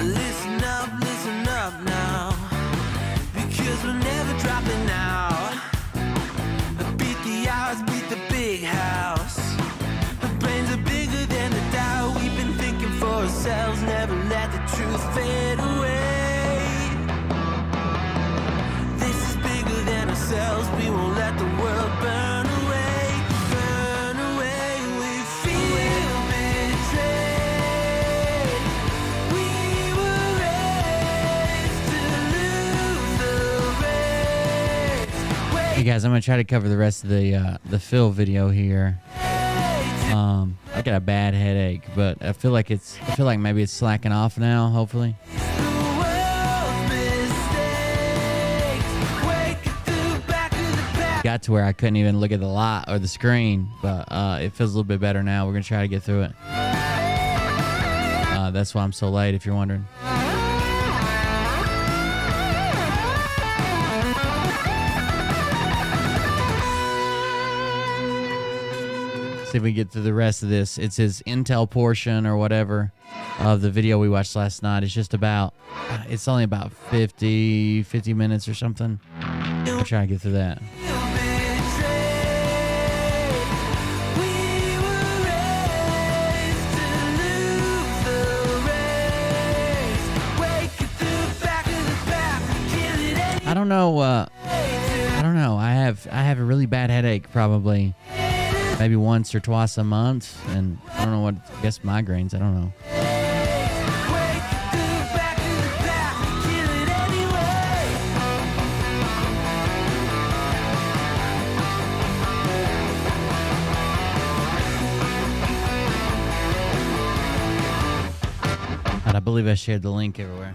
Listen up now, because we're never dropping out. Beat the odds, beat the big house. The brains are bigger than the doubt. We've been thinking for ourselves, never let the truth fade away. This is bigger than ourselves, we won't let the world burn away. Burn away, we feel betrayed. We were raised to lose the race. Hey guys, I'm gonna try to cover the rest of the fill video here. I got a bad headache, but I feel like maybe it's slacking off now, hopefully. Got to where I couldn't even look at the light or the screen, but it feels a little bit better now. We're gonna try to get through it. That's why I'm so late, if you're wondering. See if we can get through the rest of this. It's his intel portion or whatever of the video we watched last night. It's just about, it's only about 50 minutes or something. We're trying to get through that. I don't know. I don't know. I have a really bad headache, probably maybe once or twice a month, and I don't know what. I guess migraines. I don't know. And I believe I shared the link everywhere.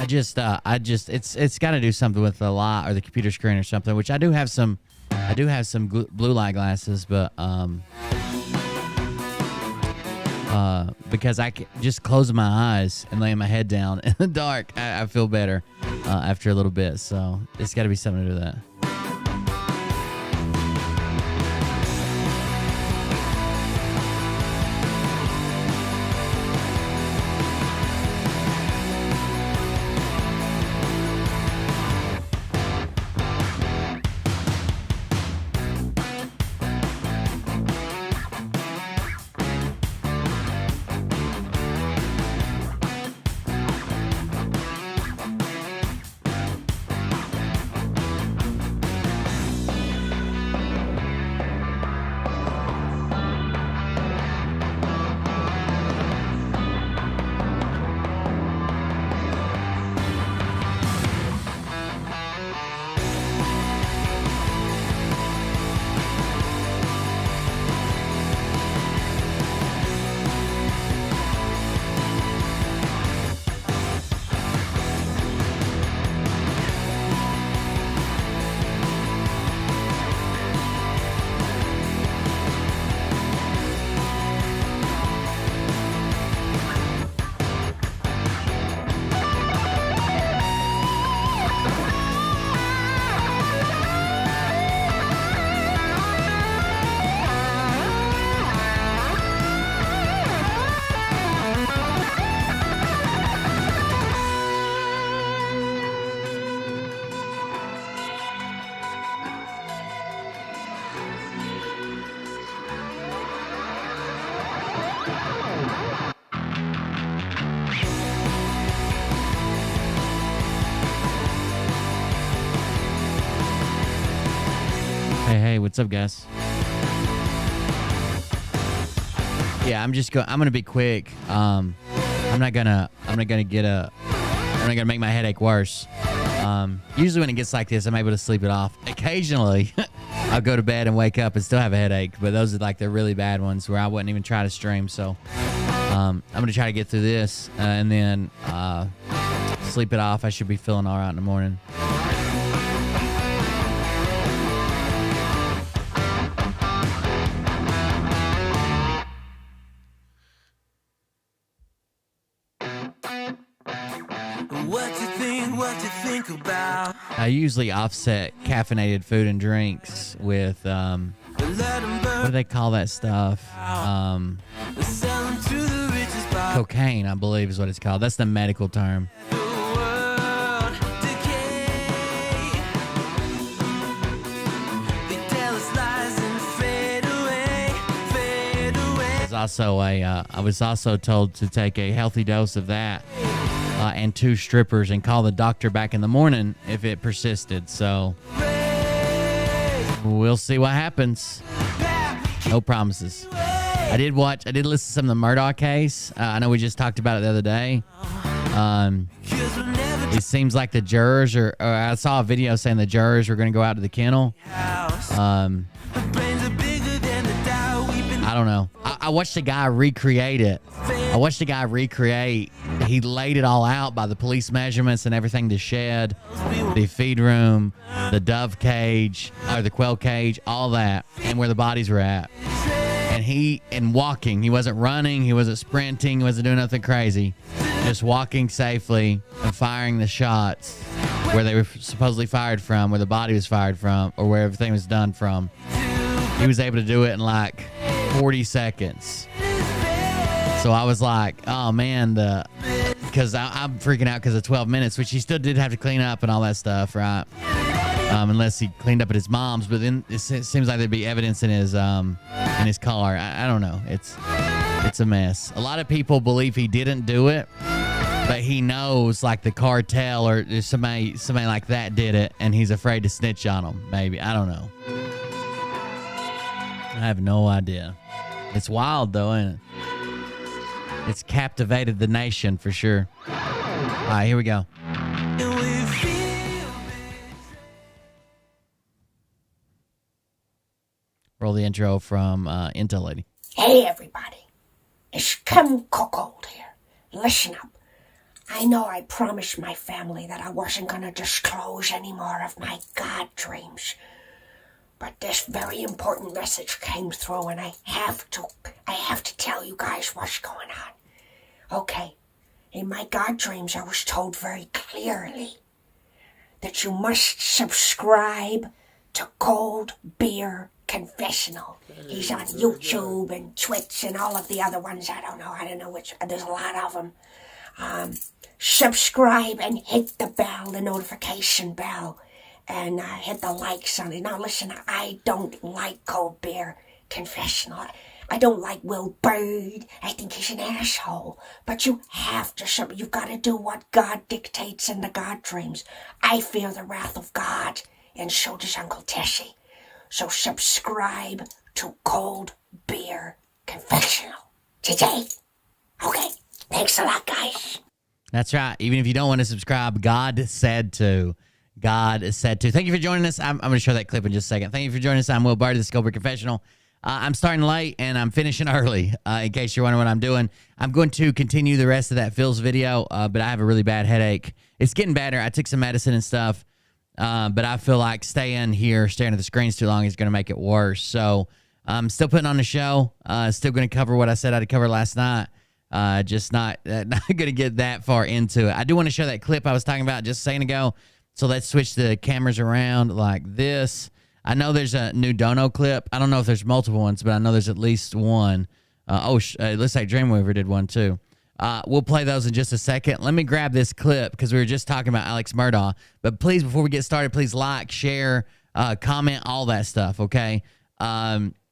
It's got to do something with the light or the computer screen or something, which I do have some blue light glasses, but because I can just close my eyes and lay my head down in the dark, I feel better after a little bit, so it's got to be something to do with that. Hey, what's up, guys? Yeah, I'm gonna be quick. I'm not gonna make my headache worse. Usually when it gets like this, I'm able to sleep it off. Occasionally, I'll go to bed and wake up and still have a headache, but those are like the really bad ones where I wouldn't even try to stream. So I'm gonna try to get through this and then sleep it off. I should be feeling all right in the morning. What you think what to think about. I usually offset caffeinated food and drinks with Let 'em what burn. do they call that stuff? Sell 'em to the richest part Cocaine, I believe is what it's called. That's the medical term. of the world. Decay. They tell us lies and fade away, fade away. I was also told to take a healthy dose of that and 2 strippers and call the doctor back in the morning if it persisted. So we'll see what happens. No promises. I did listen to some of the Murdaugh case. I know we just talked about it the other day. It seems like the jurors I saw a video saying the jurors were going to go out to the kennel. I don't know. I watched the guy recreate it. He laid it all out by the police measurements and everything, the shed, the feed room, the dove cage, or the quail cage, all that, and where the bodies were at. And walking. He wasn't running. He wasn't sprinting. He wasn't doing nothing crazy. Just walking safely and firing the shots where they were supposedly fired from, where the body was fired from, or where everything was done from. He was able to do it in like 40 seconds. So I was like, oh man, because I'm freaking out because of 12 minutes, which he still did have to clean up and all that stuff, right? Unless he cleaned up at his mom's, but then it seems like there'd be evidence in his car. I don't know. It's a mess. A lot of people believe he didn't do it, but he knows like the cartel or somebody like that did it, and he's afraid to snitch on them. Maybe, I don't know. I have no idea. It's wild though, ain't it? It's captivated the nation for sure. All right, here we go. Roll the intro from Intel Lady. Hey everybody, it's Kim Cookhold here. Listen up. I know I promised my family that I wasn't gonna disclose any more of my God dreams. But this very important message came through and I have to tell you guys what's going on. Okay, in my God dreams I was told very clearly that you must subscribe to Cold Beer Confessional. He's on YouTube and Twitch and all of the other ones. I don't know which. There's a lot of them. Subscribe and hit the bell, the notification bell, and hit the likes on it. Now listen, I don't like Cold Beer Confessional. I don't like Will Bird. I think he's an asshole. But you have to, you've got to do what God dictates in the God dreams. I fear the wrath of God, and so does Uncle Tessie. So subscribe to Cold Beer Confessional today. Okay, thanks a lot, guys. That's right. Even if you don't want to subscribe, God said to. God said to. Thank you for joining us. I'm going to show that clip in just a second. Thank you for joining us. I'm Will Bird. This is Cold Beer Confessional. I'm starting late and I'm finishing early, in case you're wondering what I'm doing. I'm going to continue the rest of that Phil's video, but I have a really bad headache. It's getting better. I took some medicine and stuff, but I feel like staring at the screens too long is going to make it worse. So I'm still putting on the show, still going to cover what I said I'd cover last night, just not going to get that far into it. I do want to show that clip I was talking about just a second ago, so let's switch the cameras around like this. I know there's a new Dono clip. I don't know if there's multiple ones, but I know there's at least one. It looks like Dreamweaver did one too. We'll play those in just a second. Let me grab this clip because we were just talking about Alex Murdaugh. But please, before we get started, please like, share, comment, all that stuff, okay?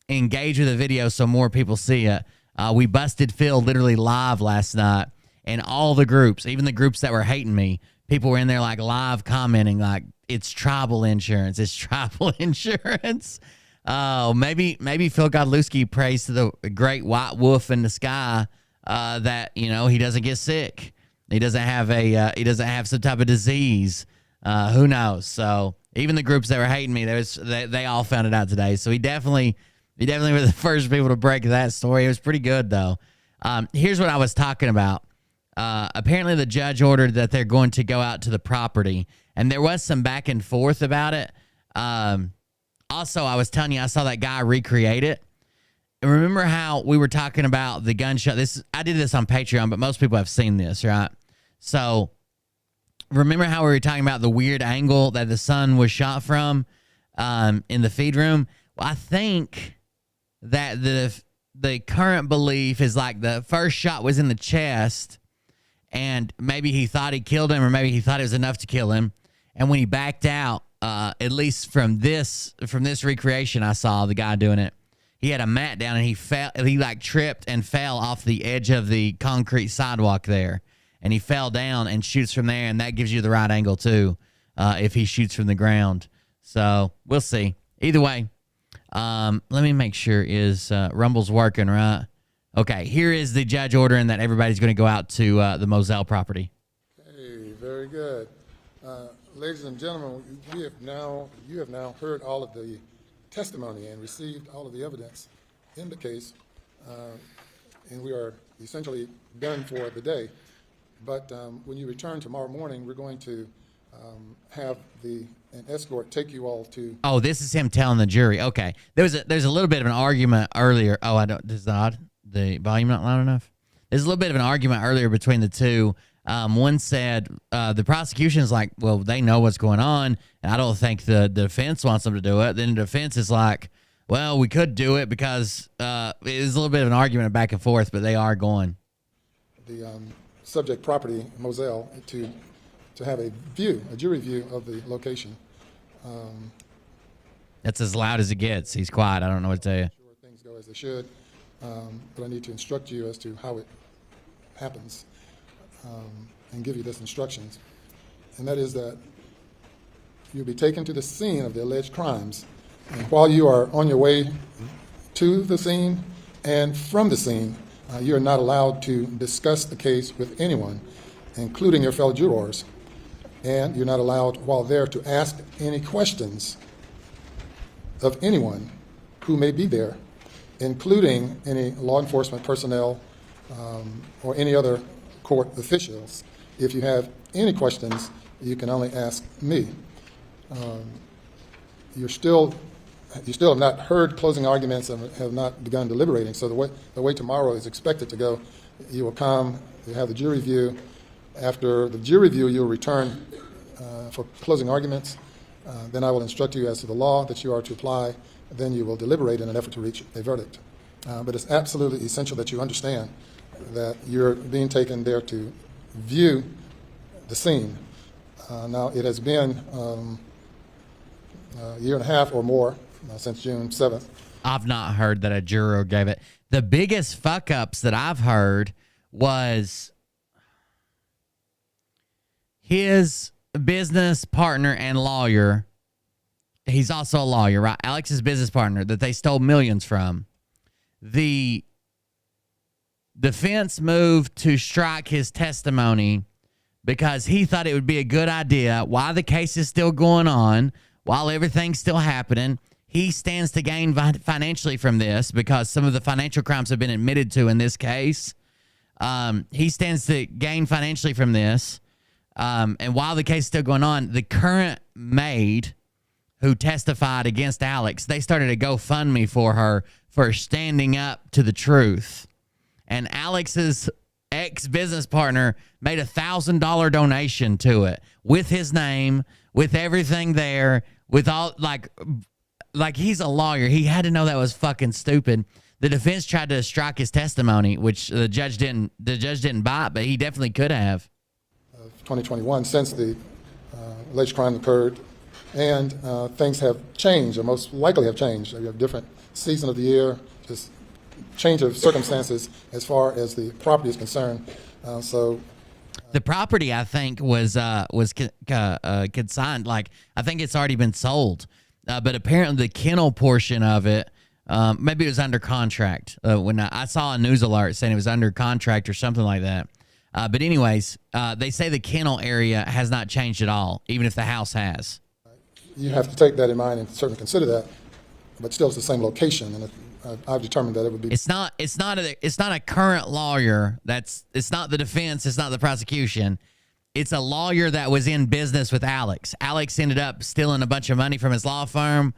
Engage with the video so more people see it. We busted Phil literally live last night, and all the groups, even the groups that were hating me, people were in there like live commenting like, it's tribal insurance. It's tribal insurance. Oh, maybe Phil Godlewski prays to the great white wolf in the sky that, you know, he doesn't get sick. He doesn't have some type of disease. Who knows? So even the groups that were hating me, they all found it out today. So he definitely was the first people to break that story. It was pretty good though. Here's what I was talking about. Apparently the judge ordered that they're going to go out to the property, and there was some back and forth about it. Also, I was telling you, I saw that guy recreate it. And remember how we were talking about the gunshot? I did this on Patreon, but most people have seen this, right? So remember how we were talking about the weird angle that the son was shot from in the feed room? Well, I think that the current belief is like the first shot was in the chest, and maybe he thought he killed him, or maybe he thought it was enough to kill him. And when he backed out, at least from this recreation I saw, the guy doing it, he had a mat down and he like tripped and fell off the edge of the concrete sidewalk there. And he fell down and shoots from there, and that gives you the right angle too, if he shoots from the ground. So we'll see. Either way, let me make sure Rumble's working, right? Okay, here is the judge ordering that everybody's going to go out to the Moselle property. Hey, very good. Ladies and gentlemen, you have now heard all of the testimony and received all of the evidence in the case, and we are essentially done for the day. But when you return tomorrow morning, we're going to have an escort take you all to. Oh, this is him telling the jury. Okay, there's a little bit of an argument earlier. Oh, I don't. Is the volume not loud enough? There's a little bit of an argument earlier between the two. One said the prosecution's like, well, they know what's going on, and I don't think the defense wants them to do it. Then the defense is like, well, we could do it because it was a little bit of an argument back and forth, but they are going. The subject property, Moselle, to have a jury view of the location. That's as loud as it gets. He's quiet. I don't know what to tell you. Sure, things go as they should, but I need to instruct you as to how it happens. And give you this instructions, and that is that you'll be taken to the scene of the alleged crimes, and while you are on your way to the scene and from the scene, you are not allowed to discuss the case with anyone, including your fellow jurors, and you're not allowed while there to ask any questions of anyone who may be there, including any law enforcement personnel or any other court officials. If you have any questions, you can only ask me. You still have not heard closing arguments and have not begun deliberating. So the way tomorrow is expected to go, you will come, you have the jury view. After the jury view, you'll return for closing arguments. Then I will instruct you as to the law that you are to apply. Then you will deliberate in an effort to reach a verdict. But it's absolutely essential that you understand that you're being taken there to view the scene. Now, it has been a year and a half or more since June 7th. I've not heard that a juror gave it. The biggest fuck-ups that I've heard was his business partner and lawyer. He's also a lawyer, right? Alex's business partner that they stole millions from. The defense moved to strike his testimony because he thought it would be a good idea while the case is still going on, while everything's still happening. He stands to gain financially from this because some of the financial crimes have been admitted to in this case. He stands to gain financially from this. And while the case is still going on, the current maid who testified against Alex, they started a GoFundMe for her for standing up to the truth. And Alex's ex-business partner made $1,000 donation to it with his name, with everything there, with all like he's a lawyer. He had to know that was fucking stupid. The defense tried to strike his testimony, which the judge didn't buy it, but he definitely could have. 2021, since the alleged crime occurred, and things have changed, or most likely have changed. We have different season of the year, just change of circumstances as far as the property is concerned. The property, I think, was consigned. Like, I think it's already been sold, but apparently the kennel portion of it, maybe it was under contract. When I saw a news alert saying it was under contract or something like that. But anyways, they say the kennel area has not changed at all, even if the house has. You have to take that in mind and certainly consider that, but still it's the same location, and I've determined that it would be. It's not a current lawyer. It's not the defense. It's not the prosecution. It's a lawyer that was in business with Alex. Alex ended up stealing a bunch of money from his law firm.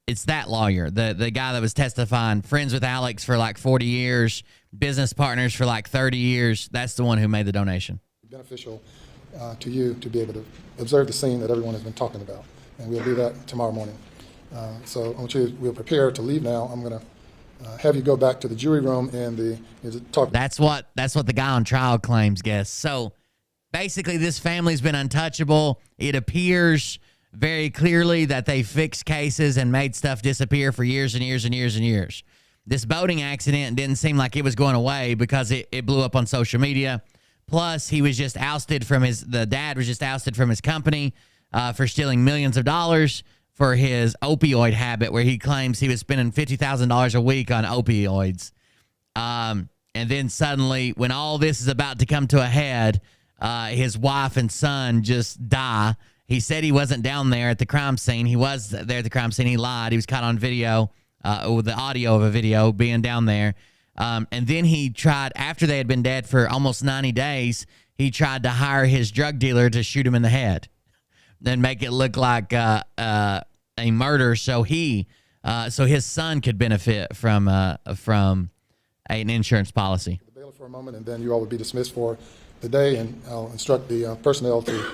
It's that lawyer, the guy that was testifying, friends with Alex for like 40 years, business partners for like 30 years. That's the one who made the donation. Beneficial, to you to be able to observe the scene that everyone has been talking about. And we'll do that tomorrow morning. So I want you, we'll prepare to leave now. I'm going to have you go back to the jury room and talk. That's what the guy on trial claims, guess. So basically, this family's been untouchable. It appears very clearly that they fixed cases and made stuff disappear for years and years and years and years. This boating accident didn't seem like it was going away because it blew up on social media. Plus, he was just ousted from the dad was just ousted from his company for stealing millions of dollars for his opioid habit, where he claims he was spending $50,000 a week on opioids. And then suddenly, when all this is about to come to a head, his wife and son just die. He said he wasn't down there at the crime scene. He was there at the crime scene. He lied. He was caught on video, with the audio of a video being down there. And then he tried, after they had been dead for almost 90 days, he tried to hire his drug dealer to shoot him in the head and make it look like a murder, so his son could benefit from an insurance policy. The bailiff for a moment, and then you all would be dismissed for the day, and I'll instruct the personnel to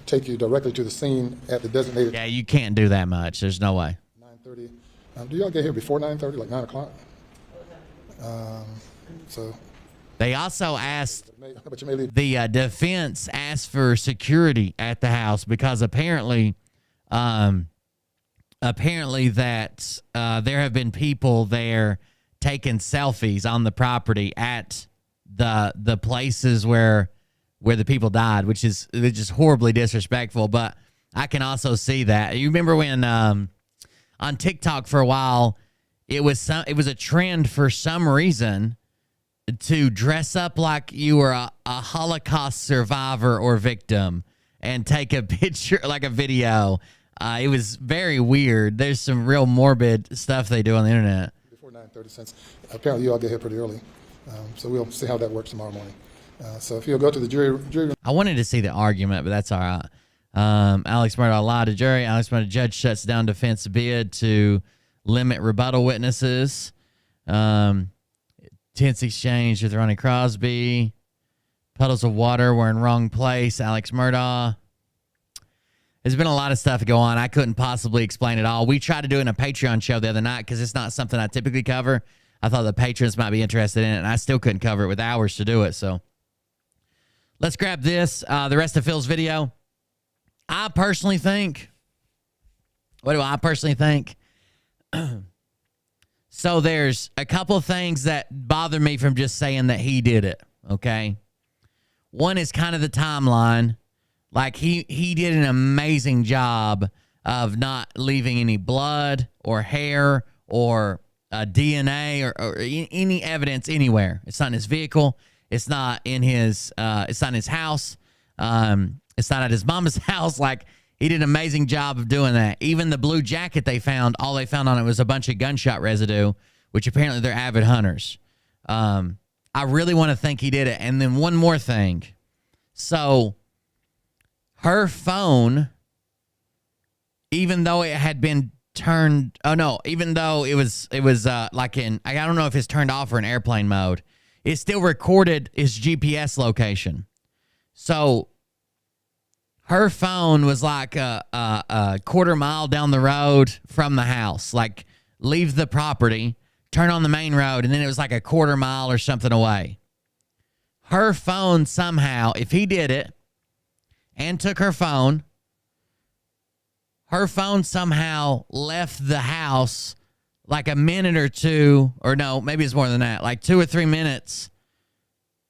take you directly to the scene at the designated. Yeah, you can't do that much. There's no way. 9:30. Do y'all get here before 9:30, like 9 o'clock? So. They also asked, but you may leave. the defense asked for security at the house because apparently that there have been people there taking selfies on the property at the places where the people died, which is horribly disrespectful. But I can also see that. You remember when on TikTok for a while it was a trend for some reason to dress up like you were a Holocaust survivor or victim and take a picture, like a video. It was very weird. There's some real morbid stuff they do on the internet. Before 9:30, since apparently you all get here pretty early. So we'll see how that works tomorrow morning. So if you'll go to the jury room. I wanted to see the argument, but that's all right. Alex Murdaugh lied to jury. Alex Murdaugh judge shuts down defense bid to limit rebuttal witnesses. Tense exchange with Ronnie Crosby. Puddles of water were in wrong place. Alex Murdaugh. There's been a lot of stuff go on. I couldn't possibly explain it all. We tried to do it in a Patreon show the other night because it's not something I typically cover. I thought the patrons might be interested in it, and I still couldn't cover it with hours to do it. So let's grab this. The rest of Phil's video. I personally think. What do I personally think? So there's a couple of things that bother me from just saying that he did it, okay? One is kind of the timeline. Like, he did an amazing job of not leaving any blood or hair or DNA or any evidence anywhere. It's not in his vehicle. It's not in his house. It's not at his mama's house. Like, he did an amazing job of doing that. Even the blue jacket they found, all they found on it was a bunch of gunshot residue, which apparently they're avid hunters. I really want to think he did it. And then one more thing. So her phone, even though it had been turned, even though it was like in, I don't know if it's turned off or in airplane mode, it still recorded his GPS location. So her phone was like a quarter mile down the road from the house. Like, leave the property, turn on the main road, and then it was like a quarter mile or something away. Her phone somehow, if he did it and took her phone somehow left the house like a minute or two, or no, maybe it's more than that, like 2 or 3 minutes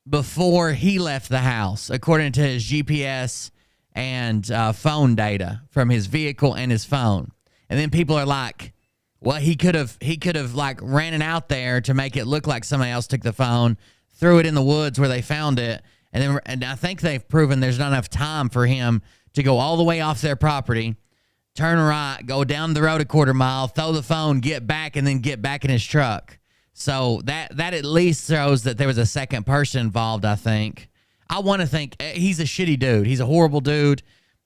before he left the house, according to his GPS and phone data from his vehicle and his phone. And then people are like, well, he could have like ran it out there to make it look like somebody else took the phone, threw it in the woods where they found it, and I think they've proven there's not enough time for him to go all the way off their property, turn right, go down the road a quarter mile, throw the phone, get back, and then get back in his truck. So that at least shows that there was a second person involved, I think. I want to think he's a shitty dude. He's a horrible dude.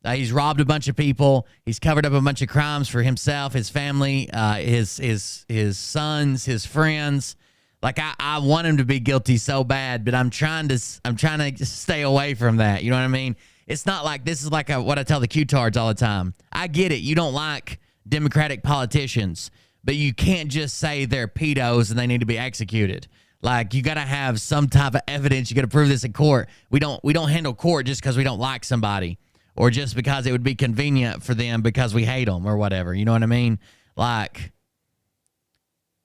He's robbed a bunch of people. He's covered up a bunch of crimes for himself, his family, his sons, his friends. Like, I want him to be guilty so bad, but I'm trying to stay away from that. You know what I mean? it's not like this is like what I tell the Q-tards all the time. I get it. You don't like Democratic politicians, but you can't just say they're pedos and they need to be executed. Like, you got to have some type of evidence. You got to prove this in court. We don't handle court just because we don't like somebody or just because it would be convenient for them because we hate them or whatever. You know what I mean? Like,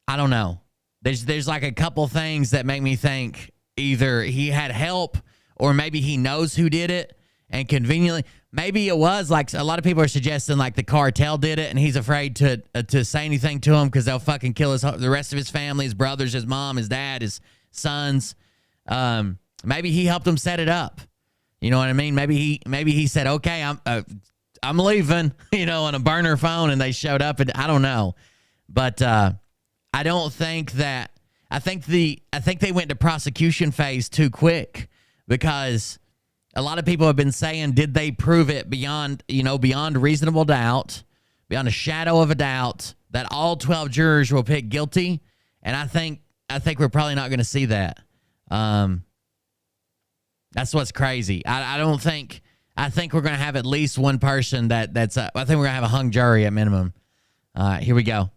I don't know. There's like a couple things that make me think either he had help or maybe he knows who did it and conveniently. Maybe it was like a lot of people are suggesting like the cartel did it and he's afraid to say anything to him because they'll fucking kill the rest of his family, his brothers, his mom, his dad, his sons. Maybe he helped them set it up. You know what I mean? Maybe he said, okay, I'm leaving, you know, on a burner phone, and they showed up, and I don't know. But I don't think that I think they went to prosecution phase too quick because a lot of people have been saying, did they prove it beyond reasonable doubt, beyond a shadow of a doubt, that all 12 jurors will pick guilty? And I think we're probably not going to see that. That's what's crazy. I think we're going to have at least one person I think we're going to have a hung jury at minimum. Here we go.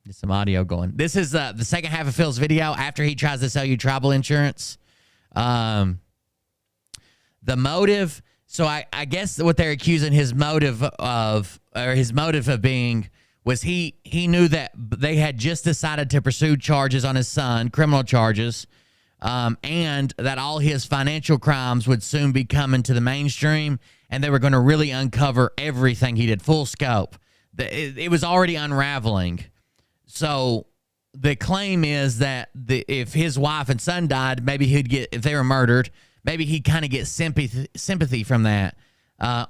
Get some audio going. This is the second half of Phil's video after he tries to sell you tribal insurance. The motive. So I guess what they're accusing his motive of being was he knew that they had just decided to pursue charges on his son, criminal charges, and that all his financial crimes would soon be coming to the mainstream, and they were going to really uncover everything he did, full scope. It was already unraveling. So the claim is that if his wife and son died, maybe if they were murdered, maybe he'd kind of get sympathy from that.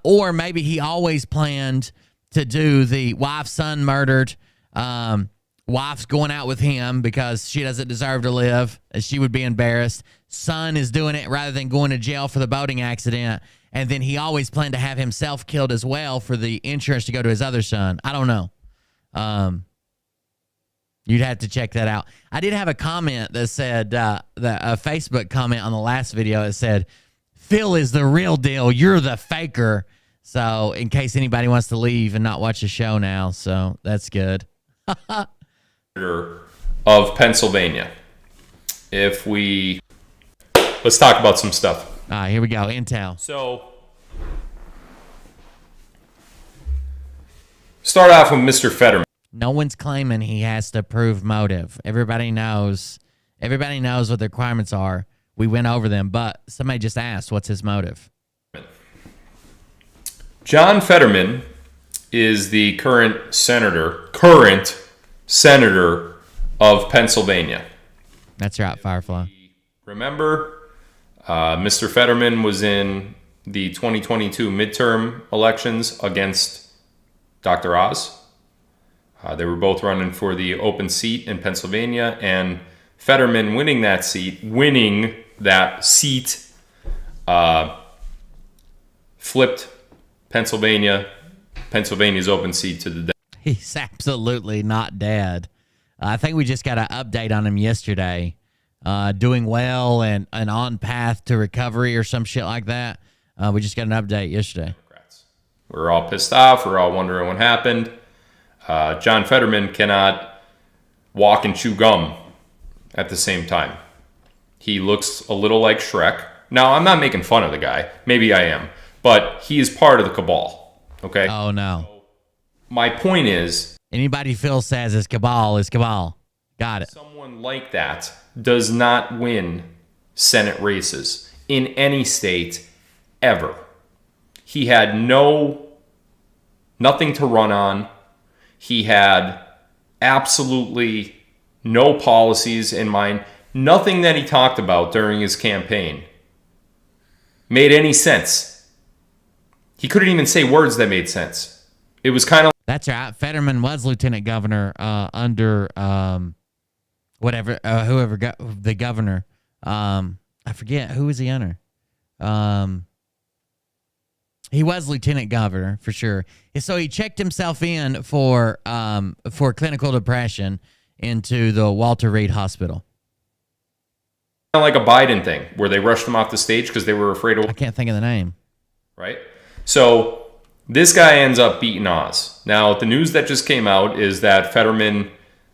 Or maybe he always planned to do the wife, son murdered, wife's going out with him because she doesn't deserve to live, and she would be embarrassed. Son is doing it rather than going to jail for the boating accident. And then he always planned to have himself killed as well for the insurance to go to his other son. I don't know. You'd have to check that out. I did have a comment that said, a Facebook comment on the last video that said, Phil is the real deal. You're the faker. So in case anybody wants to leave and not watch the show now. So that's good. Of Pennsylvania. Let's talk about some stuff. All right, here we go. Intel. So start off with Mr. Fetterman. No one's claiming he has to prove motive. Everybody knows what the requirements are. We went over them, but somebody just asked, what's his motive? John Fetterman is the current senator of Pennsylvania. That's right, Firefly. Remember, Mr. Fetterman was in the 2022 midterm elections against Dr. Oz. They were both running for the open seat in Pennsylvania, and Fetterman winning that seat, flipped Pennsylvania's open seat to the dead. He's absolutely not dead. I think we just got an update on him yesterday. Doing well and on path to recovery or some shit like that. We just got an update yesterday. We're all pissed off. We're all wondering what happened. John Fetterman cannot walk and chew gum at the same time. He looks a little like Shrek. Now, I'm not making fun of the guy. Maybe I am. But he is part of the cabal. Okay? Oh, no. So my point is, anybody Phil says is cabal is cabal. Got it. Someone like that does not win Senate races in any state ever. He had nothing to run on. He had absolutely no policies in mind. Nothing that he talked about during his campaign made any sense. He couldn't even say words that made sense. It was kind of... That's right. Fetterman was lieutenant governor under whoever got the governor. I forget. Who was he under? He was lieutenant governor for sure. So he checked himself in for clinical depression into the Walter Reed Hospital. like a Biden thing where they rushed him off the stage because they were afraid of. I can't think of the name. Right? So this guy ends up beating Oz. Now, the news that just came out is that Fetterman,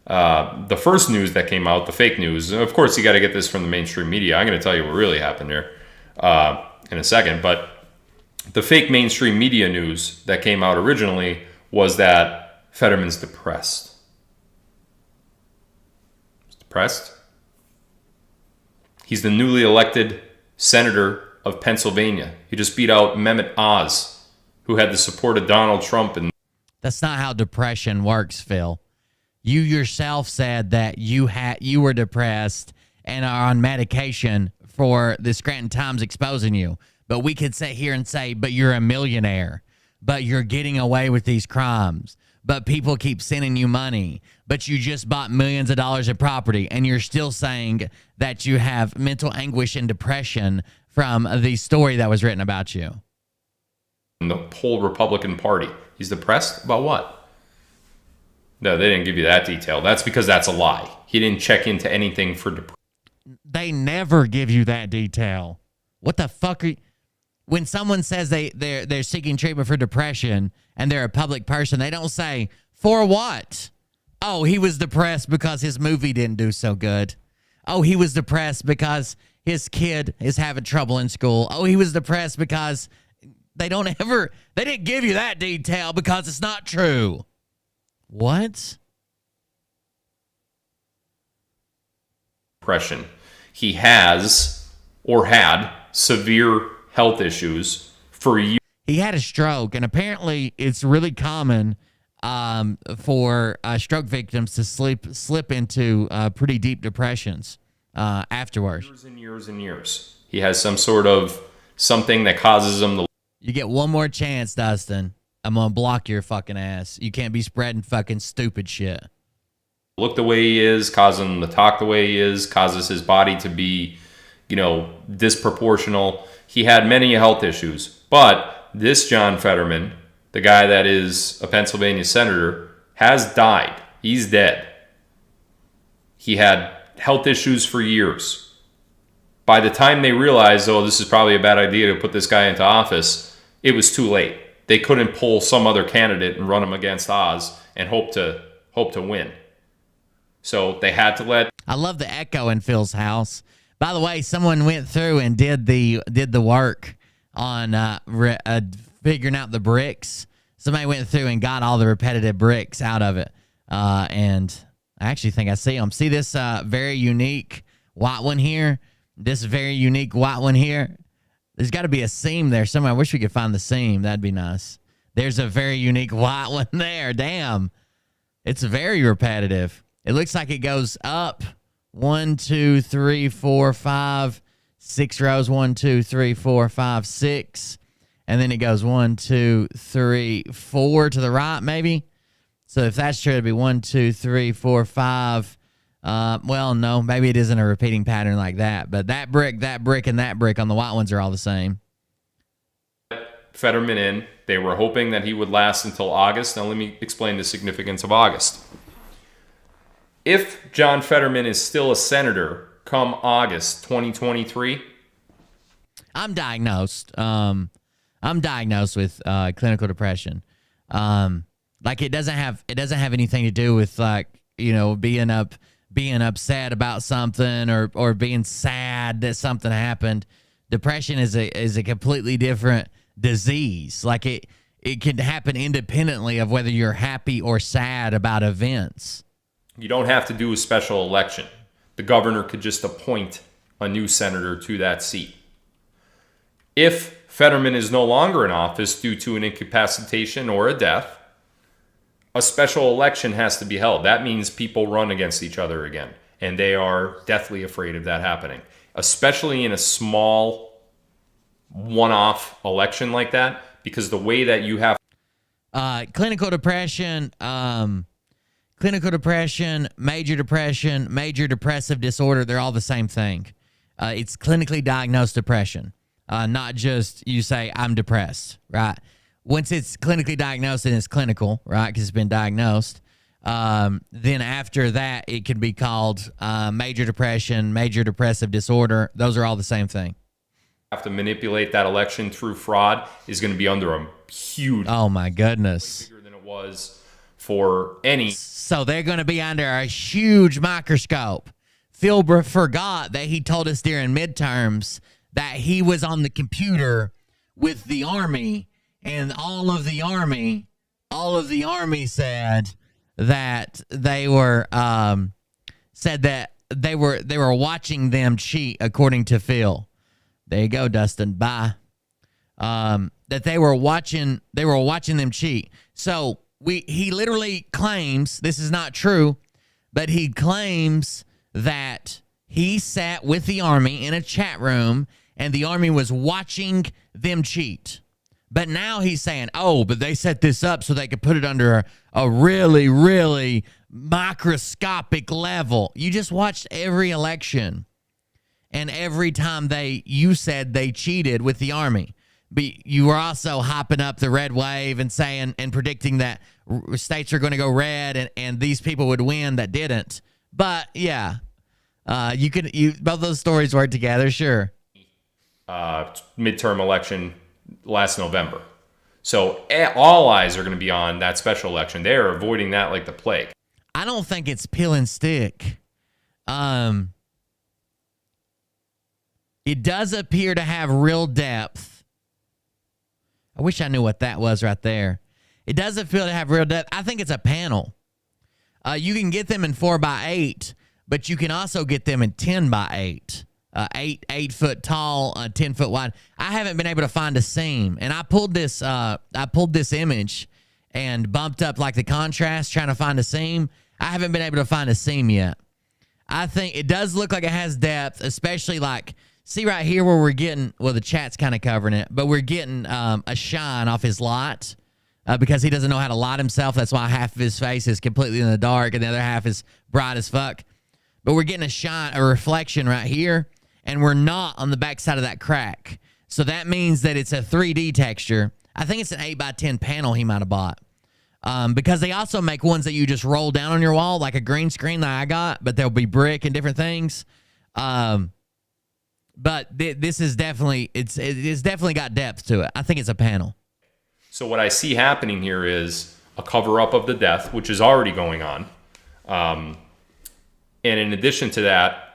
the first news that came out, the fake news, and of course you got to get this from the mainstream media. I'm going to tell you what really happened here in a second, but the fake mainstream media news that came out originally was that Fetterman's depressed. He's depressed. He's the newly elected senator of Pennsylvania. He just beat out Mehmet Oz, who had the support of Donald Trump. And That's not how depression works, Phil. You yourself said that you were depressed and are on medication for the Scranton Times exposing you. But we could sit here and say, but you're a millionaire, but you're getting away with these crimes, but people keep sending you money, but you just bought millions of dollars of property, and you're still saying that you have mental anguish and depression from the story that was written about you. the whole Republican Party. He's depressed about what? No, they didn't give you that detail. That's because that's a lie. He didn't check into anything for depression. They never give you that detail. What the fuck are you... When someone says they're seeking treatment for depression and they're a public person, they don't say, for what? Oh, he was depressed because his movie didn't do so good. Oh, he was depressed because his kid is having trouble in school. Oh, he was depressed because they didn't give you that detail because it's not true. What? Depression. He has or had severe health issues for years. He had a stroke, and apparently it's really common for stroke victims to slip into pretty deep depressions afterwards. Years and years and years. He has some sort of something that causes him to... You get one more chance, Dustin. I'm going to block your fucking ass. You can't be spreading fucking stupid shit. Look the way he is, causing him to talk the way he is, causes his body to be, disproportional. He had many health issues. But this John Fetterman, the guy that is a Pennsylvania senator, has died. He's dead. He had health issues for years. By the time they realized, this is probably a bad idea to put this guy into office, it was too late. They couldn't pull some other candidate and run him against Oz and hope to win. So they had to let... I love the echo in Phil's house. By the way, someone went through and did the work on figuring out the bricks. Somebody went through and got all the repetitive bricks out of it. And I actually think I see them. See this very unique white one here? This very unique white one here? There's got to be a seam there somewhere. I wish we could find the seam. That'd be nice. There's a very unique white one there. Damn. It's very repetitive. It looks like it goes up 1, 2, 3, 4, 5, 6 rows. 1, 2, 3, 4, 5, 6. And then it goes 1, 2, 3, 4 to the right, maybe. So if that's true, it'd be 1, 2, 3, 4, 5. Well, no, maybe it isn't a repeating pattern like that. But that brick, and that brick on the white ones are all the same. Fetterman in. They were hoping that he would last until August. Now let me explain the significance of August. If John Fetterman is still a senator come August 2023, I'm diagnosed. I'm diagnosed with clinical depression. Like it doesn't have anything to do with being upset about something or being sad that something happened. Depression is a completely different disease. Like it can happen independently of whether you're happy or sad about events. you don't have to do a special election. The governor could just appoint a new senator to that seat. If Fetterman is no longer in office due to an incapacitation or a death, a special election has to be held. That means people run against each other again, and they are deathly afraid of that happening, especially in a small one-off election like that, because the way that you have clinical depression, major depression, major depressive disorder, they're all the same thing. It's clinically diagnosed depression, not just you say, I'm depressed, right? Once it's clinically diagnosed and it's clinical, right, because it's been diagnosed, Then after that, it can be called major depression, major depressive disorder. Those are all the same thing. Have to manipulate that election through fraud is going to be under a huge, Oh my goodness. bigger than it was for any. So they're going to be under a huge microscope. Phil forgot that he told us during midterms that he was on the computer with the Army, and all of the Army said that they were watching them cheat, according to Phil. There you go, Dustin. Bye. That they were watching them cheat. So he literally claims, this is not true, but he claims that he sat with the Army in a chat room and the Army was watching them cheat. But now he's saying, oh, but they set this up so they could put it under a really, really microscopic level. You just watched every election. And every time you said they cheated with the Army. But you were also hyping up the red wave and saying and predicting that states are going to go red and these people would win that didn't. But yeah, both those stories work together, sure. Midterm election last November. So all eyes are going to be on that special election. They are avoiding that like the plague. I don't think it's peel and stick. It does appear to have real depth. I wish I knew what that was right there. It does appear to have real depth. I think it's a panel. You can get them in 4x8, but you can also get them in 10x8. 8 foot tall, 10 foot wide. I haven't been able to find a seam, and I pulled this image and bumped up like the contrast, trying to find a seam. I haven't been able to find a seam yet. I think it does look like it has depth, especially like, see right here where we're getting, well, the chat's kind of covering it, but we're getting a shine off his light because he doesn't know how to light himself. That's why half of his face is completely in the dark and the other half is bright as fuck. But we're getting a reflection right here, and we're not on the backside of that crack. So that means that it's a 3D texture. I think it's an 8x10 panel he might have bought. Because they also make ones that you just roll down on your wall, like a green screen that I got, but there'll be brick and different things. But this is definitely, it's definitely got depth to it. I think it's a panel. So what I see happening here is a cover-up of the death, which is already going on. And in addition to that,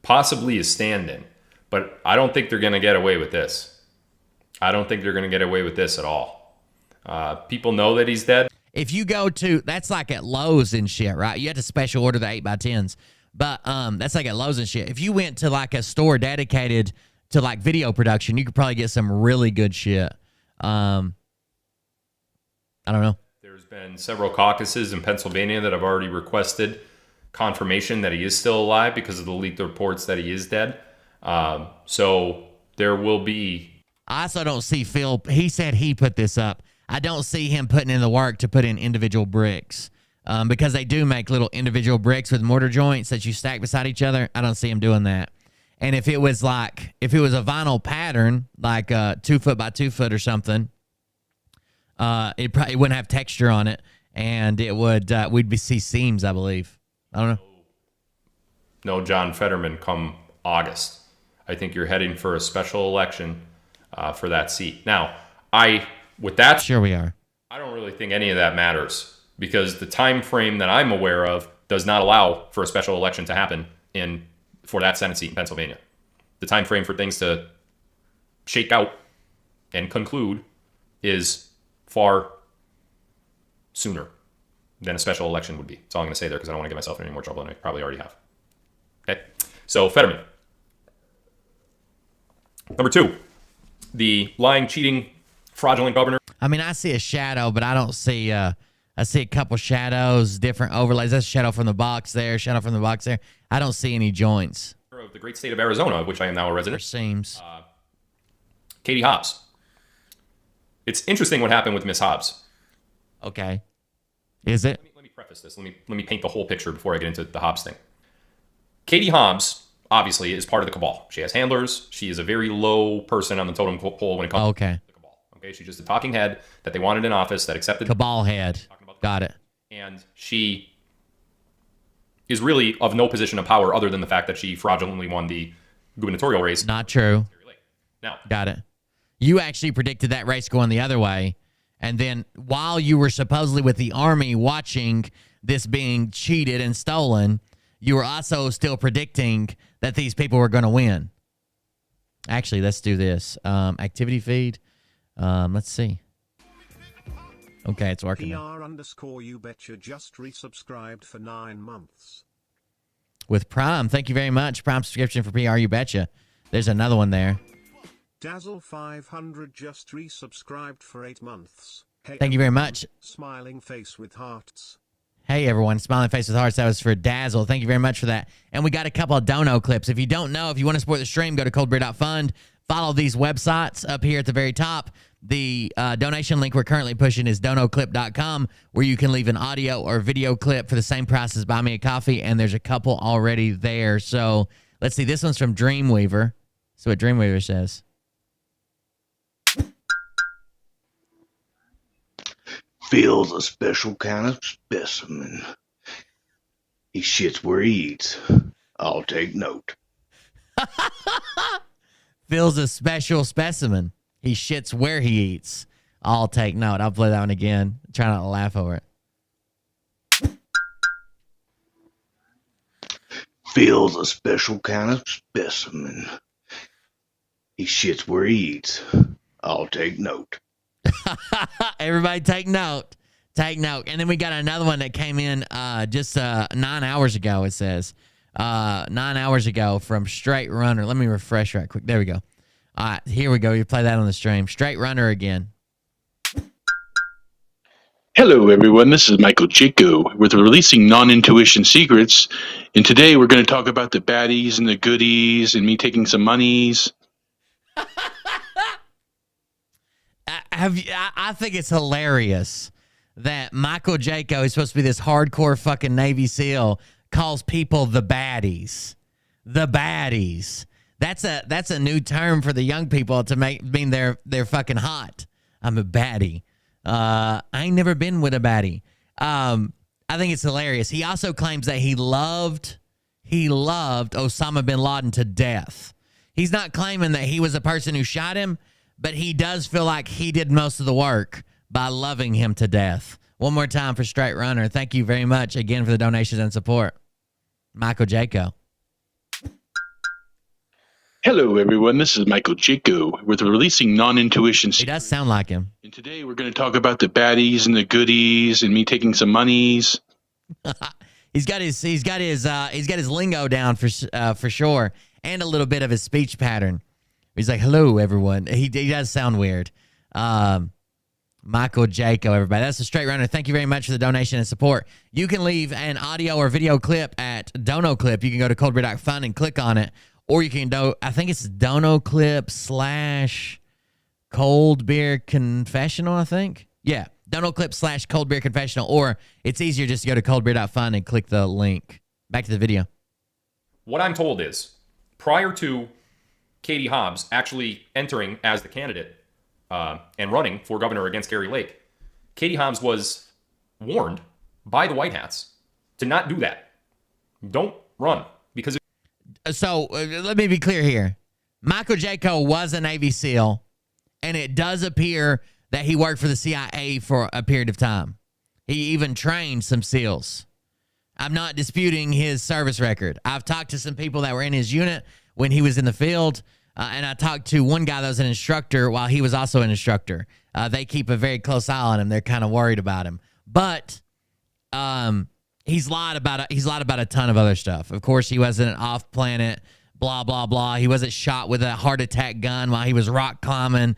possibly a stand-in. But I don't think they're going to get away with this. I don't think they're going to get away with this at all. People know that he's dead. If you go to, that's like at Lowe's and shit, right? You have to special order the 8x10s. But that's like at Lowe's and shit. If you went to like a store dedicated to like video production, you could probably get some really good shit. I don't know. There's been several caucuses in Pennsylvania that have already requested confirmation that he is still alive because of the leaked reports that he is dead. So there will be. I also don't see Phil. He said he put this up. I don't see him putting in the work to put in individual bricks. Because they do make little individual bricks with mortar joints that you stack beside each other. I don't see him doing that. And if it was a vinyl pattern, like 2 foot by 2 foot or something, it probably wouldn't have texture on it, and it would see seams, I believe. I don't know. No John Fetterman come August. I think you're heading for a special election for that seat. Now, sure we are. I don't really think any of that matters. Because the time frame that I'm aware of does not allow for a special election to happen for that Senate seat in Pennsylvania. The time frame for things to shake out and conclude is far sooner than a special election would be. That's all I'm going to say there because I don't want to get myself in any more trouble than I probably already have. Okay, so Fetterman. Number 2, the lying, cheating, fraudulent governor. I mean, I see a shadow, but I don't see. I see a couple shadows, different overlays. That's a shadow from the box there, shadow from the box there. I don't see any joints. Of the great state of Arizona, of which I am now a resident. Seems. Katie Hobbs. It's interesting what happened with Miss Hobbs. Okay. Is it? Let me preface this. Let me paint the whole picture before I get into the Hobbs thing. Katie Hobbs, obviously, is part of the cabal. She has handlers. She is a very low person on the totem pole when it comes to the cabal. Okay, she's just a talking head that they wanted in office that accepted. Cabal head. Got it. And she is really of no position of power other than the fact that she fraudulently won the gubernatorial race. Not true. Now, Got it. You actually predicted that race going the other way. And then while you were supposedly with the army watching this being cheated and stolen, you were also still predicting that these people were going to win. Actually, let's do this. Activity feed. Let's see. Okay, it's working now. PR_you betcha just resubscribed for 9 months. With Prime. Thank you very much. Prime subscription for PR You Betcha. There's another one there. Dazzle 500 just resubscribed for 8 months. Hey, Thank you very much. Smiling face with hearts. Hey, everyone. Smiling face with hearts. That was for Dazzle. Thank you very much for that. And we got a couple of dono clips. If you don't know, if you want to support the stream, go to coldbeer.fund. Follow these websites up here at the very top. The donation link we're currently pushing is donoclip.com, where you can leave an audio or video clip for the same price as Buy Me a Coffee, and there's a couple already there. So let's see. This one's from Dreamweaver. So what Dreamweaver says. Phil's a special kind of specimen. He shits where he eats. I'll take note. Phil's a special specimen. He shits where he eats. I'll take note. I'll play that one again. Try not to laugh over it. Phil's a special kind of specimen. He shits where he eats. I'll take note. Everybody take note. Take note. And then we got another one that came in just 9 hours ago, it says. 9 hours ago from Straight Runner. Let me refresh right quick. There we go. All right, here we go. You play that on the stream. Straight Runner again. Hello, everyone. This is Michael Chico with Releasing Non-Intuition Secrets. And today we're going to talk about the baddies and the goodies and me taking some monies. I think it's hilarious that Michael Jaco, who's supposed to be this hardcore fucking Navy SEAL, calls people the baddies. The baddies. That's a new term for the young people to mean they're fucking hot. I'm a baddie. I ain't never been with a baddie. I think it's hilarious. He also claims that he loved Osama bin Laden to death. He's not claiming that he was the person who shot him, but he does feel like he did most of the work by loving him to death. One more time for Straight Runner. Thank you very much again for the donations and support. Michael Jaco. Hello, everyone. This is Michael Chico with Releasing Non-Intuition He Secrets. does sound like him. And today we're going to talk about the baddies and the goodies and me taking some monies. He's got his lingo down for sure, and a little bit of his speech pattern. He's like, "Hello, everyone." He does sound weird. Michael Jaco, everybody. That's the Straight Runner. Thank you very much for the donation and support. You can leave an audio or video clip at DonoClip. You can go to coldbeer.fund and click on it, or you can I think it's DonoClip / Cold Beer Confessional. I think, yeah, DonoClip / Cold Beer Confessional, or it's easier just to go to coldbeer.fund and click the link. Back to the video. what I'm told is, prior to Katie Hobbs actually entering as the candidate and running for governor against Gary Lake, Katie Hobbs was warned by the White Hats to not do that. Don't run, because So let me be clear here. Michael Jaco was a Navy SEAL, and it does appear that he worked for the CIA for a period of time. He even trained some SEALs. I'm not disputing his service record. I've talked to some people that were in his unit when he was in the field, and I talked to one guy that was an instructor while he was also an instructor. They keep a very close eye on him. They're kind of worried about him. But he's lied about a ton of other stuff. Of course, he wasn't off-planet, blah, blah, blah. He wasn't shot with a heart attack gun while he was rock climbing.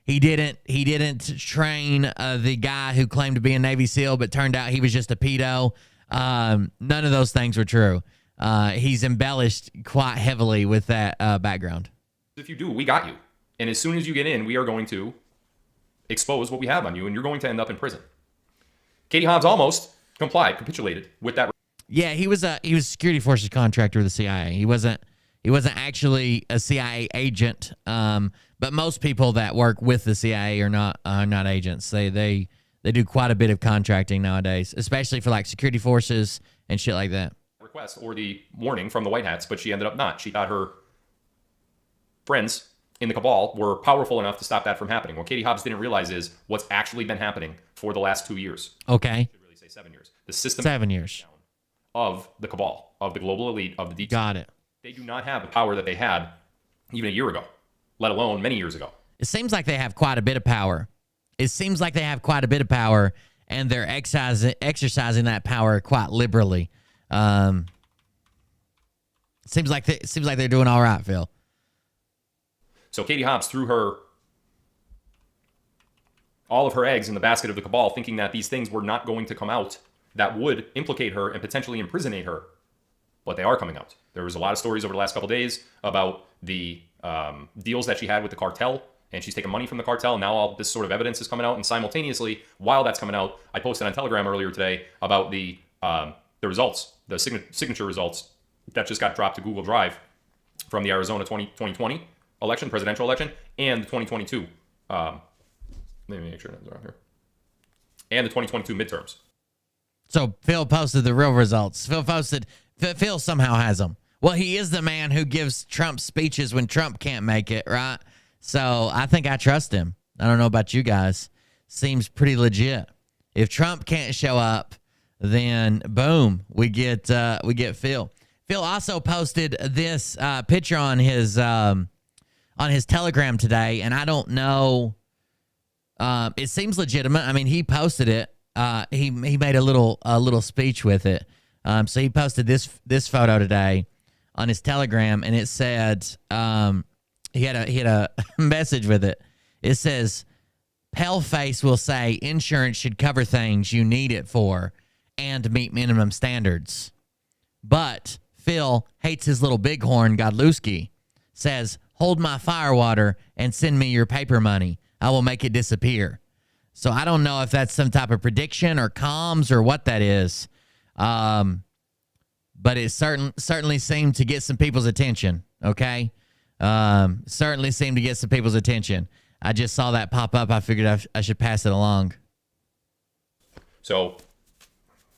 He didn't train the guy who claimed to be a Navy SEAL, but turned out he was just a pedo. None of those things were true. He's embellished quite heavily with that background. if you do, we got you. And as soon as you get in, we are going to expose what we have on you, and you're going to end up in prison. Katie Hobbs almost capitulated with that. Yeah, he was a security forces contractor with the CIA. He wasn't actually a CIA agent. But most people that work with the CIA are not agents. They They do quite a bit of contracting nowadays, especially for like security forces and shit like that. Request or the warning from the White Hats, but she ended up not. She thought her friends in the cabal were powerful enough to stop that from happening. What Katie Hobbs didn't realize is what's actually been happening for the last 2 years. Okay. I should really say 7 years. The system 7 years of the cabal, of the global elite, of the deep. Got it. They do not have the power that they had even a year ago, let alone many years ago. It seems like they have quite a bit of power. It seems like they have quite a bit of power, and they're exercising that power quite liberally. Seems like they're doing all right, Phil. So Katie Hobbs threw all of her eggs in the basket of the cabal, thinking that these things were not going to come out that would implicate her and potentially imprisonate her. But they are coming out. There was a lot of stories over the last couple of days about the deals that she had with the cartel, and she's taking money from the cartel. Now all this sort of evidence is coming out, and simultaneously, while that's coming out, I posted on Telegram earlier today about the results, the signature results that just got dropped to Google Drive from the Arizona 2020 election, presidential election, and the 2022. Let me make sure that's around here. And the 2022 midterms. So Phil posted the real results. Phil somehow has them. Well, he is the man who gives Trump speeches when Trump can't make it, right? So I think I trust him. I don't know about you guys. Seems pretty legit. If Trump can't show up, then boom, we get Phil. Phil also posted this picture on his Telegram today, and I don't know. It seems legitimate. I mean, he posted it. He made a little speech with it. So he posted this photo today on his Telegram, and it said he had a message with it. It says, "Paleface will say insurance should cover things you need it for and meet minimum standards, but Phil hates his little bighorn Godlewski. Says, hold my firewater and send me your paper money. I will make it disappear." So I don't know if that's some type of prediction or comms or what that is. But it certainly seemed to get some people's attention, okay? Certainly seemed to get some people's attention. I just saw that pop up. I figured I should pass it along. So,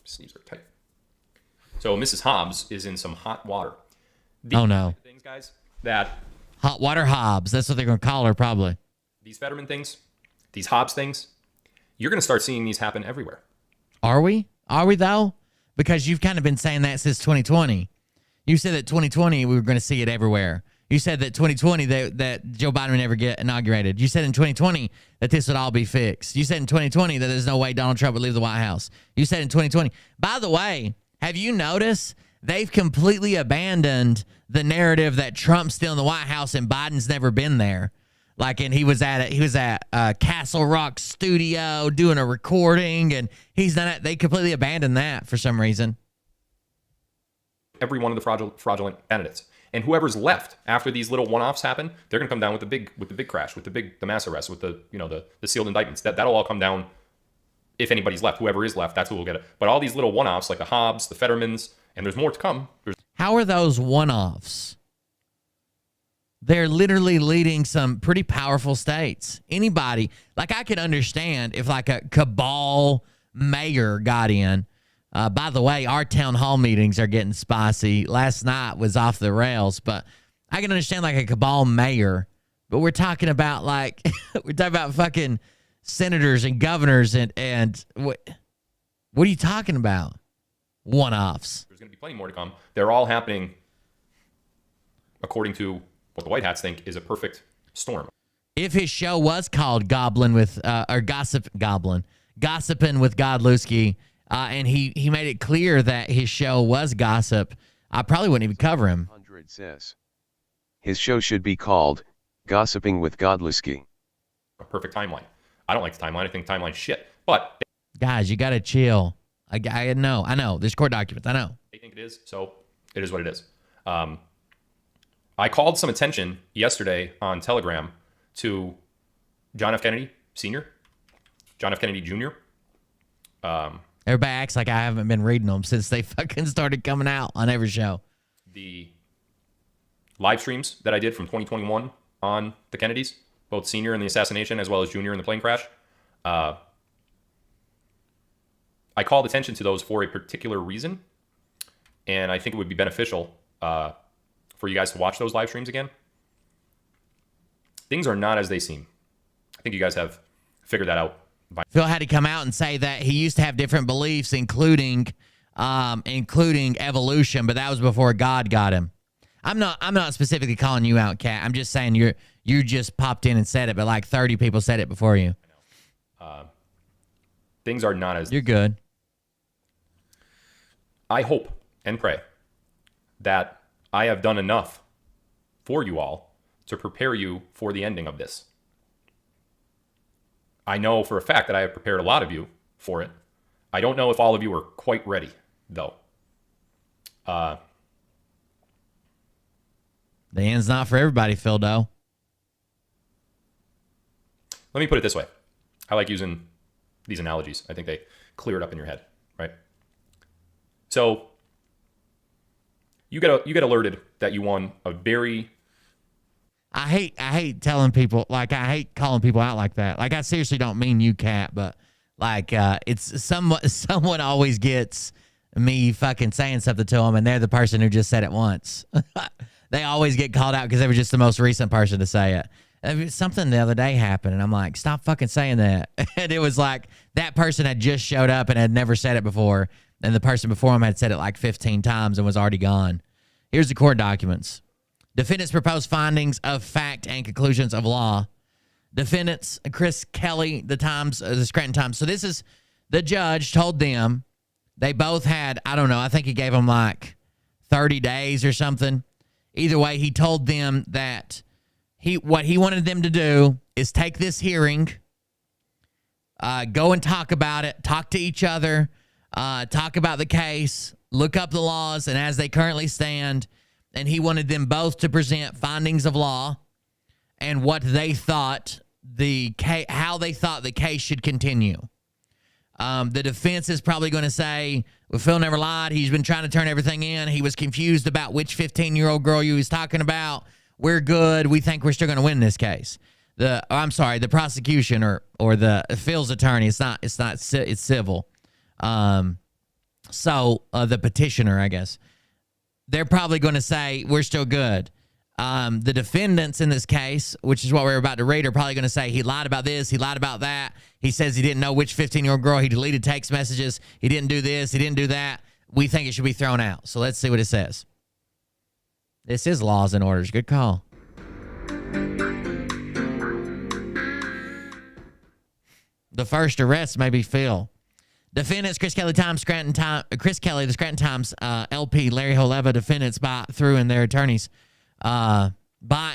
sleeves are tight. So Mrs. Hobbs is in some hot water. Oh, no. Things, guys, that... Hot water Hobbs. That's what they're going to call her, probably. These Fetterman things, these Hobbs things, you're going to start seeing these happen everywhere. Are we? Are we, though? Because you've kind of been saying that since 2020. You said that 2020 we were going to see it everywhere. You said that 2020 that Joe Biden would never get inaugurated. You said in 2020 that this would all be fixed. You said in 2020 that there's no way Donald Trump would leave the White House. You said in 2020. By the way, have you noticed they've completely abandoned the narrative that Trump's still in the White House and Biden's never been there? Like, and he was at Castle Rock studio doing a recording, and he's not. They completely abandoned that for some reason. Every one of the fraudulent candidates, and whoever's left after these little one-offs happen, they're going to come down with the big crash, with the mass arrest, with the sealed indictments. That'll all come down. If anybody's left, whoever is left, that's who will get it. But all these little one-offs, like the Hobbs, the Fettermans, and there's more to come. How are those one-offs? They're literally leading some pretty powerful states. Anybody, like I could understand if like a cabal mayor got in. By the way, our town hall meetings are getting spicy. Last night was off the rails, but I can understand like a cabal mayor. But we're talking about like, we're talking about fucking senators and governors and what are you talking about? One-offs. There's going to be plenty more to come. They're all happening according to what the White Hats think is a perfect storm. If his show was called Gossiping with Godlewski, and he made it clear that his show was gossip, I probably wouldn't even cover him. 100 says his show should be called Gossiping with Godlewski. A perfect timeline. I don't like the timeline. I think timeline's shit. But guys, you gotta chill. I know. There's court documents. I know. They think it is, so it is what it is. I called some attention yesterday on Telegram to John F. Kennedy Sr., John F. Kennedy Jr. Everybody acts like I haven't been reading them since they fucking started coming out on every show. The live streams that I did from 2021 on the Kennedys, both Senior in the assassination as well as Junior in the plane crash. I called attention to those for a particular reason, and I think it would be beneficial for you guys to watch those live streams again. Things are not as they seem. I think you guys have figured that out. Phil had to come out and say that he used to have different beliefs, including evolution, but that was before God got him. I'm not specifically calling you out, Kat. I'm just saying you just popped in and said it, but like 30 people said it before you. Things are not as... You're good. I hope and pray that I have done enough for you all to prepare you for the ending of this. I know for a fact that I have prepared a lot of you for it. I don't know if all of you are quite ready, though. The end's not for everybody, Phil Doe. Let me put it this way. I like using these analogies. I think they clear it up in your head, right? So you get alerted that you won a very... I hate telling people, like, I hate calling people out like that. Like, I seriously don't mean you, Kat, but like, it's someone always gets me fucking saying something to them, and they're the person who just said it once. They always get called out because they were just the most recent person to say it. Something the other day happened, and I'm like, stop fucking saying that. And it was like that person had just showed up and had never said it before, and the person before him had said it like 15 times and was already gone. Here's the court documents. Defendants proposed findings of fact and conclusions of law. Defendants, Chris Kelly, the Scranton Times. So this is, the judge told them, they both had, I don't know, I think he gave them like 30 days or something. Either way, he told them that what he wanted them to do is take this hearing, go and talk about it, talk to each other, talk about the case, look up the laws, and as they currently stand. And he wanted them both to present findings of law and what they thought how they thought the case should continue. The defense is probably going to say, well, Phil never lied. He's been trying to turn everything in. He was confused about which 15-year-old girl you was talking about. We're good. We think we're still going to win this case. The prosecution or the Phil's attorney. It's civil. So the petitioner, I guess. They're probably going to say, we're still good. The defendants in this case, which is what we're about to read, are probably going to say, he lied about this, he lied about that. He says he didn't know which 15-year-old girl. He deleted text messages. He didn't do this. He didn't do that. We think it should be thrown out. So let's see what it says. This is laws and orders. Good call. The first arrest may be Phil. Defendants, Chris Kelly, the Scranton Times, LP, Larry Holeva, defendants by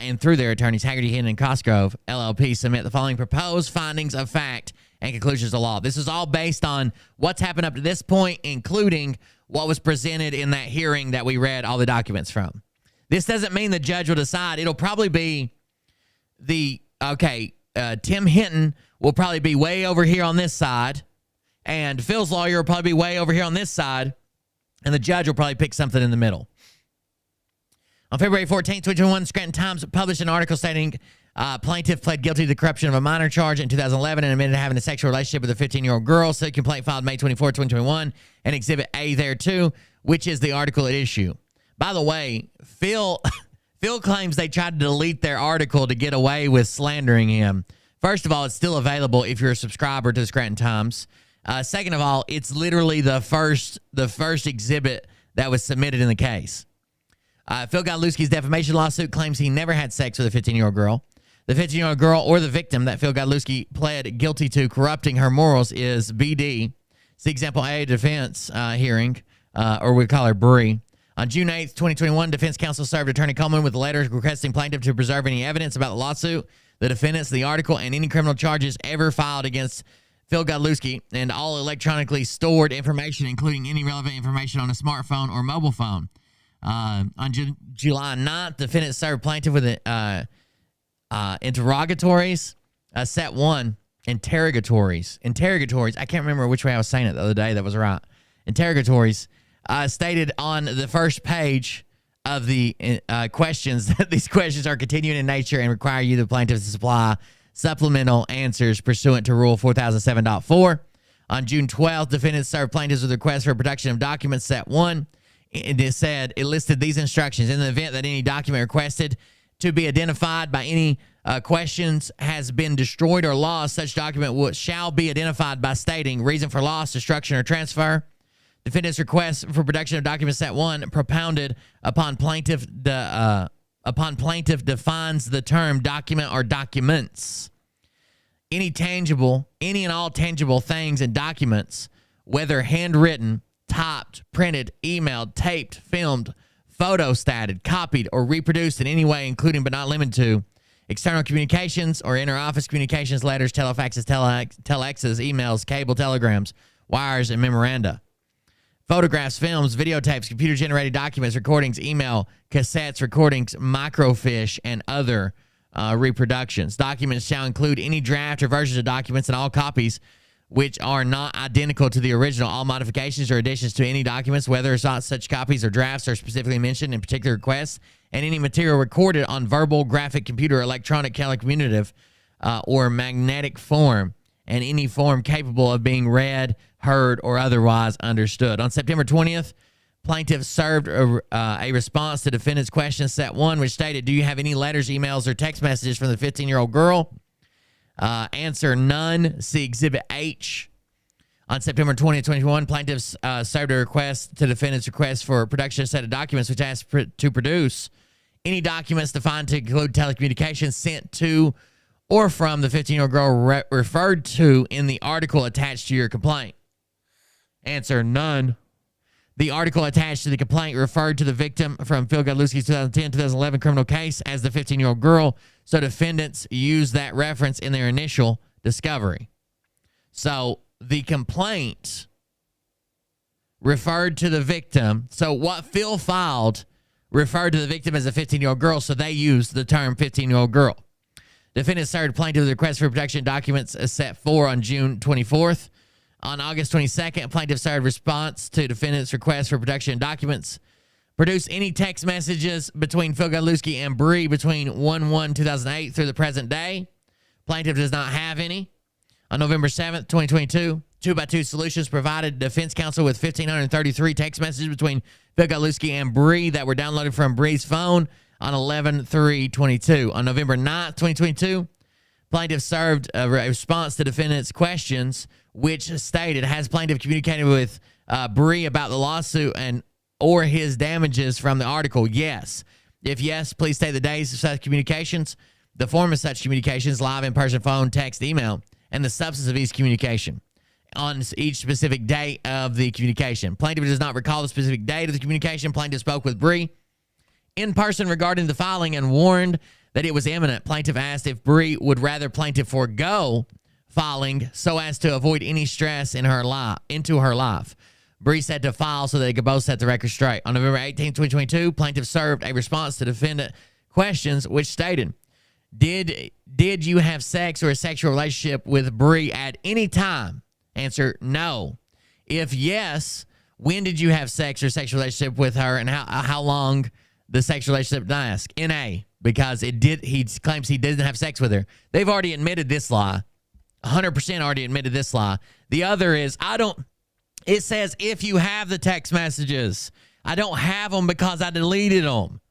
and through their attorneys, Haggerty, Hinton, and Cosgrove, LLP, submit the following proposed findings of fact and conclusions of law. This is all based on what's happened up to this point, including what was presented in that hearing that we read all the documents from. This doesn't mean the judge will decide. It'll probably be Tim Hinton will probably be way over here on this side, and Phil's lawyer will probably be way over here on this side, and the judge will probably pick something in the middle. On February 14th, 2021, Scranton Times published an article stating plaintiff pled guilty to the corruption of a minor charge in 2011 and admitted to having a sexual relationship with a 15-year-old girl. Said complaint filed May 24, 2021, and Exhibit A there too, which is the article at issue. By the way, Phil claims they tried to delete their article to get away with slandering him. First of all, it's still available if you're a subscriber to the Scranton Times. Second of all, it's literally the first exhibit that was submitted in the case. Phil Godlewski's defamation lawsuit claims he never had sex with a 15-year-old girl. The 15-year-old girl or the victim that Phil Godlewski pled guilty to corrupting her morals is BD. See Example A defense hearing, or we call her Bree. On June 8th, 2021, defense counsel served Attorney Coleman with a letter requesting plaintiff to preserve any evidence about the lawsuit, the defendants, the article, and any criminal charges ever filed against Phil Godlewski, and all electronically stored information, including any relevant information on a smartphone or mobile phone. On July 9th, defendant served plaintiff with interrogatories. Set 1, interrogatories. I can't remember which way I was saying it the other day that was right. Interrogatories stated on the first page of the questions that these questions are continuing in nature and require you, the plaintiff, to supply supplemental answers pursuant to Rule 4007.4. On June 12th, defendants served plaintiffs with requests for production of documents set 1. It listed these instructions. In the event that any document requested to be identified by any questions has been destroyed or lost, such document shall be identified by stating reason for loss, destruction, or transfer. Defendant's request for production of document set 1 propounded upon plaintiff defines the term document or documents. Any and all tangible things and documents, whether handwritten, typed, printed, emailed, taped, filmed, photostated, copied, or reproduced in any way, including but not limited to external communications or inter-office communications, letters, telefaxes, telexes, emails, cable telegrams, wires, and memoranda. Photographs, films, videotapes, computer-generated documents, recordings, email, cassettes, recordings, microfiche, and other reproductions. Documents shall include any draft or versions of documents and all copies which are not identical to the original. All modifications or additions to any documents, whether or not such copies or drafts are specifically mentioned in particular requests, and any material recorded on verbal, graphic, computer, electronic, telecommunicative, or magnetic form, and any form capable of being read, heard, or otherwise understood. On September 20th, plaintiff served a response to defendant's question set 1, which stated, do you have any letters, emails, or text messages from the 15-year-old girl? Answer, none. See Exhibit H. On September 20th, 2021, plaintiffs served a request to defendant's request for production of a set of documents which asked to produce any documents defined to include telecommunications sent to or from the 15-year-old girl referred to in the article attached to your complaint. Answer, none. The article attached to the complaint referred to the victim from Phil Godlewski's 2010-2011 criminal case as the 15-year-old girl, so defendants used that reference in their initial discovery. So the complaint referred to the victim. So what Phil filed referred to the victim as a 15-year-old girl, so they used the term 15-year-old girl. Defendants served plaintiff with a request for production documents set 4 on June 24th. On August 22nd, plaintiff served response to defendant's request for production documents. Produce any text messages between Phil Godlewski and Bree between 1/1/2008 through the present day. Plaintiff does not have any. On November 7th, 2022, 2x2 Solutions provided defense counsel with 1,533 text messages between Phil Godlewski and Bree that were downloaded from Bree's phone on 11/3/22. On November 9th, 2022, plaintiff served a response to defendant's questions, which stated, has plaintiff communicated with Bree about the lawsuit and or his damages from the article? Yes. If yes, please state the days of such communications, the form of such communications, live, in-person, phone, text, email, and the substance of each communication on each specific date of the communication. Plaintiff does not recall the specific date of the communication. Plaintiff spoke with Bree in person regarding the filing and warned that it was imminent. Plaintiff asked if Bree would rather plaintiff forego filing so as to avoid any stress into her life. Bree said to file so they could both set the record straight. On November 18, 2022, plaintiff served a response to defendant questions, which stated, did you have sex or a sexual relationship with Bree at any time? Answer, no. If yes, when did you have sex or sexual relationship with her, and how long the sexual relationship last? NA, because he claims he didn't have sex with her. They've already admitted this lie. 100% already admitted this lie. The other is, it says if you have the text messages. I don't have them because I deleted them.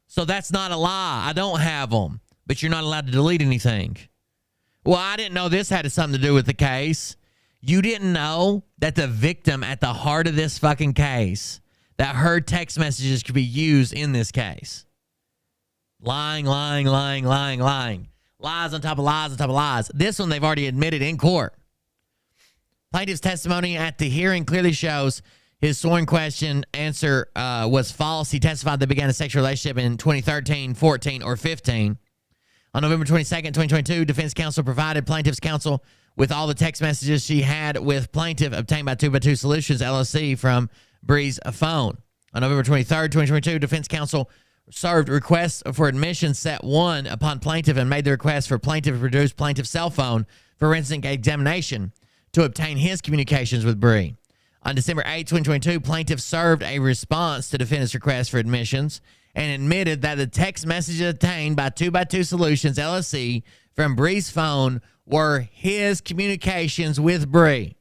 So that's not a lie. I don't have them, but you're not allowed to delete anything. Well, I didn't know this had something to do with the case. You didn't know that the victim at the heart of this fucking case, that her text messages could be used in this case. Lying. Lies on top of lies on top of lies. This one they've already admitted in court. Plaintiff's testimony at the hearing clearly shows his sworn question answer was false. He testified they began a sexual relationship in 2013, 14, or 15. On November 22nd, 2022, defense counsel provided plaintiff's counsel with all the text messages she had with plaintiff obtained by 2x2 Solutions, LLC from Bree's phone. On November 23rd, 2022, defense counsel served requests for admission set 1 upon plaintiff and made the request for plaintiff to produce plaintiff's cell phone for forensic examination to obtain his communications with Bree. On December 8, 2022, plaintiff served a response to defendant's request for admissions and admitted that the text messages obtained by 2x2 Solutions, LLC from Bree's phone were his communications with Bree.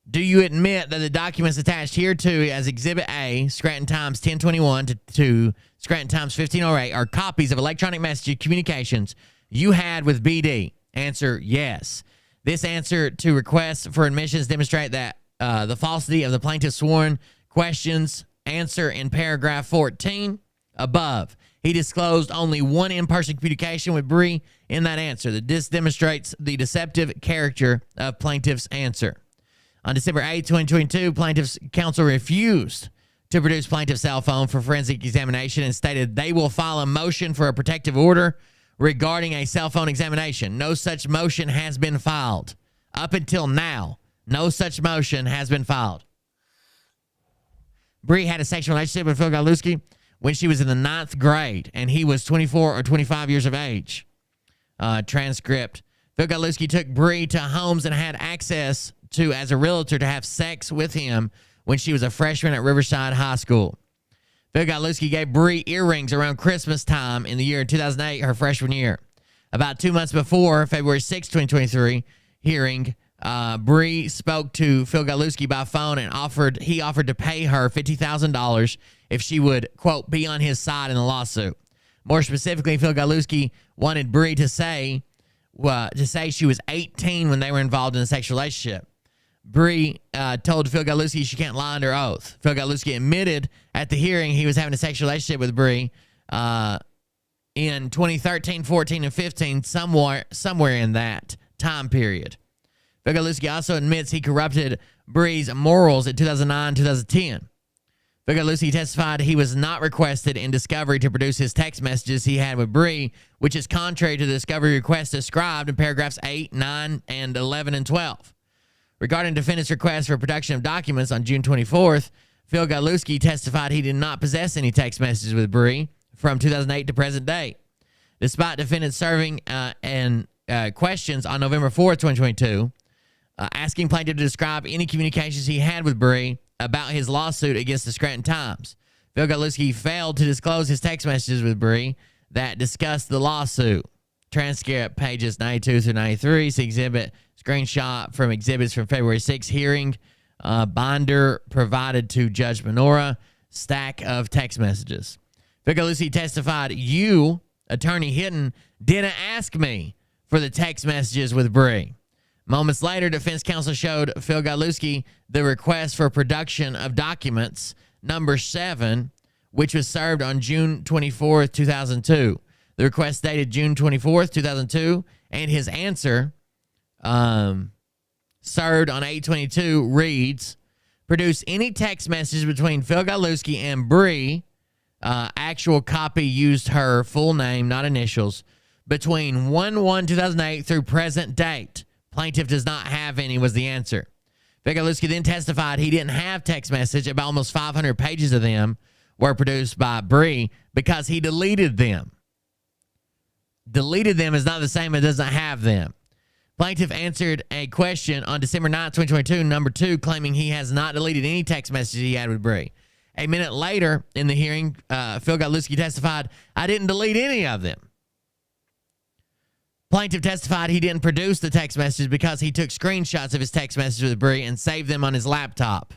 Do you admit that the documents attached here to as Exhibit A, Scranton Times 1021 to Scranton Times 1508, are copies of electronic message communications you had with BD? Answer, yes. This answer to requests for admissions demonstrate that the falsity of the plaintiff's sworn questions answer in paragraph 14 above. He disclosed only one in-person communication with Bree in that answer. This demonstrates the deceptive character of plaintiff's answer. On December 8, 2022, plaintiff's counsel refused to produce plaintiff's cell phone for forensic examination and stated they will file a motion for a protective order regarding a cell phone examination. No such motion has been filed. Up until now, no such motion has been filed. Bree had a sexual relationship with Phil Godlewski when she was in the 9th grade, and he was 24 or 25 years of age. Transcript. Phil Godlewski took Bree to homes and had access to as a realtor to have sex with him when she was a freshman at Riverside High School. Phil Godlewski gave Bree earrings around Christmas time in the year 2008, her freshman year. About 2 months before February 6, 2023 hearing, Bree spoke to Phil Godlewski by phone and he offered to pay her $50,000 if she would, quote, be on his side in the lawsuit. More specifically, Phil Godlewski wanted Bree to say she was 18 when they were involved in a sexual relationship. Bree told Phil Godlewski she can't lie under oath. Phil Godlewski admitted at the hearing he was having a sexual relationship with Bree in 2013, 14, and 15, somewhere in that time period. Phil Godlewski also admits he corrupted Bree's morals in 2009, 2010. Phil Godlewski testified he was not requested in discovery to produce his text messages he had with Bree, which is contrary to the discovery request described in paragraphs 8, 9, and 11 and 12. Regarding defendant's request for production of documents on June 24th, Phil Godlewski testified he did not possess any text messages with Bree from 2008 to present date. Despite defendant serving questions on November 4th, 2022, asking plaintiff to describe any communications he had with Bree about his lawsuit against the Scranton Times, Phil Godlewski failed to disclose his text messages with Bree that discussed the lawsuit. Transcript pages 92 through 93. See exhibit screenshot from exhibits from February 6 hearing. Binder provided to Judge Minora. Stack of text messages. Phil Godlewski testified, you, Attorney Hinton, didn't ask me for the text messages with Bree. Moments later, defense counsel showed Phil Godlewski the request for production of documents number 7, which was served on June 24th, 2002. The request dated June 24th, 2002, and his answer served on 8/22 reads, produce any text messages between Phil Godlewski and Bree, actual copy used her full name, not initials, between 1/1/2008 through present date. Plaintiff does not have any was the answer. Phil Godlewski then testified he didn't have text message, about almost 500 pages of them were produced by Bree because he deleted them. Deleted them is not the same as doesn't have them. Plaintiff answered a question on December 9, 2022, number 2, claiming he has not deleted any text messages he had with Bree. A minute later in the hearing, Phil Godlewski testified, I didn't delete any of them. Plaintiff testified he didn't produce the text messages because he took screenshots of his text messages with Bree and saved them on his laptop.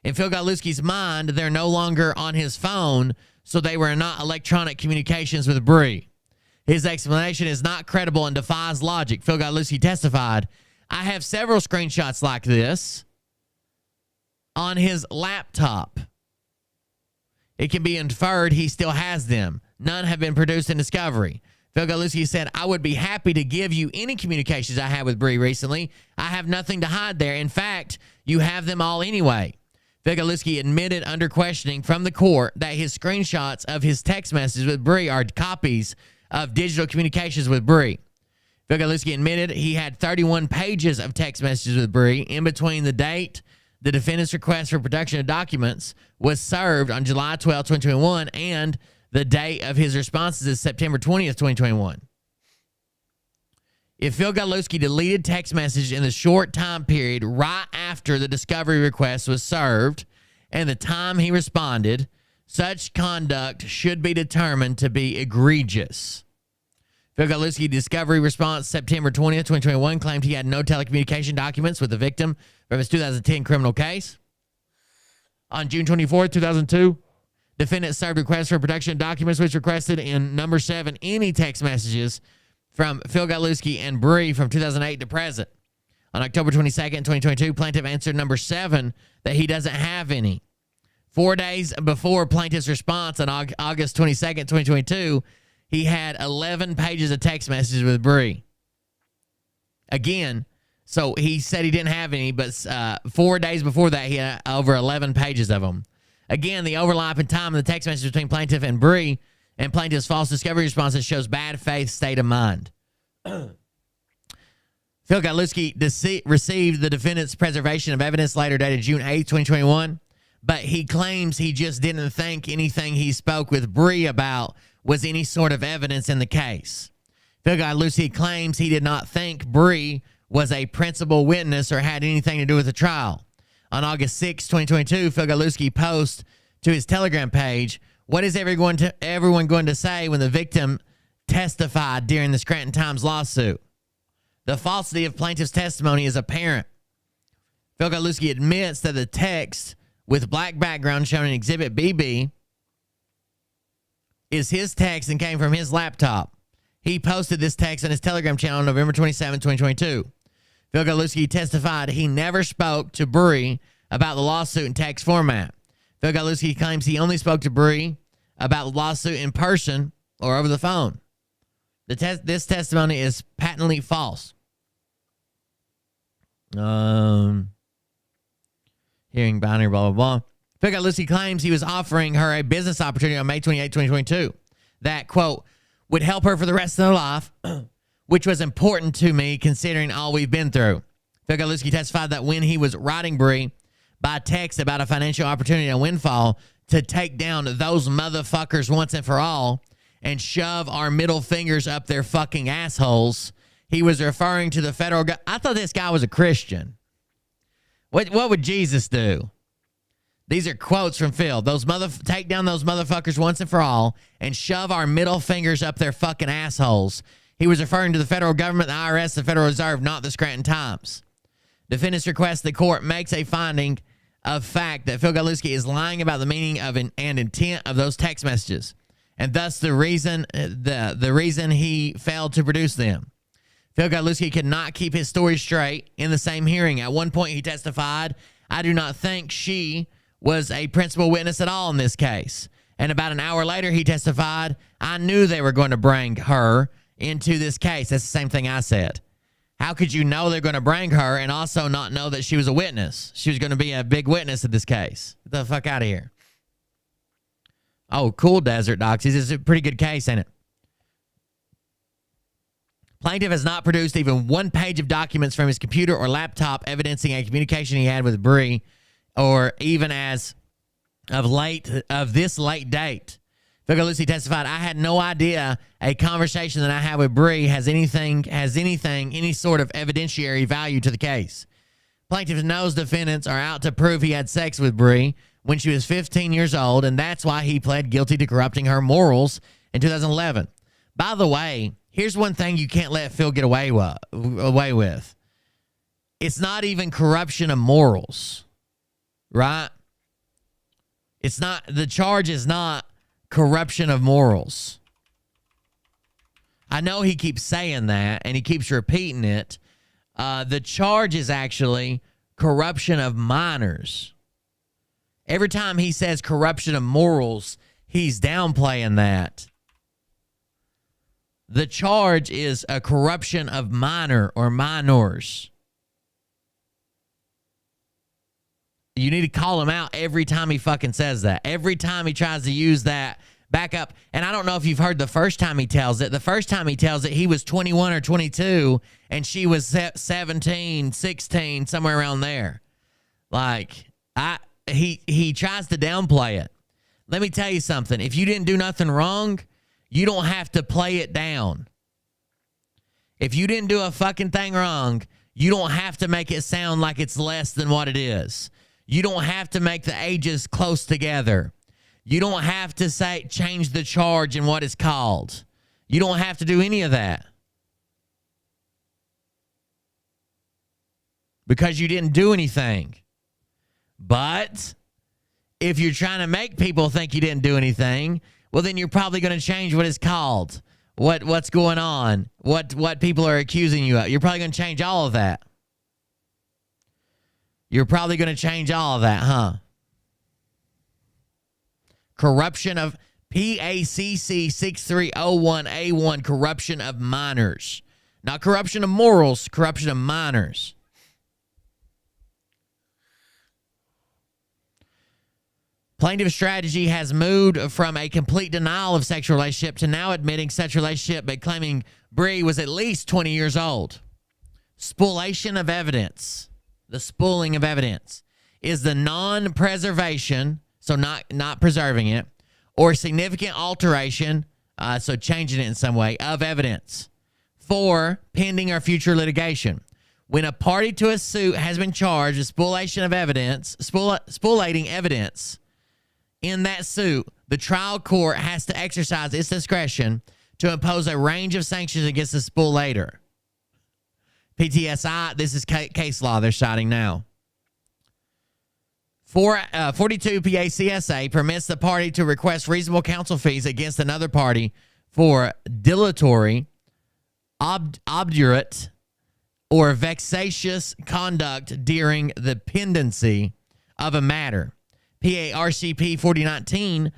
In Phil Godlewski's mind, they're no longer on his phone, so they were not electronic communications with Bree. His explanation is not credible and defies logic. Phil Godlewski testified, I have several screenshots like this on his laptop. It can be inferred he still has them. None have been produced in discovery. Phil Godlewski said, I would be happy to give you any communications I had with Bree recently. I have nothing to hide there. In fact, you have them all anyway. Phil Godlewski admitted under questioning from the court that his screenshots of his text messages with Bree are copies of digital communications with Bree. Phil Godlewski admitted he had 31 pages of text messages with Bree in between the date the defendant's request for production of documents was served on July 12, 2021, and the date of his responses is September 20th, 2021. If Phil Godlewski deleted text messages in the short time period right after the discovery request was served and the time he responded, such conduct should be determined to be egregious. Phil Godlewski discovery response September 20th, 2021 claimed he had no telecommunication documents with the victim from his 2010 criminal case. On June 24th, 2002, defendant served requests for production of documents which requested in number 7 any text messages from Phil Godlewski and Bree from 2008 to present. On October 22nd, 2022, plaintiff answered number 7 that he doesn't have any. 4 days before plaintiff's response on August 22nd, 2022, he had 11 pages of text messages with Bree. Again, so he said he didn't have any, but 4 days before that, he had over 11 pages of them. Again, the overlap in time of the text messages between plaintiff and Bree and plaintiff's false discovery responses shows bad faith state of mind. Phil Godlewski received the defendant's preservation of evidence later dated June 8, 2021, but he claims he just didn't think anything he spoke with Bree about was any sort of evidence in the case. Phil Godlewski claims he did not think Bree was a principal witness or had anything to do with the trial. On August 6, 2022, Phil Godlewski posts to his Telegram page, "What is everyone going to say when the victim testified during the Scranton Times lawsuit? The falsity of plaintiff's testimony is apparent. Phil Godlewski admits that the text with black background shown in Exhibit BB is his text and came from his laptop. He posted this text on his Telegram channel on November 27, 2022. Phil Godlewski testified he never spoke to Bree about the lawsuit in text format. Phil Godlewski claims he only spoke to Bree about the lawsuit in person or over the phone. This testimony is patently false. Hearing binary, blah, blah, blah. Phil Godlewski claims he was offering her a business opportunity on May 28, 2022 that, quote, would help her for the rest of her life, which was important to me considering all we've been through. Phil Godlewski testified that when he was writing Bree by text about a financial opportunity and windfall to take down those motherfuckers once and for all and shove our middle fingers up their fucking assholes, he was referring to the federal government. I thought this guy was a Christian. What would Jesus do? These are quotes from Phil. Take down those motherfuckers once and for all and shove our middle fingers up their fucking assholes. He was referring to the federal government, the IRS, the Federal Reserve, not the Scranton Times. Defendants request the court makes a finding of fact that Phil Godlewski is lying about the meaning of and intent of those text messages, and thus the reason he failed to produce them. Phil Godlewski could not keep his story straight in the same hearing. At one point, he testified, "I do not think she was a principal witness at all in this case." And about an hour later, he testified, "I knew they were going to bring her into this case." That's the same thing I said. How could you know they're going to bring her and also not know that she was a witness? She was going to be a big witness in this case. Get the fuck out of here. Oh, cool, Desert Doxies. It's a pretty good case, ain't it? Plaintiff has not produced even one page of documents from his computer or laptop evidencing a communication he had with Bree, or even as of this late date. Phil Godlewski testified, "I had no idea a conversation that I had with Bree has any sort of evidentiary value to the case. Plaintiff knows defendants are out to prove he had sex with Bree when she was 15 years old, and that's why he pled guilty to corrupting her morals in 2011. By the way, here's one thing you can't let Phil get away with. It's not even corruption of morals, right? It's not, the charge is not corruption of morals. I know he keeps saying that and he keeps repeating it. The charge is actually corruption of minors. Every time he says corruption of morals, he's downplaying that. The charge is a corruption of minor or minors. You need to call him out every time he fucking says that. Every time he tries to use that back up. And I don't know if you've heard the first time he tells it. The first time he tells it, he was 21 or 22, and she was 17, 16, somewhere around there. Like, he tries to downplay it. Let me tell you something. If you didn't do nothing wrong, you don't have to play it down. If you didn't do a fucking thing wrong, you don't have to make it sound like it's less than what it is. You don't have to make the ages close together. You don't have to change the charge and what it's called. You don't have to do any of that. Because you didn't do anything. But if you're trying to make people think you didn't do anything, well, then you're probably going to change what it's called, what's going on, what people are accusing you of. You're probably going to change all of that. You're probably going to change all of that, huh? Corruption of PACC 6301A1, corruption of minors. Not corruption of morals, corruption of minors. Plaintiff's strategy has moved from a complete denial of sexual relationship to now admitting sexual relationship but claiming Bree was at least 20 years old. Spoliation of evidence. The spooling of evidence is the non-preservation, so not preserving it, or significant alteration, so changing it in some way, of evidence for pending or future litigation. When a party to a suit has been charged with spoliation of evidence, spoliating evidence in that suit, the trial court has to exercise its discretion to impose a range of sanctions against the spoliator. PTSI, this is case law they're citing now. 42 PACSA permits the party to request reasonable counsel fees against another party for dilatory, obdurate, or vexatious conduct during the pendency of a matter. PARCP 4019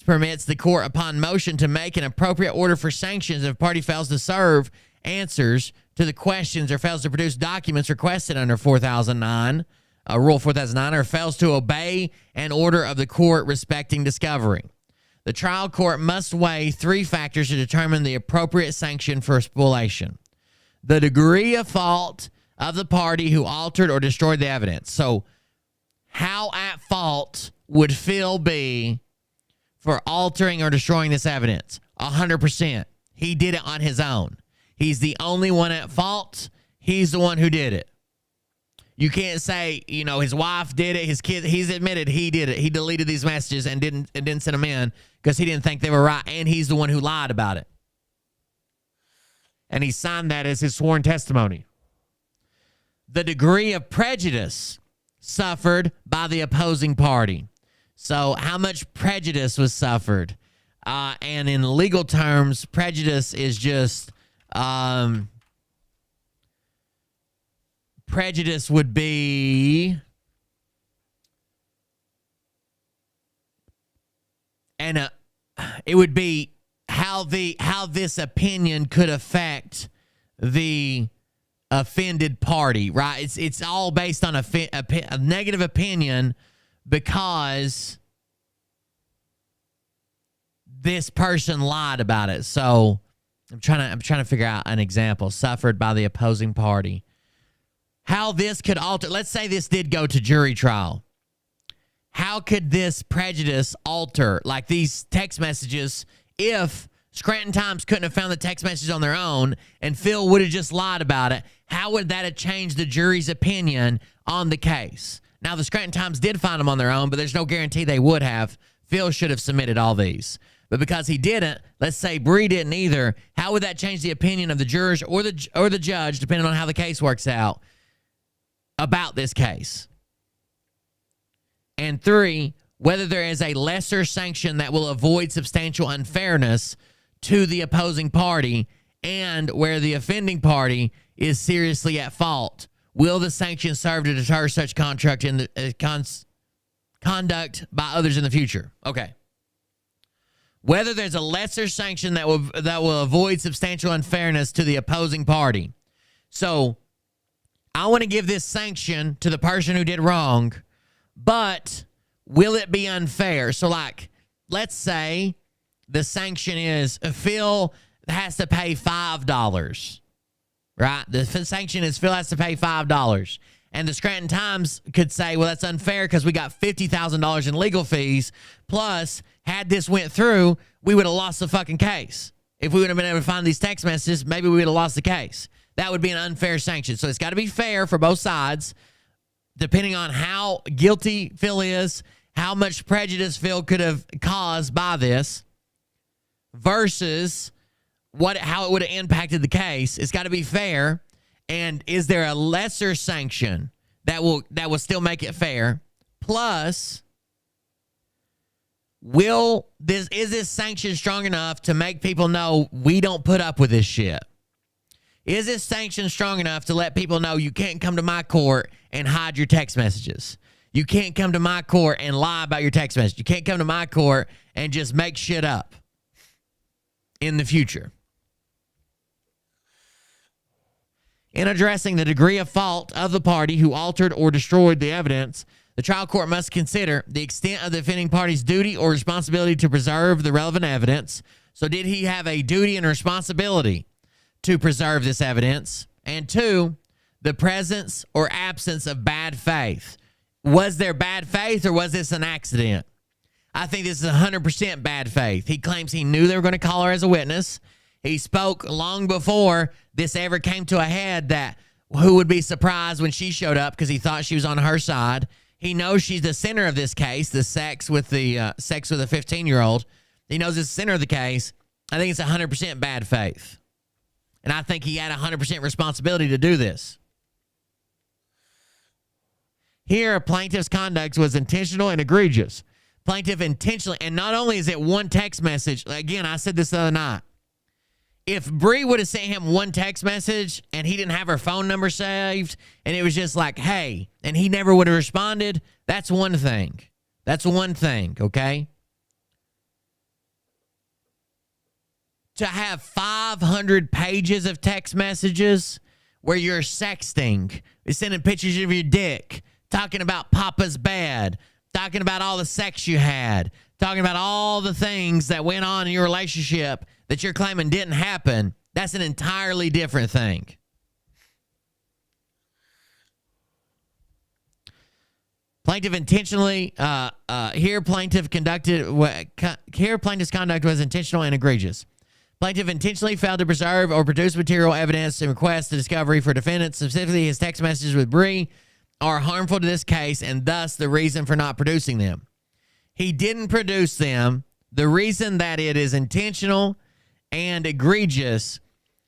permits the court upon motion to make an appropriate order for sanctions if a party fails to serve answers to the questions or fails to produce documents requested under 4009, Rule 4009, or fails to obey an order of the court respecting discovery. The trial court must weigh 3 factors to determine the appropriate sanction for spoliation. The degree of fault of the party who altered or destroyed the evidence. So, how at fault would Phil be for altering or destroying this evidence? 100%. He did it on his own. He's the only one at fault. He's the one who did it. You can't say, his wife did it, his kids. He's admitted he did it. He deleted these messages and didn't send them in because he didn't think they were right, and he's the one who lied about it. And he signed that as his sworn testimony. The degree of prejudice suffered by the opposing party. So how much prejudice was suffered? And in legal terms, prejudice is just... prejudice would be it would be how this opinion could affect the offended party, right? It's all based on a negative opinion because this person lied about it. So I'm trying to figure out an example. Suffered by the opposing party. How this could alter. Let's say this did go to jury trial. How could this prejudice alter, like these text messages, if Scranton Times couldn't have found the text messages on their own and Phil would have just lied about it? How would that have changed the jury's opinion on the case? Now, the Scranton Times did find them on their own, but there's no guarantee they would have. Phil should have submitted all these. But because he didn't, let's say Bree didn't either, how would that change the opinion of the jurors or the judge, depending on how the case works out, about this case? And 3, whether there is a lesser sanction that will avoid substantial unfairness to the opposing party, and where the offending party is seriously at fault, will the sanction serve to deter such conduct by others in the future? Okay. Whether there's a lesser sanction that will avoid substantial unfairness to the opposing party. So, I want to give this sanction to the person who did wrong, but will it be unfair? So, like, let's say the sanction is Phil has to pay $5, right? The sanction is Phil has to pay $5. And the Scranton Times could say, well, that's unfair because we got $50,000 in legal fees. Plus, had this went through, we would have lost the fucking case. If we would have been able to find these text messages, maybe we would have lost the case. That would be an unfair sanction. So it's got to be fair for both sides, depending on how guilty Phil is, how much prejudice Phil could have caused by this, versus how it would have impacted the case. It's got to be fair. And is there a lesser sanction that will still make it fair? Plus, is this sanction strong enough to make people know we don't put up with this shit? Is this sanction strong enough to let people know you can't come to my court and hide your text messages? You can't come to my court and lie about your text message. You can't come to my court and just make shit up in the future. In addressing the degree of fault of the party who altered or destroyed the evidence, the trial court must consider the extent of the offending party's duty or responsibility to preserve the relevant evidence. So did he have a duty and responsibility to preserve this evidence? And 2, the presence or absence of bad faith. Was there bad faith or was this an accident? I think this is 100% bad faith. He claims he knew they were going to call her as a witness. He spoke long before this ever came to a head that who would be surprised when she showed up because he thought she was on her side. He knows she's the center of this case, the sex with a 15-year-old. He knows it's the center of the case. I think it's 100% bad faith. And I think he had 100% responsibility to do this. Here, a plaintiff's conduct was intentional and egregious. Plaintiff intentionally, and not only is it one text message, again, I said this the other night. If Bree would have sent him one text message and he didn't have her phone number saved and it was just like, hey, and he never would have responded, that's one thing. That's one thing, okay? To have 500 pages of text messages where you're sexting, you're sending pictures of your dick, talking about Papa's bed, talking about all the sex you had, talking about all the things that went on in your relationship that you're claiming didn't happen, that's an entirely different thing. Plaintiff intentionally, plaintiff's conduct was intentional and egregious. Plaintiff intentionally failed to preserve or produce material evidence and request the discovery for defendants, specifically his text messages with Bree, are harmful to this case and thus the reason for not producing them. He didn't produce them. The reason that it is intentional and egregious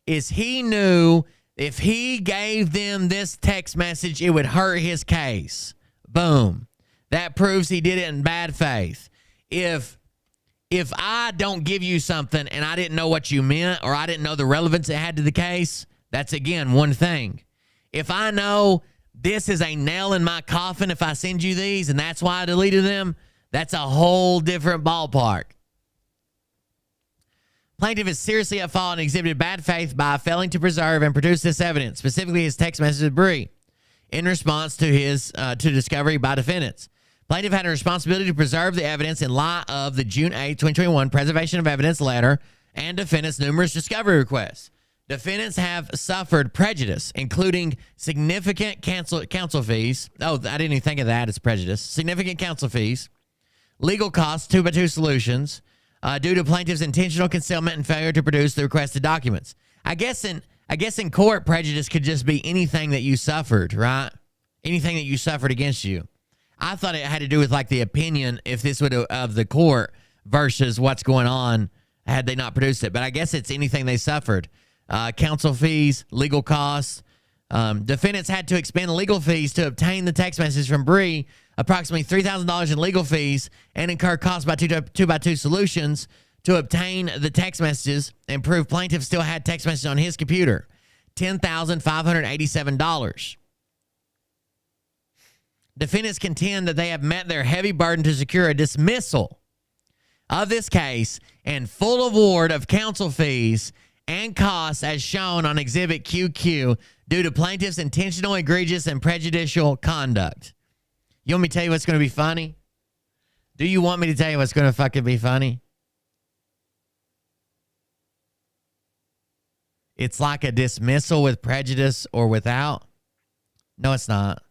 is he knew if he gave them this text message, it would hurt his case. Boom. That proves he did it in bad faith. If I don't give you something and I didn't know what you meant or I didn't know the relevance it had to the case, that's, again, one thing. If I know this is a nail in my coffin if I send you these and that's why I deleted them, that's a whole different ballpark. Plaintiff is seriously at fault and exhibited bad faith by failing to preserve and produce this evidence, specifically his text message with Bree, in response to his to discovery by defendants. Plaintiff had a responsibility to preserve the evidence in light of the June 8, 2021 preservation of evidence letter and defendants' numerous discovery requests. Defendants have suffered prejudice, including significant counsel fees. Oh, I didn't even think of that as prejudice. Significant counsel fees, legal costs, 2x2 solutions, due to plaintiff's intentional concealment and failure to produce the requested documents. I guess in court, prejudice could just be anything that you suffered, right? Anything that you suffered against you. I thought it had to do with like the opinion, if this would of the court versus what's going on had they not produced it. But I guess it's anything they suffered. Counsel fees, legal costs. Defendants had to expend legal fees to obtain the text message from Bree, approximately $3,000 in legal fees, and incur costs by 2x2 solutions to obtain the text messages and prove plaintiff still had text messages on his computer. $10,587. Defendants contend that they have met their heavy burden to secure a dismissal of this case and full award of counsel fees and costs as shown on Exhibit QQ due to plaintiff's intentional, egregious, and prejudicial conduct. You want me to tell you what's going to be funny? Do you want me to tell you what's going to fucking be funny? It's like a dismissal with prejudice or without. No, it's not.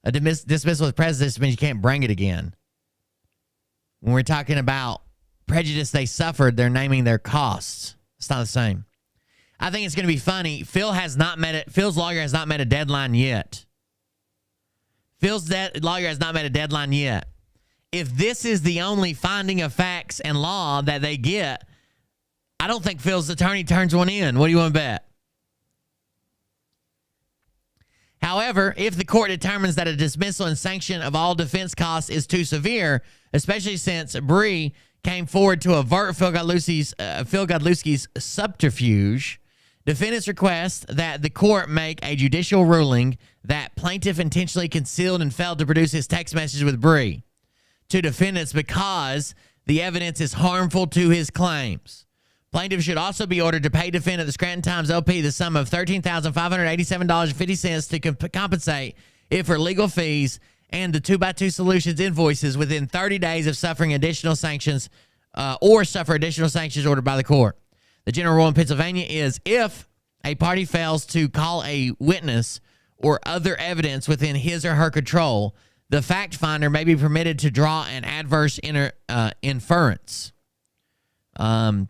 A dismissal with prejudice means you can't bring it again. When we're talking about prejudice they suffered, they're naming their costs. It's not the same. I think it's going to be funny. Phil's lawyer has not met a deadline yet. Phil's lawyer has not met a deadline yet. If this is the only finding of facts and law that they get, I don't think Phil's attorney turns one in. What do you want to bet? However, if the court determines that a dismissal and sanction of all defense costs is too severe, especially since Bree came forward to avert Phil Godlewski's subterfuge, defendants request that the court make a judicial ruling that plaintiff intentionally concealed and failed to produce his text message with Bree to defendants because the evidence is harmful to his claims. Plaintiff should also be ordered to pay defendant the Scranton Times LP the sum of $13,587.50 to compensate it for legal fees and the 2x2 Solutions invoices within 30 days of suffering additional sanctions or suffer additional sanctions ordered by the court. The general rule in Pennsylvania is if a party fails to call a witness or other evidence within his or her control, the fact finder may be permitted to draw an adverse inference.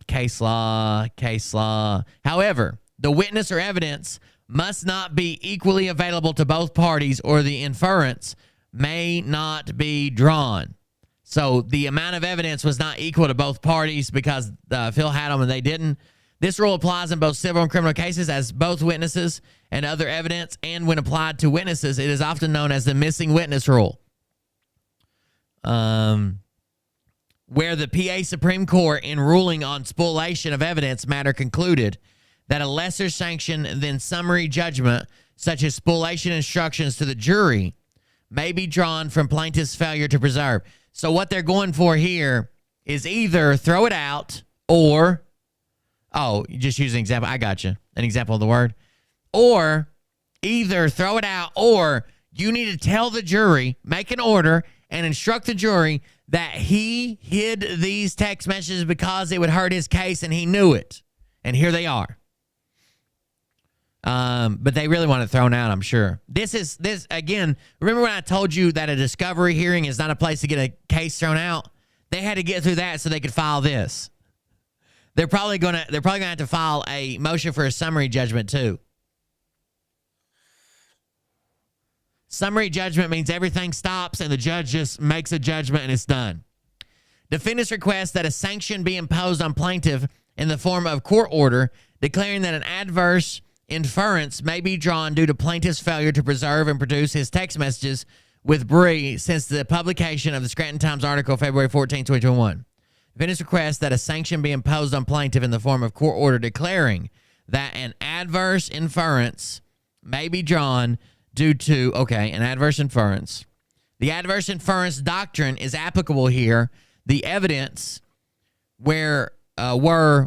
Case law. However, the witness or evidence must not be equally available to both parties or the inference may not be drawn. So the amount of evidence was not equal to both parties because Phil had them and they didn't. This rule applies in both civil and criminal cases as both witnesses and other evidence, and when applied to witnesses, it is often known as the missing witness rule. Where the PA Supreme Court, in ruling on spoliation of evidence matter, concluded that a lesser sanction than summary judgment, such as spoliation instructions to the jury, may be drawn from plaintiff's failure to preserve. So what they're going for here is either throw it out or, you just use an example. I got you. An example of the word. Or either throw it out or you need to tell the jury, make an order, and instruct the jury that he hid these text messages because it would hurt his case and he knew it. And here they are. But they really want it thrown out, I'm sure. This again, remember when I told you that a discovery hearing is not a place to get a case thrown out? They had to get through that so they could file this. They're probably gonna have to file a motion for a summary judgment too. Summary judgment means everything stops and the judge just makes a judgment and it's done. Defendants request that a sanction be imposed on plaintiff in the form of court order declaring that an adverse inference may be drawn due to plaintiff's failure to preserve and produce his text messages with Bree since the publication of the Scranton Times article February 14, 2021. Defendants request that a sanction be imposed on plaintiff in the form of court order declaring that an adverse inference may be drawn due to, an adverse inference. The adverse inference doctrine is applicable here. The evidence were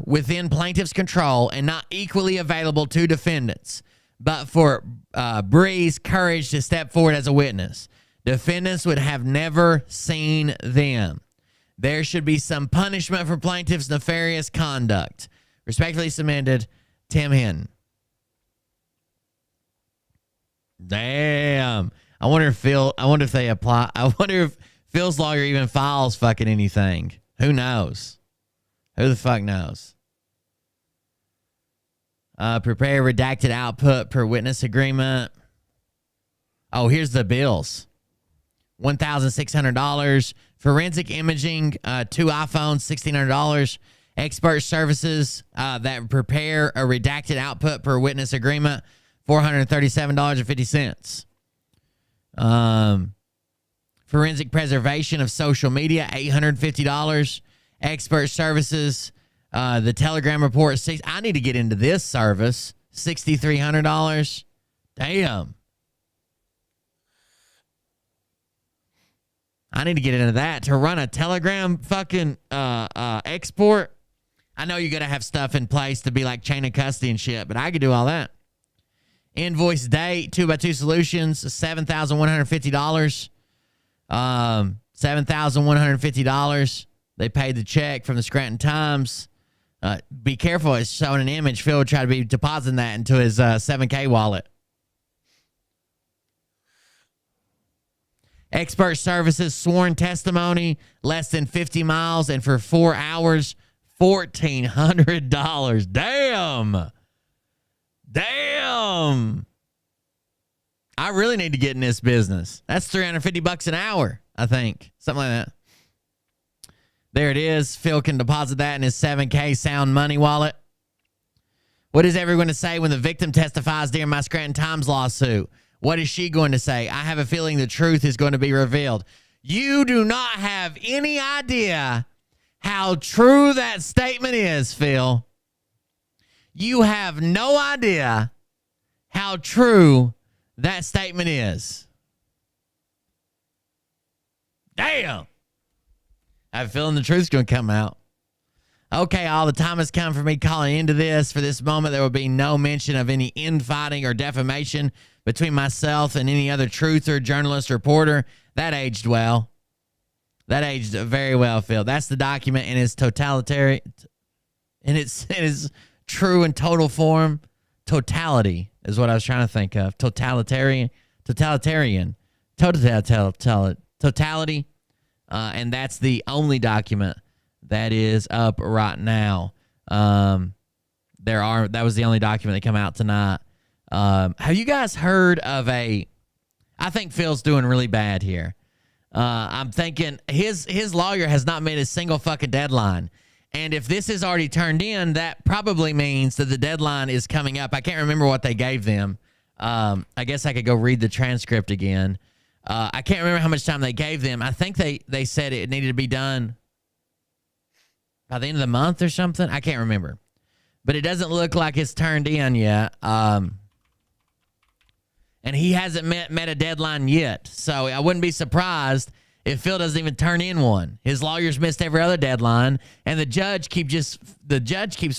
within plaintiff's control and not equally available to defendants, but for Bree's courage to step forward as a witness. Defendants would have never seen them. There should be some punishment for plaintiff's nefarious conduct. Respectfully submitted, Tim Hinton. Damn. I wonder if Phil's lawyer even files fucking anything. Who knows? Who the fuck knows? Prepare redacted output per witness agreement. Oh, here's the bills. $1,600. Forensic imaging, 2 iPhones, $1,600. Expert services that prepare a redacted output per witness agreement, $437.50. Forensic preservation of social media, $850. Expert services, the Telegram report, I need to get into this service, $6,300. Damn. I need to get into that to run a Telegram fucking export. I know you got to have stuff in place to be like chain of custody and shit, but I could do all that. Invoice date, 2x2 Solutions, $7,150. $7,150. They paid the check from the Scranton Times. Be careful, it's showing an image. Phil would try to be depositing that into his 7K wallet. Expert services, sworn testimony, less than 50 miles, and for 4 hours, $1,400. Damn. Damn. I really need to get in this business. That's $350 an hour, I think. Something like that. There it is. Phil can deposit that in his 7K Sound Money wallet. What is everyone to say when the victim testifies during my Scranton Times lawsuit? What is she going to say? I have a feeling the truth is going to be revealed. You do not have any idea how true that statement is, Phil. You have no idea how true that statement is. Damn. I have a feeling the truth's going to come out. Okay, all the time has come for me calling into this. For this moment, there will be no mention of any infighting or defamation between myself and any other truther, journalist, reporter. That aged well. That aged very well, Phil. That's the document in its totalitarian, in its true and total form. Totality is what I was trying to think of. Totality. And that's the only document that is up right now. That was the only document that came out tonight. Have you guys heard of I think Phil's doing really bad here. I'm thinking his lawyer has not made a single fucking deadline. And if this is already turned in, that probably means that the deadline is coming up. I can't remember what they gave them. I guess I could go read the transcript again. I can't remember how much time they gave them. I think they said it needed to be done by the end of the month or something. I can't remember. But it doesn't look like it's turned in yet. And he hasn't met a deadline yet. So I wouldn't be surprised if Phil doesn't even turn in one. His lawyers missed every other deadline, and the judge keeps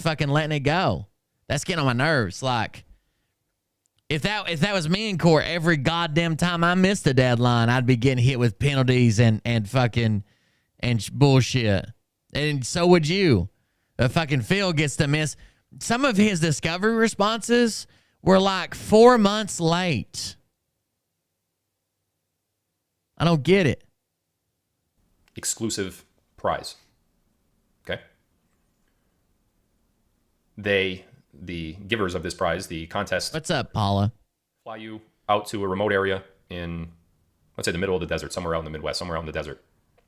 fucking letting it go. That's getting on my nerves. Like, if that was me in court, every goddamn time I missed a deadline, I'd be getting hit with penalties and fucking and bullshit. And so would you. Fucking Phil gets to miss. Some of his discovery responses were like 4 months late. I don't get it. Exclusive prize. Okay? The givers of this prize, the contest. What's up, Paula? Fly you out to a remote area in, let's say, the middle of the desert, somewhere out in the Midwest, somewhere out in the desert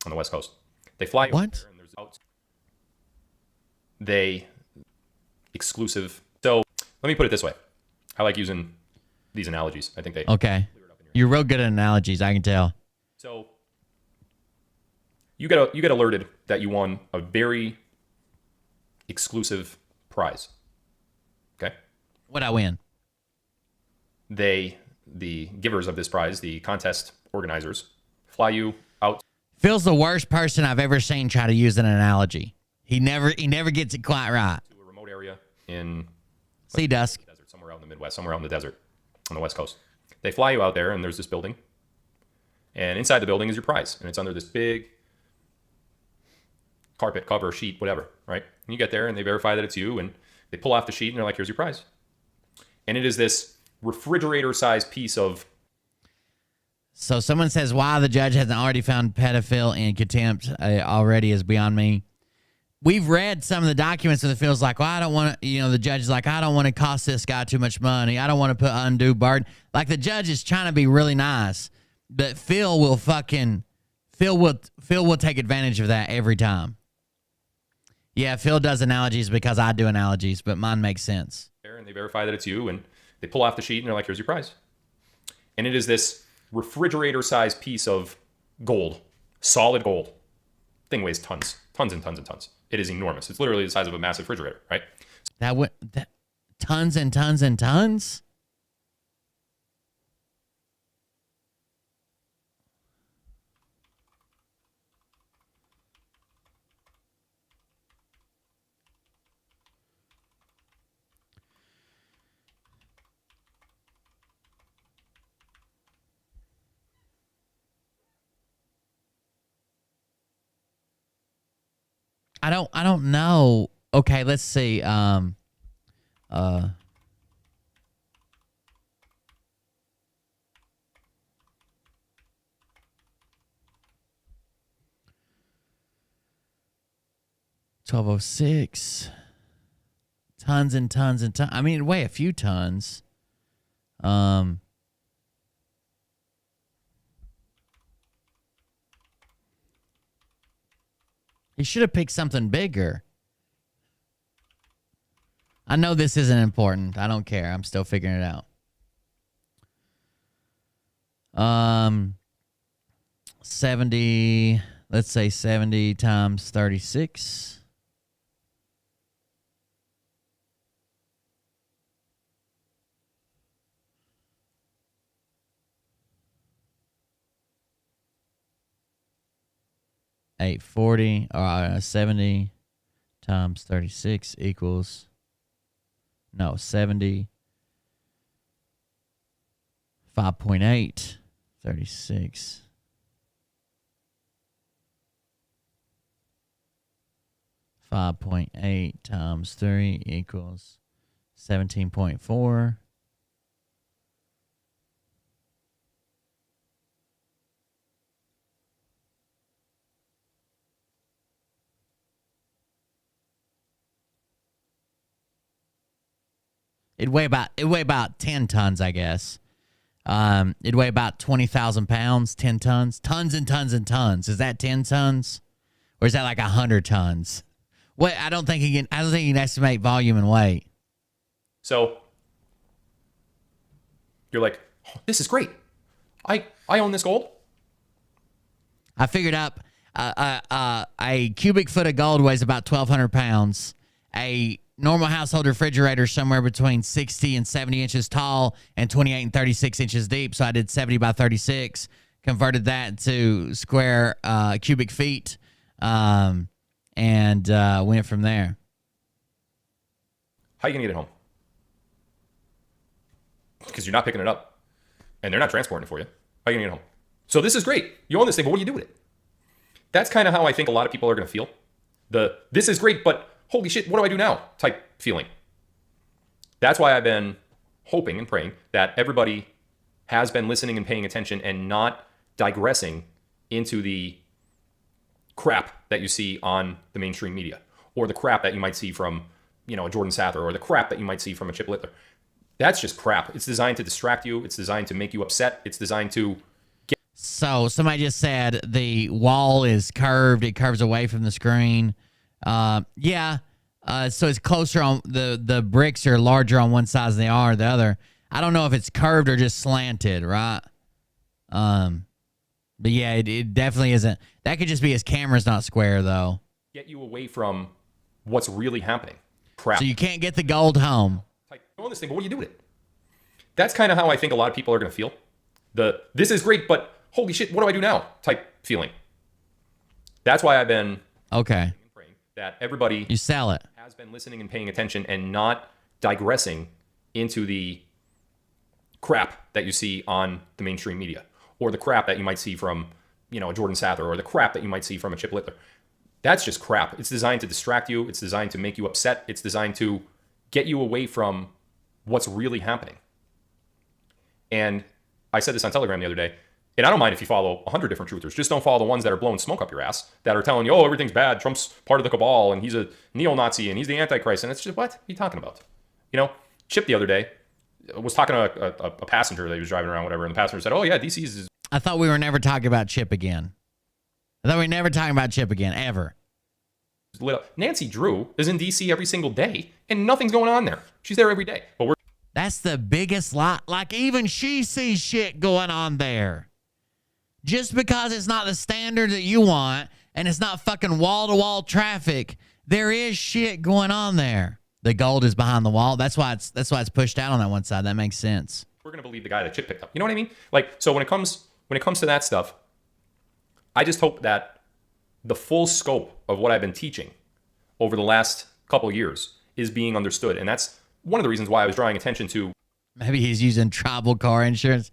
on the West Coast. They fly you out there and there's exclusive. So let me put it this way. I like using these analogies. I think they okay. You're real good at analogies, I can tell. So you get alerted that you won a very exclusive prize. Okay? What'd I win? The givers of this prize, the contest organizers, fly you out. Phil's the worst person I've ever seen try to use an analogy. He never gets it quite right. To a remote area in Sea Dusk. Desert, somewhere out in the Midwest, somewhere out in the desert on the West Coast. They fly you out there, and there's this building. And inside the building is your prize. And it's under this big carpet, cover, sheet, whatever, right? And you get there, and they verify that it's you, and they pull off the sheet, and they're like, here's your prize. And it is this refrigerator-sized piece of... So someone says why the judge hasn't already found pedophile in contempt already is beyond me. We've read some of the documents and it feels like, well, I don't want to, the judge is like, I don't want to cost this guy too much money. I don't want to put undue burden. Like the judge is trying to be really nice, but Phil will take advantage of that every time. Yeah, Phil does analogies because I do analogies, but mine makes sense. And they verify that it's you, and they pull off the sheet, and they're like, here's your prize. And it is this refrigerator-sized piece of gold, solid gold. Thing weighs tons and tons and tons. It is enormous. It's literally the size of a massive refrigerator, right? That tons and tons and tons? I don't know. Okay, let's see. $12.06. Tons and tons and tons. I mean, it weigh a few tons. He should have picked something bigger. I know this isn't important. I don't care. I'm still figuring it out. 70, let's say 70 times 36. $840 or 70 times 36 equals 70 5.8 36 5.8 times 3 equals 17.4. It'd weigh about 10 tons, I guess. It'd weigh about 20,000 pounds, 10 tons. Tons and tons and tons. Is that 10 tons? Or is that like 100 tons? What? I don't think you can estimate volume and weight. So you're like, oh, this is great. I own this gold. I figured up a cubic foot of gold weighs about 1,200 pounds. A normal household refrigerator somewhere between 60 and 70 inches tall and 28 and 36 inches deep. So I did 70 by 36, converted that to square cubic feet, and went from there. How are you going to get it home? Because you're not picking it up, and they're not transporting it for you. How are you going to get it home? So this is great. You own this thing, but what do you do with it? That's kind of how I think a lot of people are going to feel. This is great, but holy shit, what do I do now type feeling. That's why I've been hoping and praying that everybody has been listening and paying attention and not digressing into the crap that you see on the mainstream media, or the crap that you might see from, a Jordan Sather, or the crap that you might see from a Chip Littler. That's just crap. It's designed to distract you. It's designed to make you upset. It's designed to get... So somebody just said the wall is curved. It curves away from the screen. Yeah. So it's closer on the bricks are larger on one side than they are the other. I don't know if it's curved or just slanted, right? But yeah, it definitely isn't. That could just be his camera's not square though. Get you away from what's really happening. Crap. So you can't get the gold home. Like, you own this thing, but what do you do with it? That's kind of how I think a lot of people are going to feel. This is great, but holy shit, what do I do now type feeling. That's why I've been praying that everybody you sell it has been listening and paying attention and not digressing into the crap that you see on the mainstream media, or the crap that you might see from, a Jordan Sather, or the crap that you might see from a Chip Littler. That's just crap. It's designed to distract you. It's designed to make you upset. It's designed to get you away from what's really happening. And I said this on Telegram the other day, and I don't mind if you follow 100 different truthers. Just don't follow the ones that are blowing smoke up your ass, that are telling you, oh, everything's bad. Trump's part of the cabal, and he's a neo-Nazi, and he's the Antichrist. And it's just, what are you talking about? Chip the other day was talking to a passenger that he was driving around, whatever, and the passenger said, oh, yeah, DC's... I thought we were never talking about Chip again. Ever. Nancy Drew is in DC every single day, and nothing's going on there. She's there every day. But that's the biggest lie. Like, even she sees shit going on there. Just because it's not the standard that you want, and it's not fucking wall-to-wall traffic, there is shit going on there. The gold is behind the wall. That's why it's pushed out on that one side. That makes sense. We're gonna believe the guy that Chip picked up. You know what I mean? Like, so when it comes to that stuff, I just hope that the full scope of what I've been teaching over the last couple of years is being understood. And that's one of the reasons why I was drawing attention to... Maybe he's using tribal car insurance.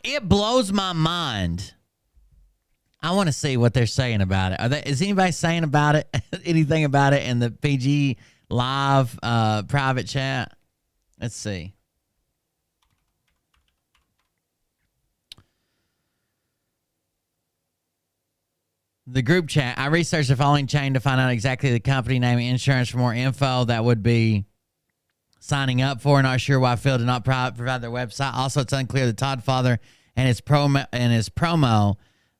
It blows my mind. I want to see what they're saying about it. Is anybody saying about it, anything about it in the PG live private chat? Let's see. The group chat. I researched the following chain to find out exactly the company name and insurance for more info that would be signing up for. Not sure why Phil did not provide their website. Also, it's unclear that Todd Father and his promo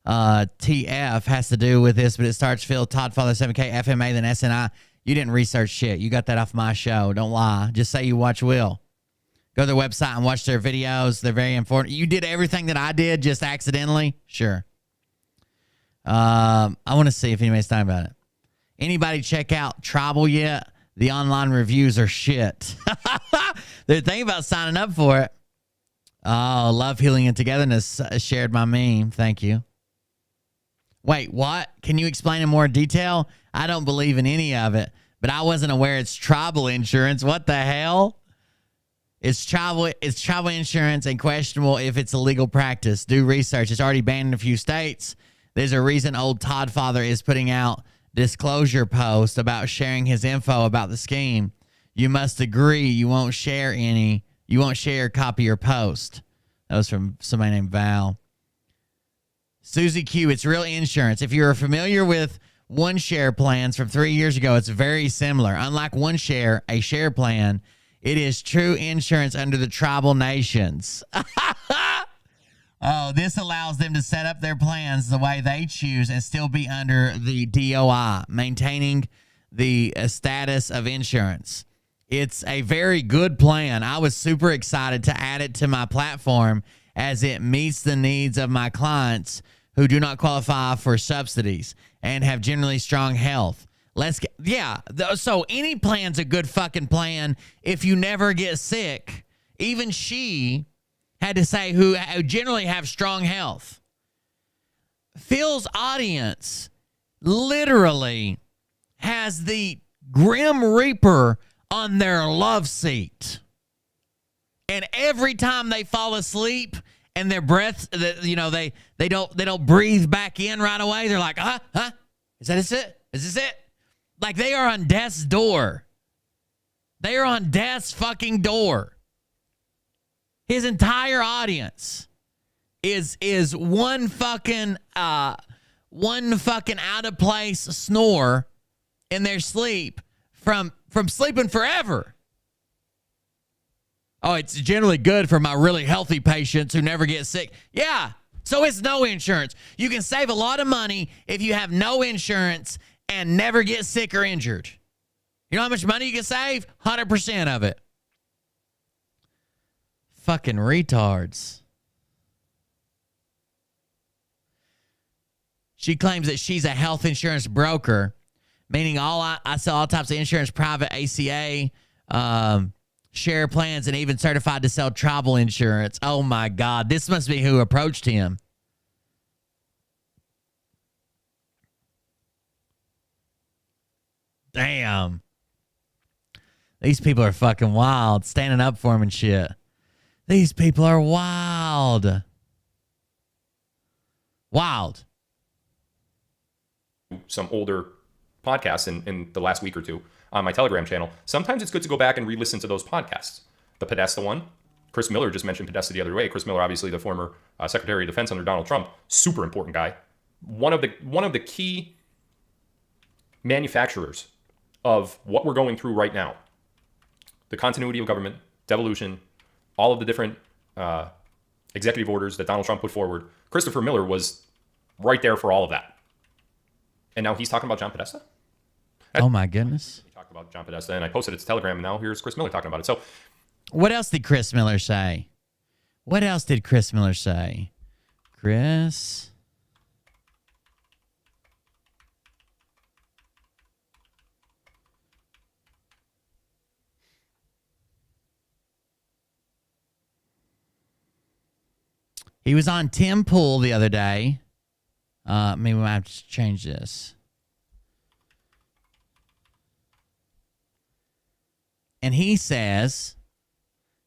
TF has to do with this, but it starts Phil, Todd, Father, 7K, FMA, then SNI. You didn't research shit. You got that off my show. Don't lie. Just say you watch Will. Go to their website and watch their videos. They're very important. You did everything that I did just accidentally? Sure. I want to see if anybody's talking about it. Anybody check out Tribal yet? The online reviews are shit. They're thinking about signing up for it. Oh, love, healing, and togetherness shared my meme. Thank you. Wait, what? Can you explain in more detail? I don't believe in any of it, but I wasn't aware it's tribal insurance. What the hell? It's tribal insurance and questionable if it's a legal practice. Do research. It's already banned in a few states. There's a reason old Todd Father is putting out disclosure post about sharing his info about the scheme. You must agree you won't share copy or post. That was from somebody named Val. Susie Q, it's real insurance. If you're familiar with OneShare plans from 3 years ago, it's very similar. Unlike OneShare, a share plan, it is true insurance under the tribal nations. Oh, this allows them to set up their plans the way they choose and still be under the DOI, maintaining the status of insurance. It's a very good plan. I was super excited to add it to my platform as it meets the needs of my clients who do not qualify for subsidies and have generally strong health. So any plan's a good fucking plan if you never get sick. Even she had to say who generally have strong health. Phil's audience literally has the Grim Reaper on their love seat. And every time they fall asleep and their breath, they don't breathe back in right away. They're like, is it? Is this it? Like they are on death's door. They are on death's fucking door. His entire audience is one fucking out of place snore in their sleep from sleeping forever. Oh, it's generally good for my really healthy patients who never get sick. Yeah, so it's no insurance. You can save a lot of money if you have no insurance and never get sick or injured. You know how much money you can save? 100% of it. Fucking retards. She claims that she's a health insurance broker, meaning I sell all types of insurance, private ACA, share plans, and even certified to sell tribal insurance. Oh my God, this must be who approached him. Damn. These people are fucking wild, standing up for him and shit. These people are wild. Wild. Some older podcasts in the last week or two on my Telegram channel. Sometimes it's good to go back and re-listen to those podcasts. The Podesta one. Chris Miller just mentioned Podesta the other day. Chris Miller, obviously the former Secretary of Defense under Donald Trump. Super important guy. One of the key manufacturers of what we're going through right now. The continuity of government, devolution, all of the different executive orders that Donald Trump put forward. Christopher Miller was right there for all of that. And now he's talking about John Podesta? Oh, my goodness. He talked about John Podesta, and I posted it to Telegram, and now here's Chris Miller talking about it. So, what else did Chris Miller say? What else did Chris Miller say? Chris? He was on Tim Pool the other day. Maybe we might have to change this. And he says,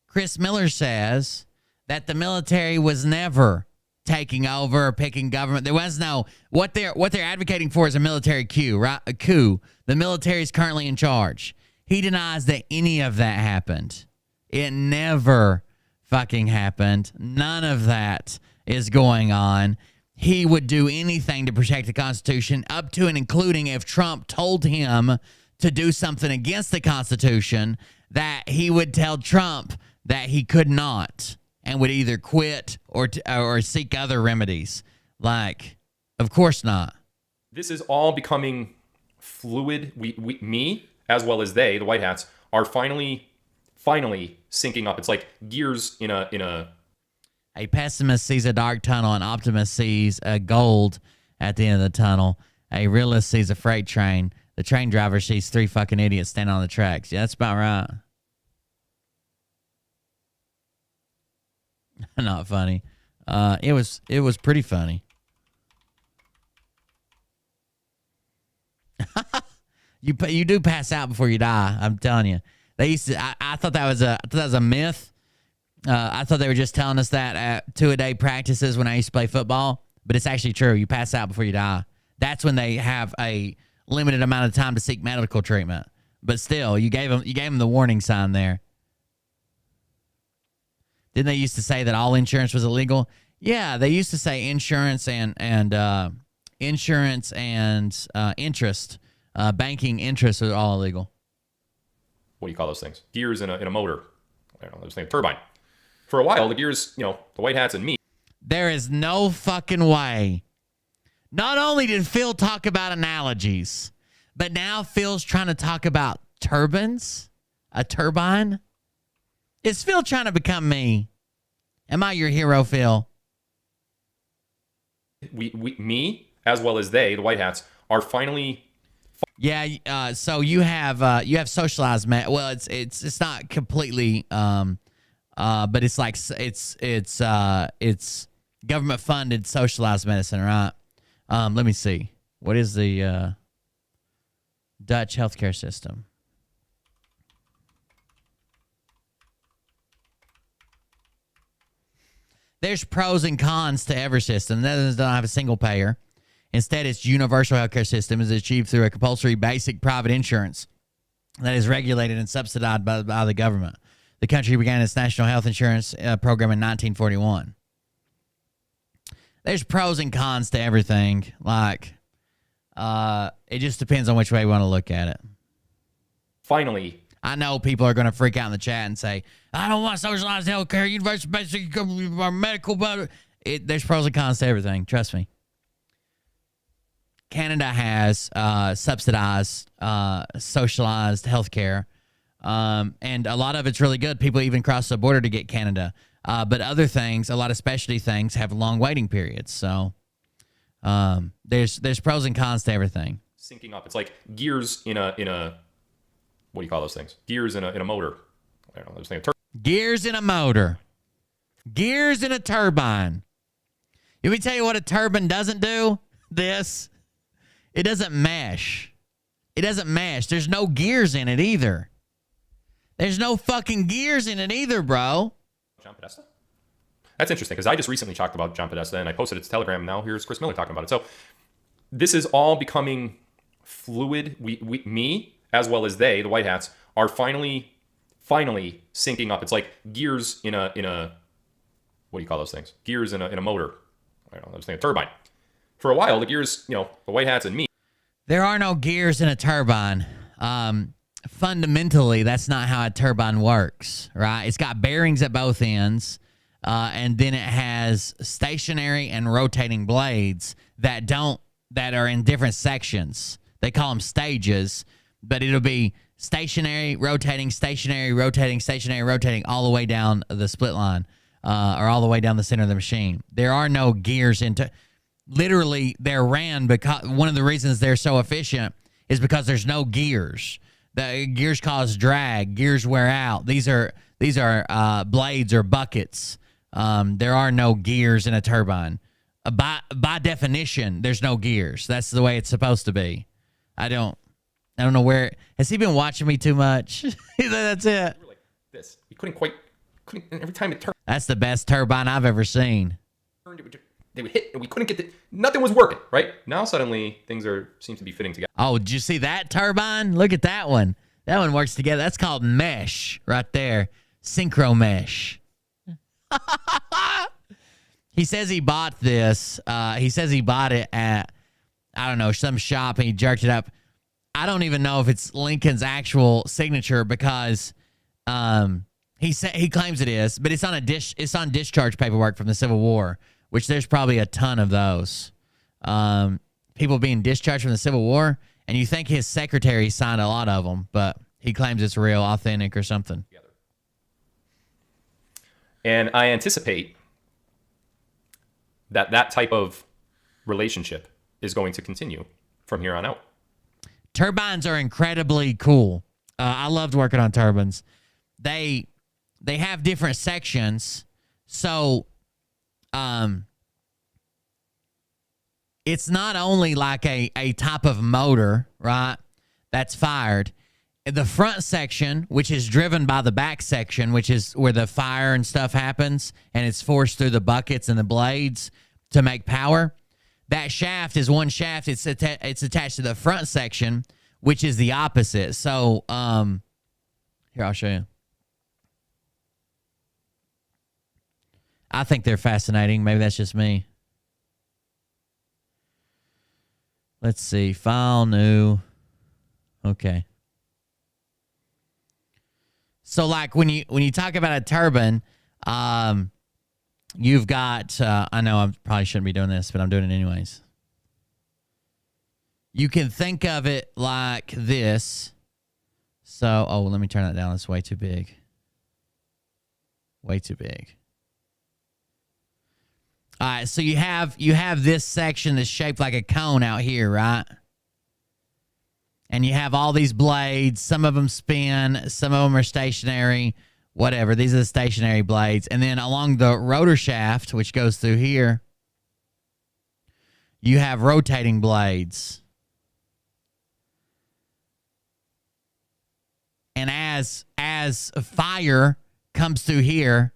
Chris Miller says, that the military was never taking over or picking government. There was no, what they're advocating for is a military coup, right? A coup. The military is currently in charge. He denies that any of that happened. It never fucking happened. None of that is going on. He would do anything to protect the Constitution, up to and including if Trump told him to do something against the Constitution, that he would tell Trump that he could not and would either quit or seek other remedies. Like, Of course not. This is all becoming fluid. Me, as well as they, the white hats, are finally syncing up. It's like gears in a. A pessimist sees a dark tunnel, an optimist sees a gold at the end of the tunnel. A realist sees a freight train. The train driver sees 3 fucking idiots standing on the tracks. Yeah, that's about right. Not funny. It was pretty funny. You do pass out before you die. I'm telling you. They used to. I thought that was a myth. I thought they were just telling us that at 2-a-day practices when I used to play football, but it's actually true. You pass out before you die. That's when they have a limited amount of time to seek medical treatment. But still, you gave them the warning sign there. Didn't they used to say that all insurance was illegal? Yeah, they used to say insurance and interest, banking interest are all illegal. What do you call those things? Gears in a motor. I don't know. There's a turbine. For a while, the gears, the white hats and me. There is no fucking way. Not only did Phil talk about analogies, but now Phil's trying to talk about turbines? A turbine? Is Phil trying to become me? Am I your hero, Phil? Me, as well as they, the white hats, are finally. Yeah. So you have socialized well, it's not completely but it's like it's government funded socialized medicine, right? Let me see. What is the Dutch healthcare system? There's pros and cons to every system. Netherlands don't have a single payer. Instead, its universal healthcare system is achieved through a compulsory basic private insurance that is regulated and subsidized by the government. The country began its national health insurance program in 1941. There's pros and cons to everything. Like, it just depends on which way you want to look at it. Finally. I know people are going to freak out in the chat and say, I don't want socialized health care, universal basic medical, but there's pros and cons to everything. Trust me. Canada has subsidized, socialized health care, and a lot of it's really good. People even cross the border to get Canada. But other things, a lot of specialty things, have long waiting periods. So there's pros and cons to everything. Syncing up. It's like gears in a what do you call those things? Gears in a motor. I don't know. There's a gears in a motor. Gears in a turbine. Let me tell you what a turbine doesn't do. This. It doesn't mesh. It doesn't mesh. There's no gears in it either. There's no fucking gears in it either, bro. John Podesta? That's interesting because I just recently talked about John Podesta and I posted it to Telegram. Now here's Chris Miller talking about it. So this is all becoming fluid. Me, as well as they, the white hats, are finally syncing up. It's like gears in a what do you call those things? Gears in a motor. I don't know. There's a turbine. For a while, the gears, the white hats and me. There are no gears in a turbine. Fundamentally, that's not how a turbine works, right? It's got bearings at both ends, and then it has stationary and rotating blades that are in different sections. They call them stages, but it'll be stationary, rotating, stationary, rotating, stationary, rotating, all the way down the split line, or all the way down the center of the machine. There are no gears into. Literally, they're ran because one of the reasons they're so efficient is because there's no gears. The gears cause drag. Gears wear out. These are blades or buckets. There are no gears in a turbine. By definition, there's no gears. That's the way it's supposed to be. I don't know where. Has he been watching me too much? That's it. We were like this. We couldn't every time it turned. That's the best turbine I've ever seen. They would hit, and we couldn't get nothing was working, right? Now suddenly things seem to be fitting together. Oh, did you see that turbine? Look at that one. That one works together. That's called mesh right there. Synchro mesh. He says he bought this. He says he bought it at, I don't know, some shop, and he jerked it up. I don't even know if it's Lincoln's actual signature because he claims it is, but it's on discharge paperwork from the Civil War, which there's probably a ton of those. people being discharged from the Civil War, and you think his secretary signed a lot of them, but he claims it's real, authentic, or something. And I anticipate that type of relationship is going to continue from here on out. Turbines are incredibly cool. I loved working on turbines. They have different sections, so it's not only like a type of motor, right, that's fired. The front section, which is driven by the back section, which is where the fire and stuff happens, and it's forced through the buckets and the blades to make power. That shaft is one shaft. It's attached to the front section, which is the opposite. So, here, I'll show you. I think they're fascinating. Maybe that's just me. Let's see. File, new. Okay. So, like, when you talk about a turbine, you've got, I know I probably shouldn't be doing this, but I'm doing it anyways. You can think of it like this. So, oh, let me turn that down. It's way too big. Way too big. All right, so you have this section that's shaped like a cone out here, right? And you have all these blades. Some of them spin. Some of them are stationary. Whatever. These are the stationary blades. And then along the rotor shaft, which goes through here, you have rotating blades. And as fire comes through here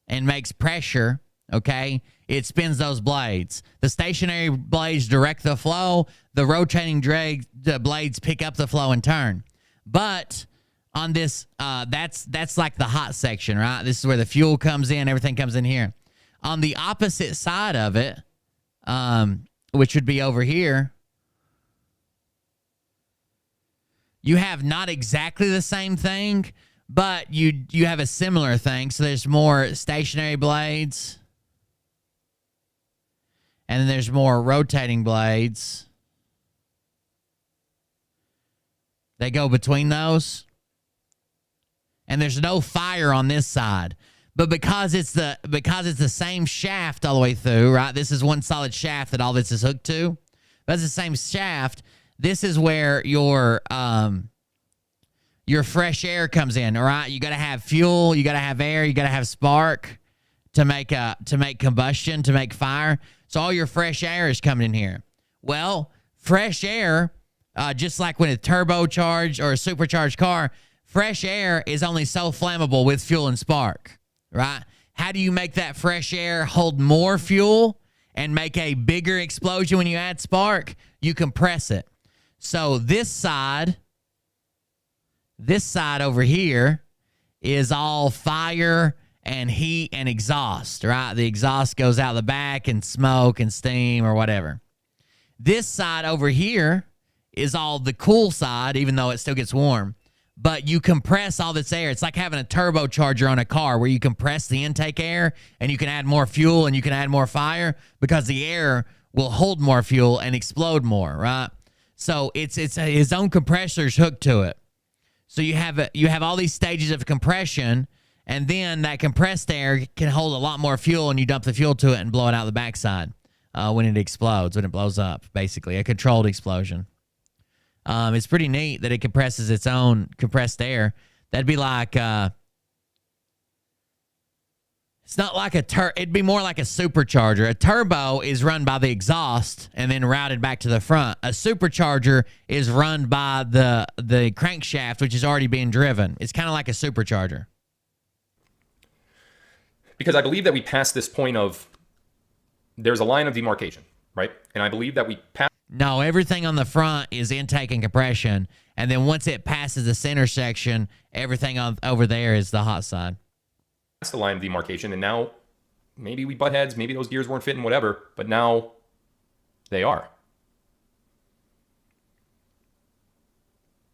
and makes pressure, okay, it spins those blades. The stationary blades direct the flow. The rotating the blades pick up the flow and turn. But on this, that's like the hot section, right? This is where the fuel comes in. Everything comes in here. On the opposite side of it, which would be over here, you have not exactly the same thing, but you have a similar thing. So there's more stationary blades. And then there's more rotating blades. They go between those. And there's no fire on this side. But because it's the same shaft all the way through, right? This is one solid shaft that all this is hooked to. But it's the same shaft. This is where your fresh air comes in, all right? You got to have fuel, you got to have air, you got to have spark to make combustion, to make fire. So all your fresh air is coming in here. Well, fresh air, just like when a turbocharged or a supercharged car, fresh air is only so flammable with fuel and spark, right? How do you make that fresh air hold more fuel and make a bigger explosion when you add spark? You compress it. So this side over here is all fire and heat and exhaust, right? The exhaust goes out the back and smoke and steam or whatever. This side over here is all the cool side, even though it still gets warm. But you compress all this air. It's like having a turbocharger on a car where you compress the intake air and you can add more fuel and you can add more fire because the air will hold more fuel and explode more, right? So it's his own compressors hooked to it. So you have all these stages of compression, and then that compressed air can hold a lot more fuel, and you dump the fuel to it and blow it out the backside when it explodes, when it blows up, basically. A controlled explosion. It's pretty neat that it compresses its own compressed air. That'd be like... it's not like it'd be more like a supercharger. A turbo is run by the exhaust and then routed back to the front. A supercharger is run by the crankshaft, which is already being driven. It's kind of like a supercharger. Because I believe that we passed this point of there's a line of demarcation, right? And I believe that we passed. No, everything on the front is intake and compression. And then once it passes the center section, everything over there is the hot side. That's the line of demarcation. And now maybe we butt heads, maybe those gears weren't fitting, whatever. But now they are.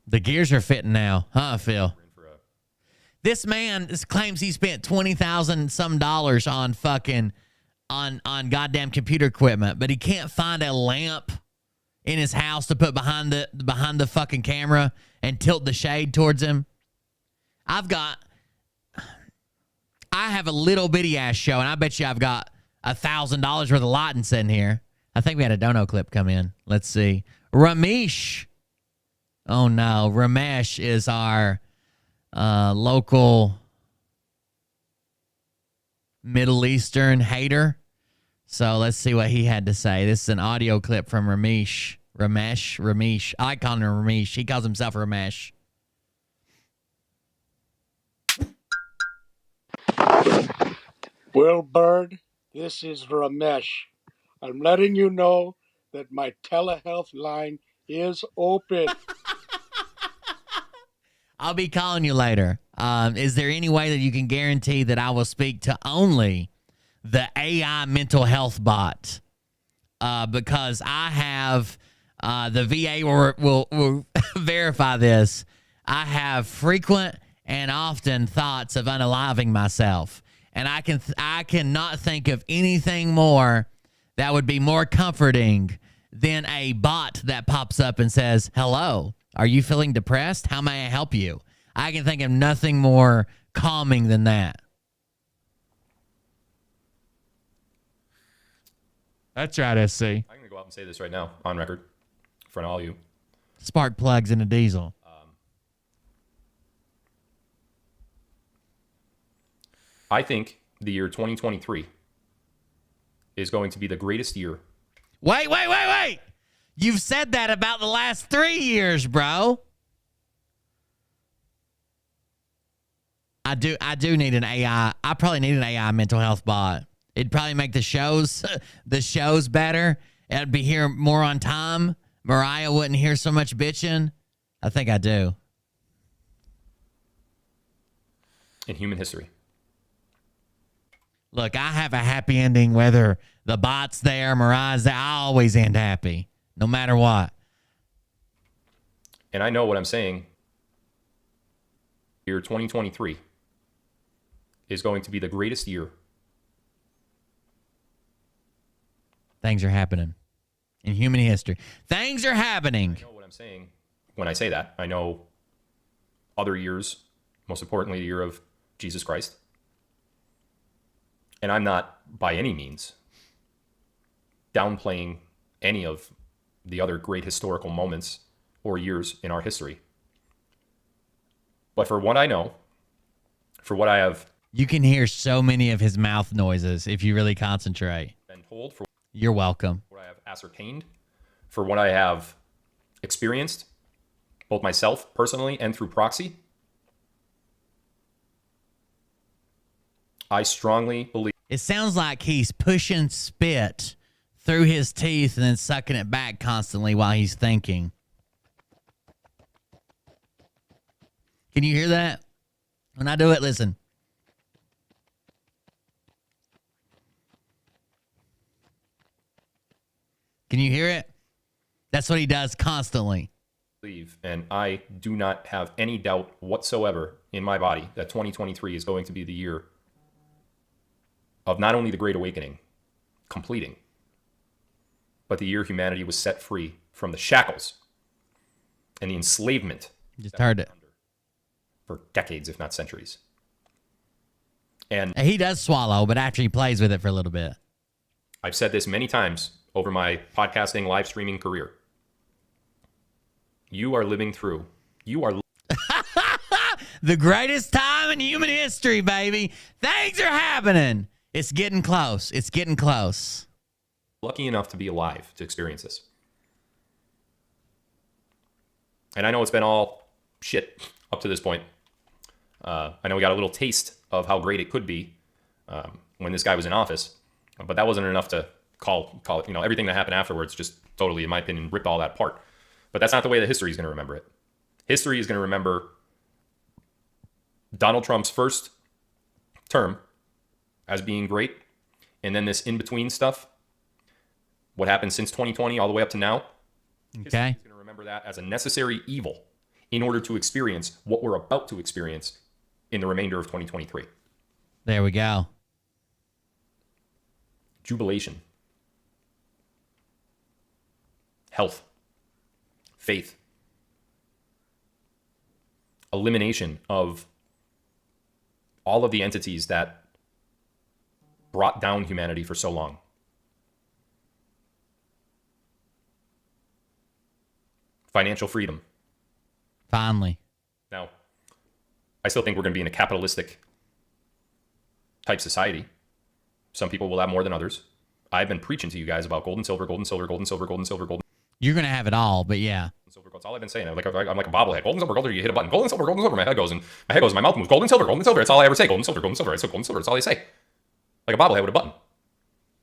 The gears are fitting now, huh, Phil? This man claims he spent $20,000 some on fucking on goddamn computer equipment, but he can't find a lamp in his house to put behind the fucking camera and tilt the shade towards him. I have a little bitty ass show, and I bet you I've got $1,000 worth of lighting sitting here. I think we had a dono clip come in. Let's see. Ramesh. Oh no, Ramesh is our local Middle Eastern hater. So let's see what he had to say. This is an audio clip from Ramesh. Ramesh. I call him Ramesh. He calls himself Ramesh. Well, Bird, this is Ramesh. I'm letting you know that my telehealth line is open. I'll be calling you later. Is there any way that you can guarantee that I will speak to only the AI mental health bot? Because I have, the VA will verify this. I have frequent and often thoughts of unaliving myself. And I cannot think of anything more that would be more comforting than a bot that pops up and says, "Hello, are you feeling depressed? How may I help you?" I can think of nothing more calming than that. That's right, SC. I'm going to go out and say this right now, on record, in front of all you. Spark plugs in a diesel. I think the year 2023 is going to be the greatest year. Wait. You've said that about the last 3 years, bro. I do need an AI. I probably need an AI mental health bot. It'd probably make the shows better. It'd be here more on time. Mariah wouldn't hear so much bitching. I think I do. In human history. Look, I have a happy ending whether the bot's there, Mariah's there. I always end happy, no matter what. And I know what I'm saying. Year 2023 is going to be the greatest year. Things are happening in human history. Things are happening. I know what I'm saying when I say that. I know other years, most importantly, the year of Jesus Christ. And I'm not by any means downplaying any of the other great historical moments or years in our history. But for what I know, for what I have... You can hear so many of his mouth noises if you really concentrate. ...been told, for You're welcome. what I have ascertained, for what I have experienced, both myself personally and through proxy, I strongly believe... It sounds like he's pushing spit through his teeth and then sucking it back constantly while he's thinking. Can you hear that? When I do it, listen. Can you hear it? That's what he does constantly. And I do not have any doubt whatsoever in my body that 2023 is going to be the year of not only the Great Awakening completing, but the year humanity was set free from the shackles and the enslavement Just heard it. For decades, if not centuries. And he does swallow, but after he plays with it for a little bit. I've said this many times over my podcasting, live streaming career. You are living through. You are the greatest time in human history, baby. Things are happening. It's getting close. It's getting close. Lucky enough to be alive to experience this. And I know it's been all shit up to this point. I know we got a little taste of how great it could be when this guy was in office, but that wasn't enough to call it, everything that happened afterwards just totally, in my opinion, ripped all that apart. But that's not the way that history is going to remember it. History is going to remember Donald Trump's first term as being great, and then this in-between stuff, what happened since 2020 all the way up to now. Okay. History is going to remember that as a necessary evil in order to experience what we're about to experience in the remainder of 2023. There we go. jubilation, health, faith, elimination of all of the entities that brought down humanity for so long. Financial freedom. Finally. Now, I still think we're going to be in a capitalistic type society. Some people will have more than others. I've been preaching to you guys about gold and silver, gold and silver, gold and silver, gold and silver, gold. You're going to have it all, but yeah. Silver, gold. That's all I've been saying. I'm like a bobblehead. Gold and silver, gold. You hit a button. Gold and silver, gold and silver. My head goes and my mouth moves. Gold and silver, gold and silver. That's all I ever say. Gold and silver, gold and silver. I say gold and silver. That's all I say. Like a bobblehead with a button.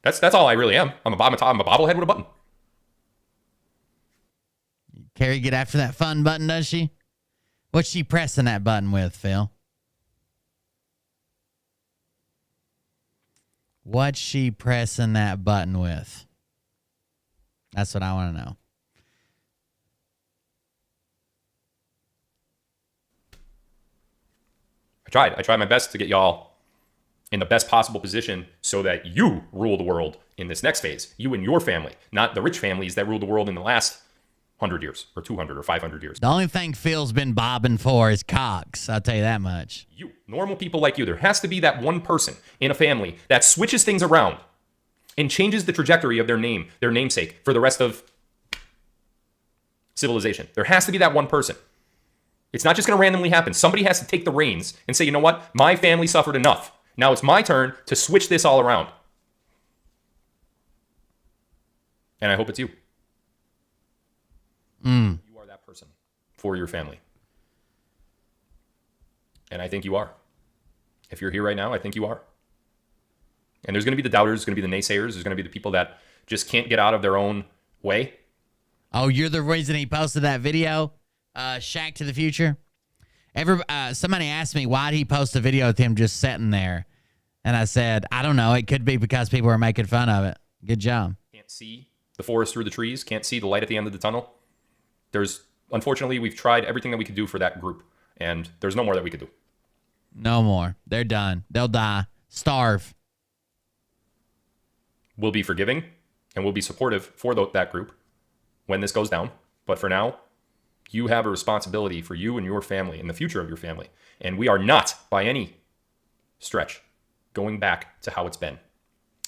That's all I really am. I'm a bobblehead with a button. Carrie get after that fun button, does she? What's she pressing that button with, Phil? What's she pressing that button with? That's what I want to know. I tried my best to get y'all in the best possible position so that you rule the world in this next phase. You and your family, not the rich families that ruled the world in the last 100 years or 200 or 500 years. The only thing Phil's been bobbing for is Cox. I'll tell you that much. You, normal people like you, there has to be that one person in a family that switches things around and changes the trajectory of their namesake for the rest of civilization. There has to be that one person. It's not just going to randomly happen. Somebody has to take the reins and say, you know what? My family suffered enough. Now it's my turn to switch this all around. And I hope it's you. You are that person for your family. And I think you are. If you're here right now, I think you are. And there's going to be the doubters, there's going to be the naysayers, there's going to be the people that just can't get out of their own way. Oh, you're the reason he posted that video, Shaq to the Future? Somebody asked me, why did he post a video with him just sitting there? And I said, I don't know. It could be because people are making fun of it. Good job. Can't see the forest through the trees, can't see the light at the end of the tunnel. Unfortunately, we've tried everything that we could do for that group, and there's no more that we could do. No more. They're done. They'll die. Starve. We'll be forgiving, and we'll be supportive for that group when this goes down. But for now, you have a responsibility for you and your family and the future of your family. And we are not, by any stretch, going back to how it's been.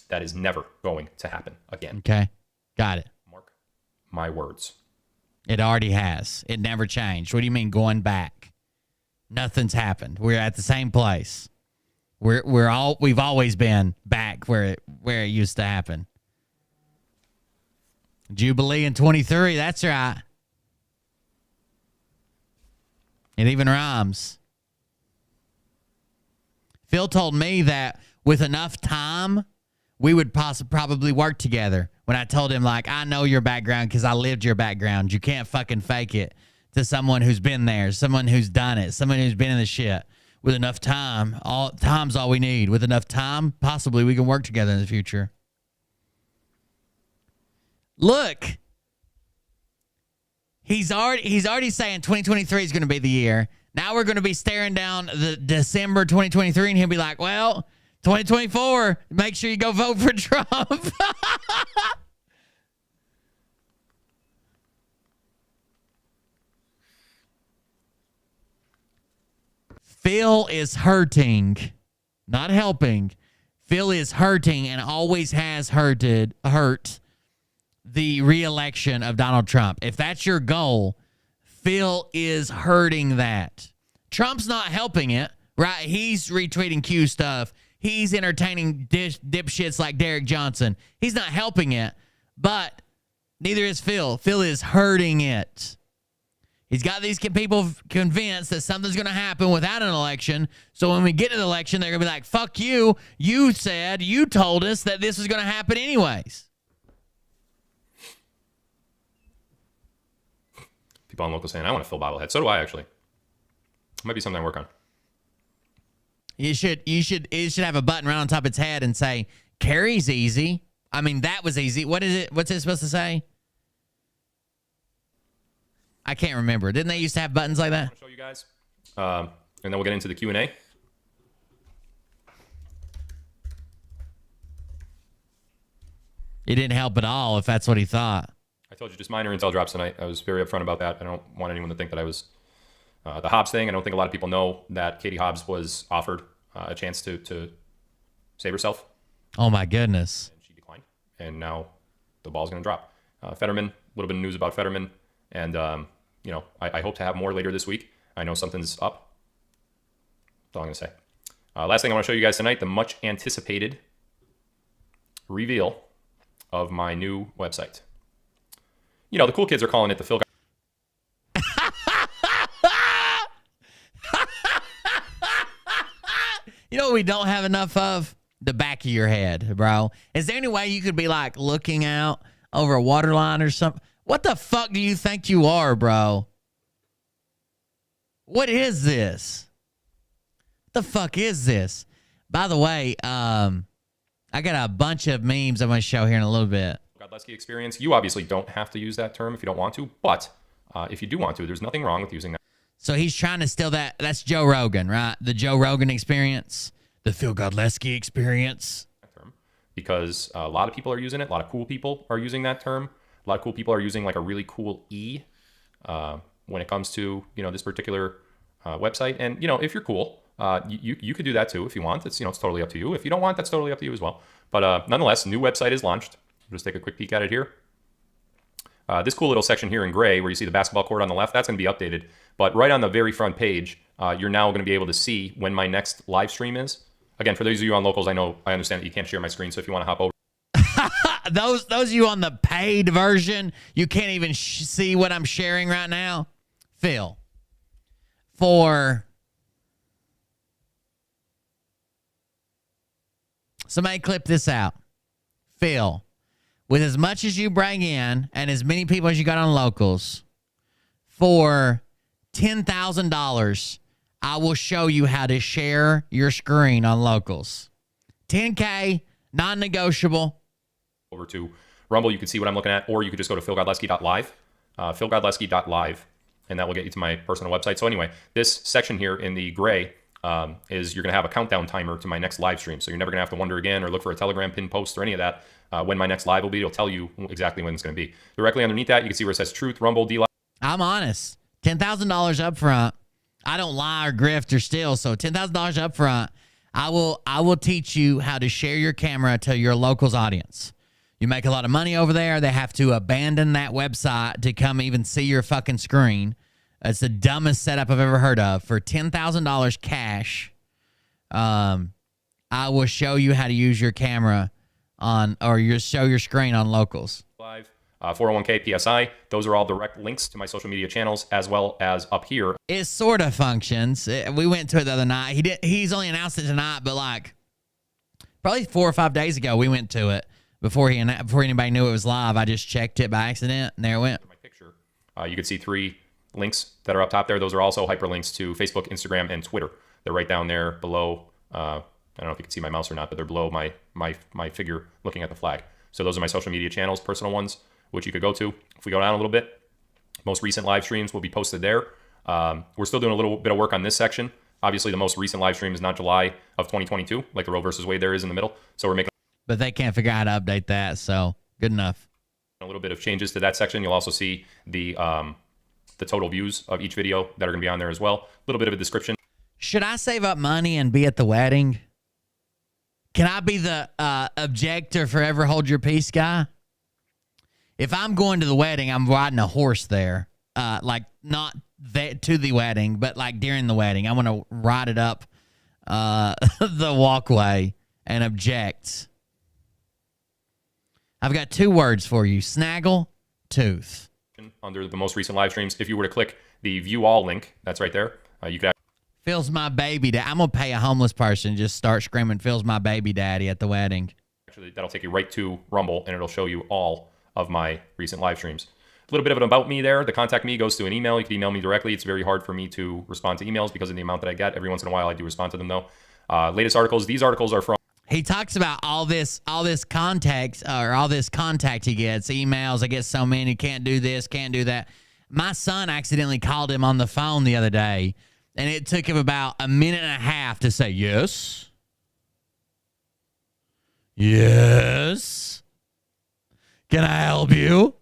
That is never going to happen again. Okay. Got it. Mark my words. It already has. It never changed. What do you mean going back? Nothing's happened. We're at the same place. We've always been back where it used to happen. Jubilee in 23. That's right. It even rhymes. Phil told me that with enough time, we would probably work together. When I told him, like, I know your background because I lived your background. You can't fucking fake it to someone who's been there, someone who's done it, someone who's been in the shit. With enough time, time's all we need. With enough time, possibly we can work together in the future. Look, he's already saying 2023 is going to be the year. Now we're going to be staring down the December 2023, and he'll be like, well, 2024, make sure you go vote for Trump. Phil is hurting, not helping. Phil is hurting and always has hurt the re-election of Donald Trump. If that's your goal, Phil is hurting that. Trump's not helping it, right? He's retweeting Q stuff. He's entertaining dipshits like Derek Johnson. He's not helping it, but neither is Phil. Phil is hurting it. He's got these people convinced that something's going to happen without an election. So when we get to the election, they're going to be like, fuck you. You told us that this was going to happen anyways. People on local saying, I want to fill bobblehead. So do I, actually. Might be something I work on. It should have a button right on top of its head and say, Carrie's easy. I mean, that was easy. What is it? What's it supposed to say? I can't remember. Didn't they used to have buttons like that? I'll show you guys. And then we'll get into the Q&A. It didn't help at all if that's what he thought. I told you just minor intel drops tonight. I was very upfront about that. I don't want anyone to think that I was the Hobbs thing. I don't think a lot of people know that Katie Hobbs was offered a chance to save herself. Oh, my goodness. And she declined. And now the ball's going to drop. Fetterman, a little bit of news about Fetterman. And, I hope to have more later this week. I know something's up. That's all I'm going to say. Last thing I want to show you guys tonight, the much anticipated reveal of my new website. The cool kids are calling it the Phil. You know what we don't have enough of? The back of your head, bro. Is there any way you could be like looking out over a water line or something? What the fuck do you think you are, bro? What is this? What the fuck is this? By the way, I got a bunch of memes I'm going to show here in a little bit. Godlewski experience. You obviously don't have to use that term if you don't want to, but if you do want to, there's nothing wrong with using that. So he's trying to steal that. That's Joe Rogan, right? The Joe Rogan experience. The Phil Godlewski experience. Term, because a lot of people are using it. A lot of cool people are using that term. A lot of cool people are using like a really cool E when it comes to, this particular website. And, if you're cool, you could do that too if you want. It's, it's totally up to you. If you don't want, that's totally up to you as well. But nonetheless, new website is launched. Just take a quick peek at it here. This cool little section here in gray where you see the basketball court on the left, that's going to be updated. But right on the very front page, you're now going to be able to see when my next live stream is. Again, for those of you on locals, I understand that you can't share my screen, so if you want to hop over. Those of you on the paid version, you can't even see what I'm sharing right now. Phil, somebody clip this out. Phil, with as much as you bring in and as many people as you got on locals, for $10,000, I will show you how to share your screen on locals. $10K, non-negotiable. Over to Rumble, you can see what I'm looking at, or you could just go to philgodlewski.live, philgodlewski.live, and that will get you to my personal website. So anyway, this section here in the gray is you're going to have a countdown timer to my next live stream. So you're never going to have to wonder again or look for a Telegram pin post or any of that. When my next live will be, it'll tell you exactly when it's going to be. Directly underneath that, you can see where it says Truth, Rumble, D-Live. I'm honest. $10,000 up front. I don't lie or grift or steal, so $10,000 up front. I will teach you how to share your camera to your locals audience. You make a lot of money over there. They have to abandon that website to come even see your fucking screen. It's the dumbest setup I've ever heard of. For $10,000 cash, I will show you how to use your camera show your screen on locals. Live, 401k, PSI. Those are all direct links to my social media channels, as well as up here. It sort of functions. We went to it the other night. He's only announced it tonight, but like probably 4 or 5 days ago, we went to it before anybody knew it was live. I just checked it by accident, and there it went. My picture. You can see 3 links that are up top there. Those are also hyperlinks to Facebook, Instagram, and Twitter. They're right down there below. I don't know if you can see my mouse or not, but they're below my figure looking at the flag. So those are my social media channels, personal ones, which you could go to. If we go down a little bit, most recent live streams will be posted there. We're still doing a little bit of work on this section. Obviously, the most recent live stream is not July of 2022, like the Roe versus Wade there is in the middle. So we're making. But they can't figure out how to update that, so good enough. A little bit of changes to that section. You'll also see the total views of each video that are going to be on there as well. A little bit of a description. Should I save up money and be at the wedding? Can I be the objector forever hold your peace guy? If I'm going to the wedding, I'm riding a horse there. Like not to the wedding, but like during the wedding. I want to ride it up the walkway and object. I've got 2 words for you. Snaggle, tooth. Under the most recent live streams, if you were to click the view all link, that's right there. You could. Phil's my baby dad. I'm going to pay a homeless person just start screaming, Phil's my baby daddy at the wedding. Actually, that'll take you right to Rumble, and it'll show you all of my recent live streams. A little bit of an about me there. The contact me goes to an email. You can email me directly. It's very hard for me to respond to emails because of the amount that I get. Every once in a while, I do respond to them, though. Latest articles. These articles are from. He talks about all this context or all this contact he gets, emails. I get so many, can't do this, can't do that. My son accidentally called him on the phone the other day, and it took him about a minute and a half to say, yes. Yes. Can I help you?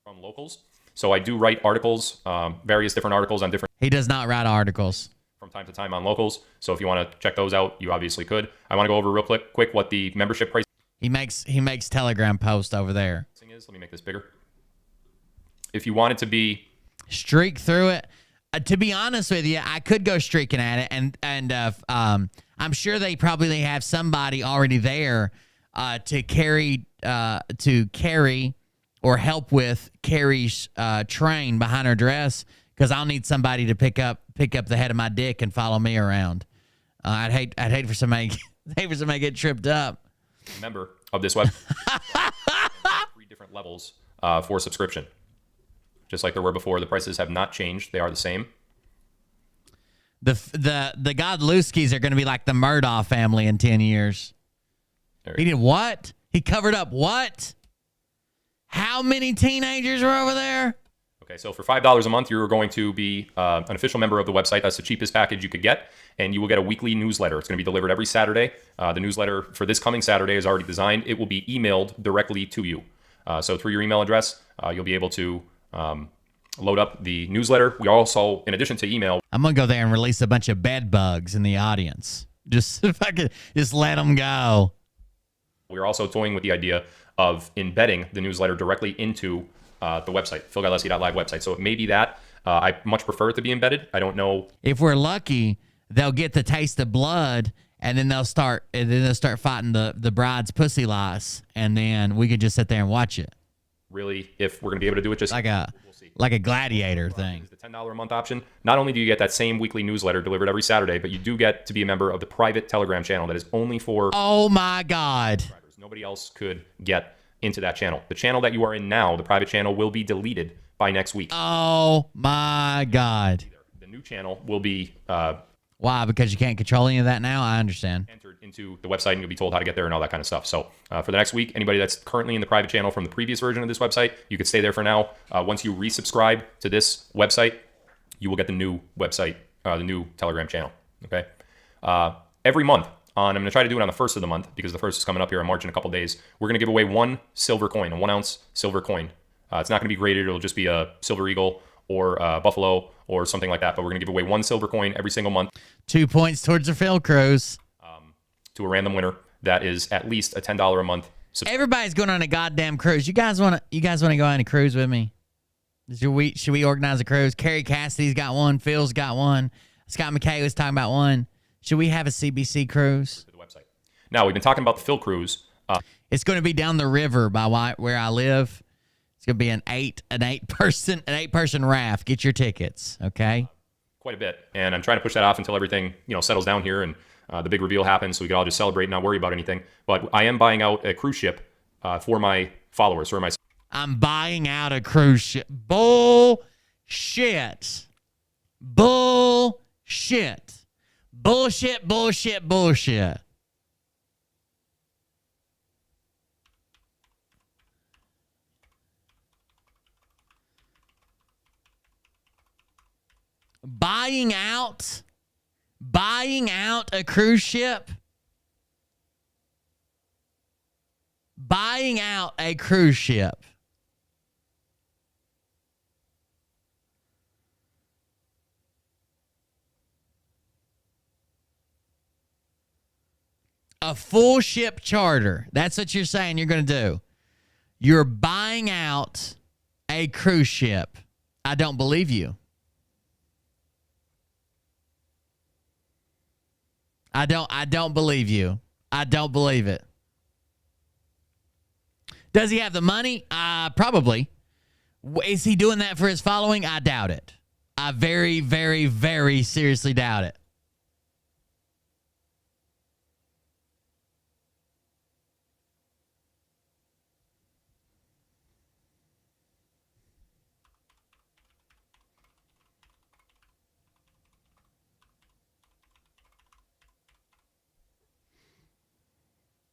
From locals. So I do write articles, various different articles on different He does not write articles. from time to time on locals. So if you want to check those out, you obviously could. I want to go over real quick what the membership price He makes Telegram posts over there. is. Let me make this bigger. If you want it to be Streak through it. To be honest with you, I could go streaking at it, and I'm sure they probably have somebody already there to carry or help with Carrie's train behind her dress, because I'll need somebody to pick up the head of my dick and follow me around. I'd hate for somebody to get tripped up. member of this web. 3 different levels for subscription. Just like there were before, the prices have not changed. They are the same. The Godlewskis are going to be like the Murdaugh family in 10 years. He did what? He covered up what? How many teenagers were over there? Okay, so for $5 a month, you're going to be an official member of the website. That's the cheapest package you could get, and you will get a weekly newsletter. It's going to be delivered every Saturday. The newsletter for this coming Saturday is already designed. It will be emailed directly to you. So through your email address, you'll be able to load up the newsletter. We also, in addition to email, I'm going to go there and release a bunch of bed bugs in the audience. Just if I could just let them go. we're also toying with the idea of embedding the newsletter directly into the website, philgodlewski.live website. So it may be that. I much prefer it to be embedded. I don't know. If we're lucky, they'll get the taste of blood, and then they'll start fighting the bride's pussy loss, and then we could just sit there and watch it. Really, if we're going to be able to do it just like a gladiator thing. The $10 a month option. Not only do you get that same weekly newsletter delivered every Saturday, but you do get to be a member of the private Telegram channel that is only for Oh my God. subscribers. Nobody else could get into that channel. The channel that you are in now, the private channel, will be deleted by next week. Oh my God. The new channel will be why? Because you can't control any of that now? I understand. entered into the website, and you'll be told how to get there and all that kind of stuff. So for the next week, anybody that's currently in the private channel from the previous version of this website, you could stay there for now. Once you resubscribe to this website, you will get the new website, the new Telegram channel. Okay. Every month, I'm going to try to do it on the first of the month, because the first is coming up here in March in a couple days. We're going to give away one silver coin, a 1 ounce silver coin. It's not going to be graded. It'll just be a silver eagle or buffalo or something like that. But we're going to give away one silver coin every single month. 2 points towards the field cruise. To a random winner that is at least a $10 a month. Everybody's going on a goddamn cruise. You guys want to go on a cruise with me? Should we organize a cruise? Carrie Cassidy's got one. Phil's got one. Scott McKay was talking about one. Should we have a CBC cruise? To the website. Now, we've been talking about the Phil cruise. It's going to be down the river by where I live. It's going to be an eight person raft. Get your tickets, okay? Quite a bit, and I'm trying to push that off until everything settles down here and the big reveal happens, so we can all just celebrate and not worry about anything. But I am buying out a cruise ship for my followers, or my. I'm buying out a cruise ship. Bullshit. Bullshit. Bullshit, bullshit, bullshit. Buying out a cruise ship? Buying out a cruise ship. A full ship charter. That's what you're saying you're going to do. You're buying out a cruise ship. I don't believe you. I don't believe you. I don't believe it. Does he have the money? Probably. Is he doing that for his following? I doubt it. I very, very, very seriously doubt it.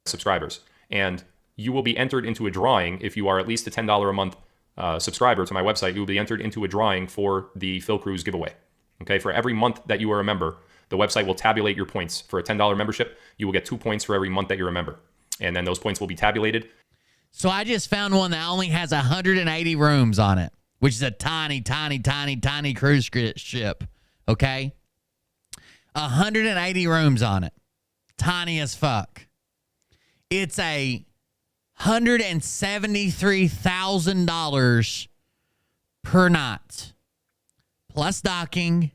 Subscribers, and you will be entered into a drawing if you are at least a $10 a month subscriber to my website. You will be entered into a drawing for the Phil Cruise giveaway. Okay, for every month that you are a member, the website will tabulate your points. For a $10 membership, you will get 2 points for every month that you're a member, and then those points will be tabulated. So I just found one that only has 180 rooms on it, which is a tiny, tiny, tiny, tiny cruise ship. Okay? 180 rooms on it. Tiny as fuck. It's a $173,000 per night. Plus docking,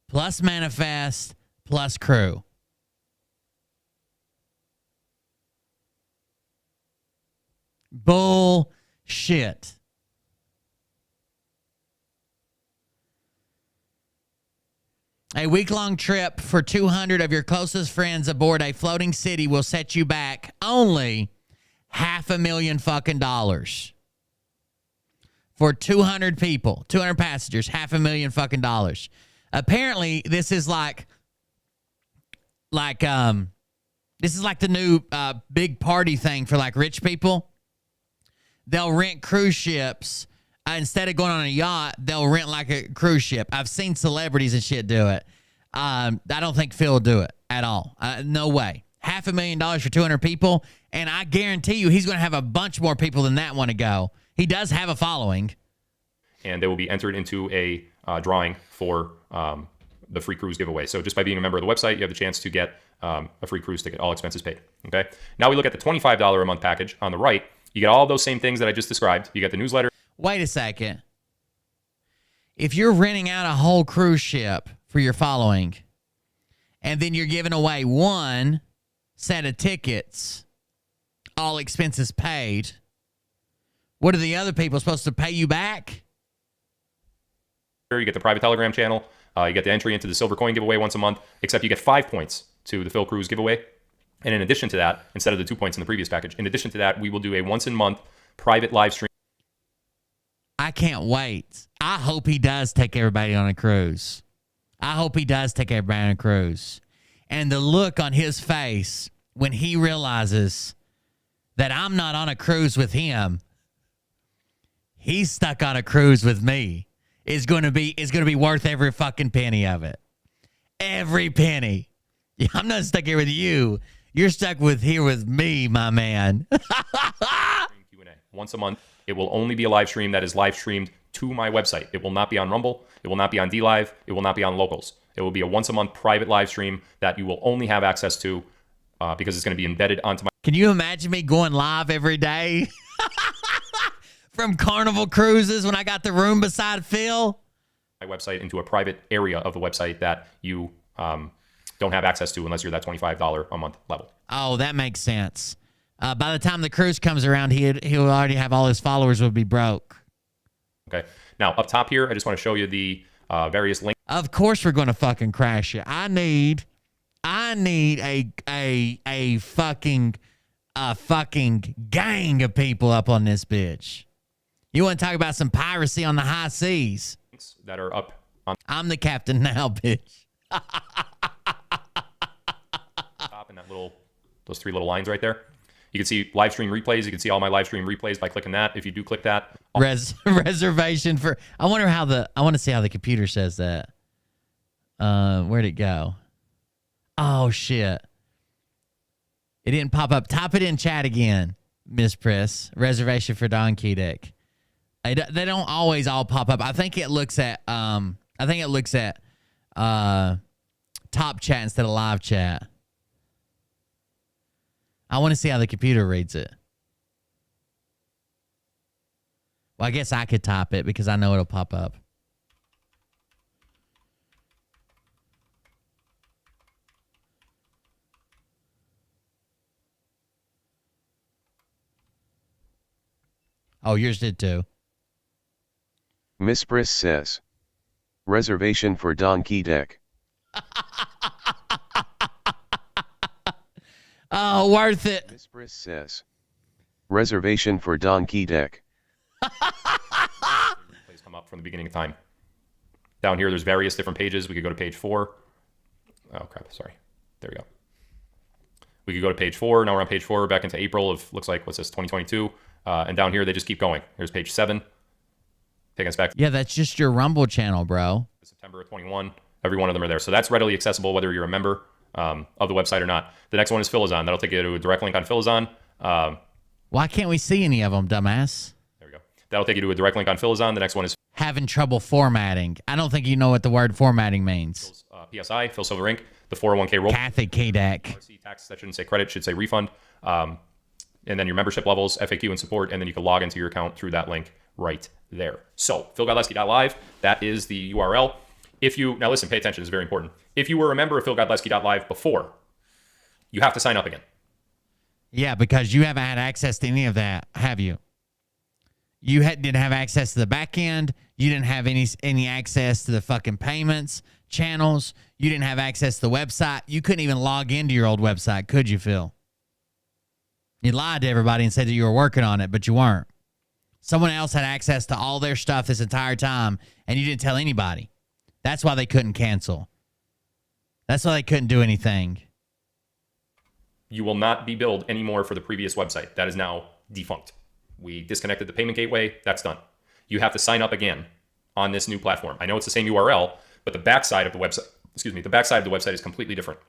plus manifest, plus crew. Bullshit. A week-long trip for 200 of your closest friends aboard a floating city will set you back only $500,000 fucking dollars. For 200 people, 200 passengers, $500,000 fucking dollars. Apparently, this is like the new big party thing for like rich people. They'll rent cruise ships. Instead of going on a yacht, they'll rent like a cruise ship. I've seen celebrities and shit do it. I don't think Phil will do it at all. No way. $500,000 for 200 people, and I guarantee you he's going to have a bunch more people than that want to go. He does have a following. And they will be entered into a drawing for the free cruise giveaway. So just by being a member of the website, you have the chance to get a free cruise ticket, all expenses paid. Okay. Now we look at the $25 a month package on the right. You get all those same things that I just described. You get the newsletter. Wait a second. If you're renting out a whole cruise ship for your following, and then you're giving away one set of tickets, all expenses paid, what are the other people supposed to pay you back? You get the private Telegram channel. You get the entry into the silver coin giveaway once a month, except you get 5 points to the Phil Cruise giveaway. And in addition to that, instead of the 2 points in the previous package, in addition to that, we will do a once a month private live stream. I can't wait. I hope he does take everybody on a cruise. I hope he does take everybody on a cruise. And the look on his face when he realizes that I'm not on a cruise with him, he's stuck on a cruise with me, is going to be worth every fucking penny of it. Every penny. Yeah, I'm not stuck here with you. You're stuck here with me, my man. Q&A once a month. It will only be a live stream that is live streamed to my website. It will not be on Rumble. It will not be on DLive. It will not be on Locals. It will be a once a month private live stream that you will only have access to because it's going to be embedded onto my. Can you imagine me going live every day from Carnival Cruises when I got the room beside Phil? My website into a private area of the website that you don't have access to unless you're that $25 a month level. Oh, that makes sense. By the time the cruise comes around, he'll already have all his followers will be broke. Okay. Now, up top here, I just want to show you the various links. Of course we're going to fucking crash it. I need a fucking gang of people up on this bitch. You want to talk about some piracy on the high seas? That are up on. I'm the captain now, bitch. Top and those 3 little lines right there. You can see live stream replays. You can see all my live stream replays by clicking that. If you do click that, reservation for. I want to see how the computer says that. Where'd it go? Oh shit! It didn't pop up. Type it in chat again, Miss Press. Reservation for Don Kedek. They don't always all pop up. I think it looks at top chat instead of live chat. I want to see how the computer reads it. Well, I guess I could type it because I know it'll pop up. Oh, yours did too. Miss Briss says, reservation for Don Kedek. Oh, worth it. Miss Briss says, reservation for Don Kedek. Replays come up from the beginning of time. Down here, there's various different pages. We could go to page 4. Oh, crap. Sorry. There we go. We could go to page 4. Now we're on page 4. We're back into April of, looks like, what's this, 2022. And down here, they just keep going. Here's page 7. Taking us back. Yeah, that's just your Rumble channel, bro. September of 21. Every one of them are there. So that's readily accessible whether you're a member of the website or not. The next one is Philizon. That'll take you to a direct link on Philizon. Why can't we see any of them, dumbass? There we go. That'll take you to a direct link on Philizon. The next one is Having trouble formatting. I don't think you know what the word formatting means. PSI, Phil Silver Inc., the 401k roll. Kathy K-Deck. RC tax, that shouldn't say credit, should say refund. And then your membership levels, FAQ and support, and then you can log into your account through that link right there. So, philgodlewski.live, that is the URL. Now listen, pay attention, it's very important. If you were a member of philgodlewski.live before, you have to sign up again. Yeah, because you haven't had access to any of that, have you? You didn't have access to the back end. You didn't have any access to the fucking payments channels. You didn't have access to the website. You couldn't even log into your old website, could you, Phil? You lied to everybody and said that you were working on it, but you weren't. Someone else had access to all their stuff this entire time, and you didn't tell anybody. That's why they couldn't cancel. That's why they couldn't do anything. You will not be billed anymore for the previous website. That is now defunct. We disconnected the payment gateway. That's done. You have to sign up again on this new platform. I know it's the same URL, but the backside of the website, the backside of the website is completely different.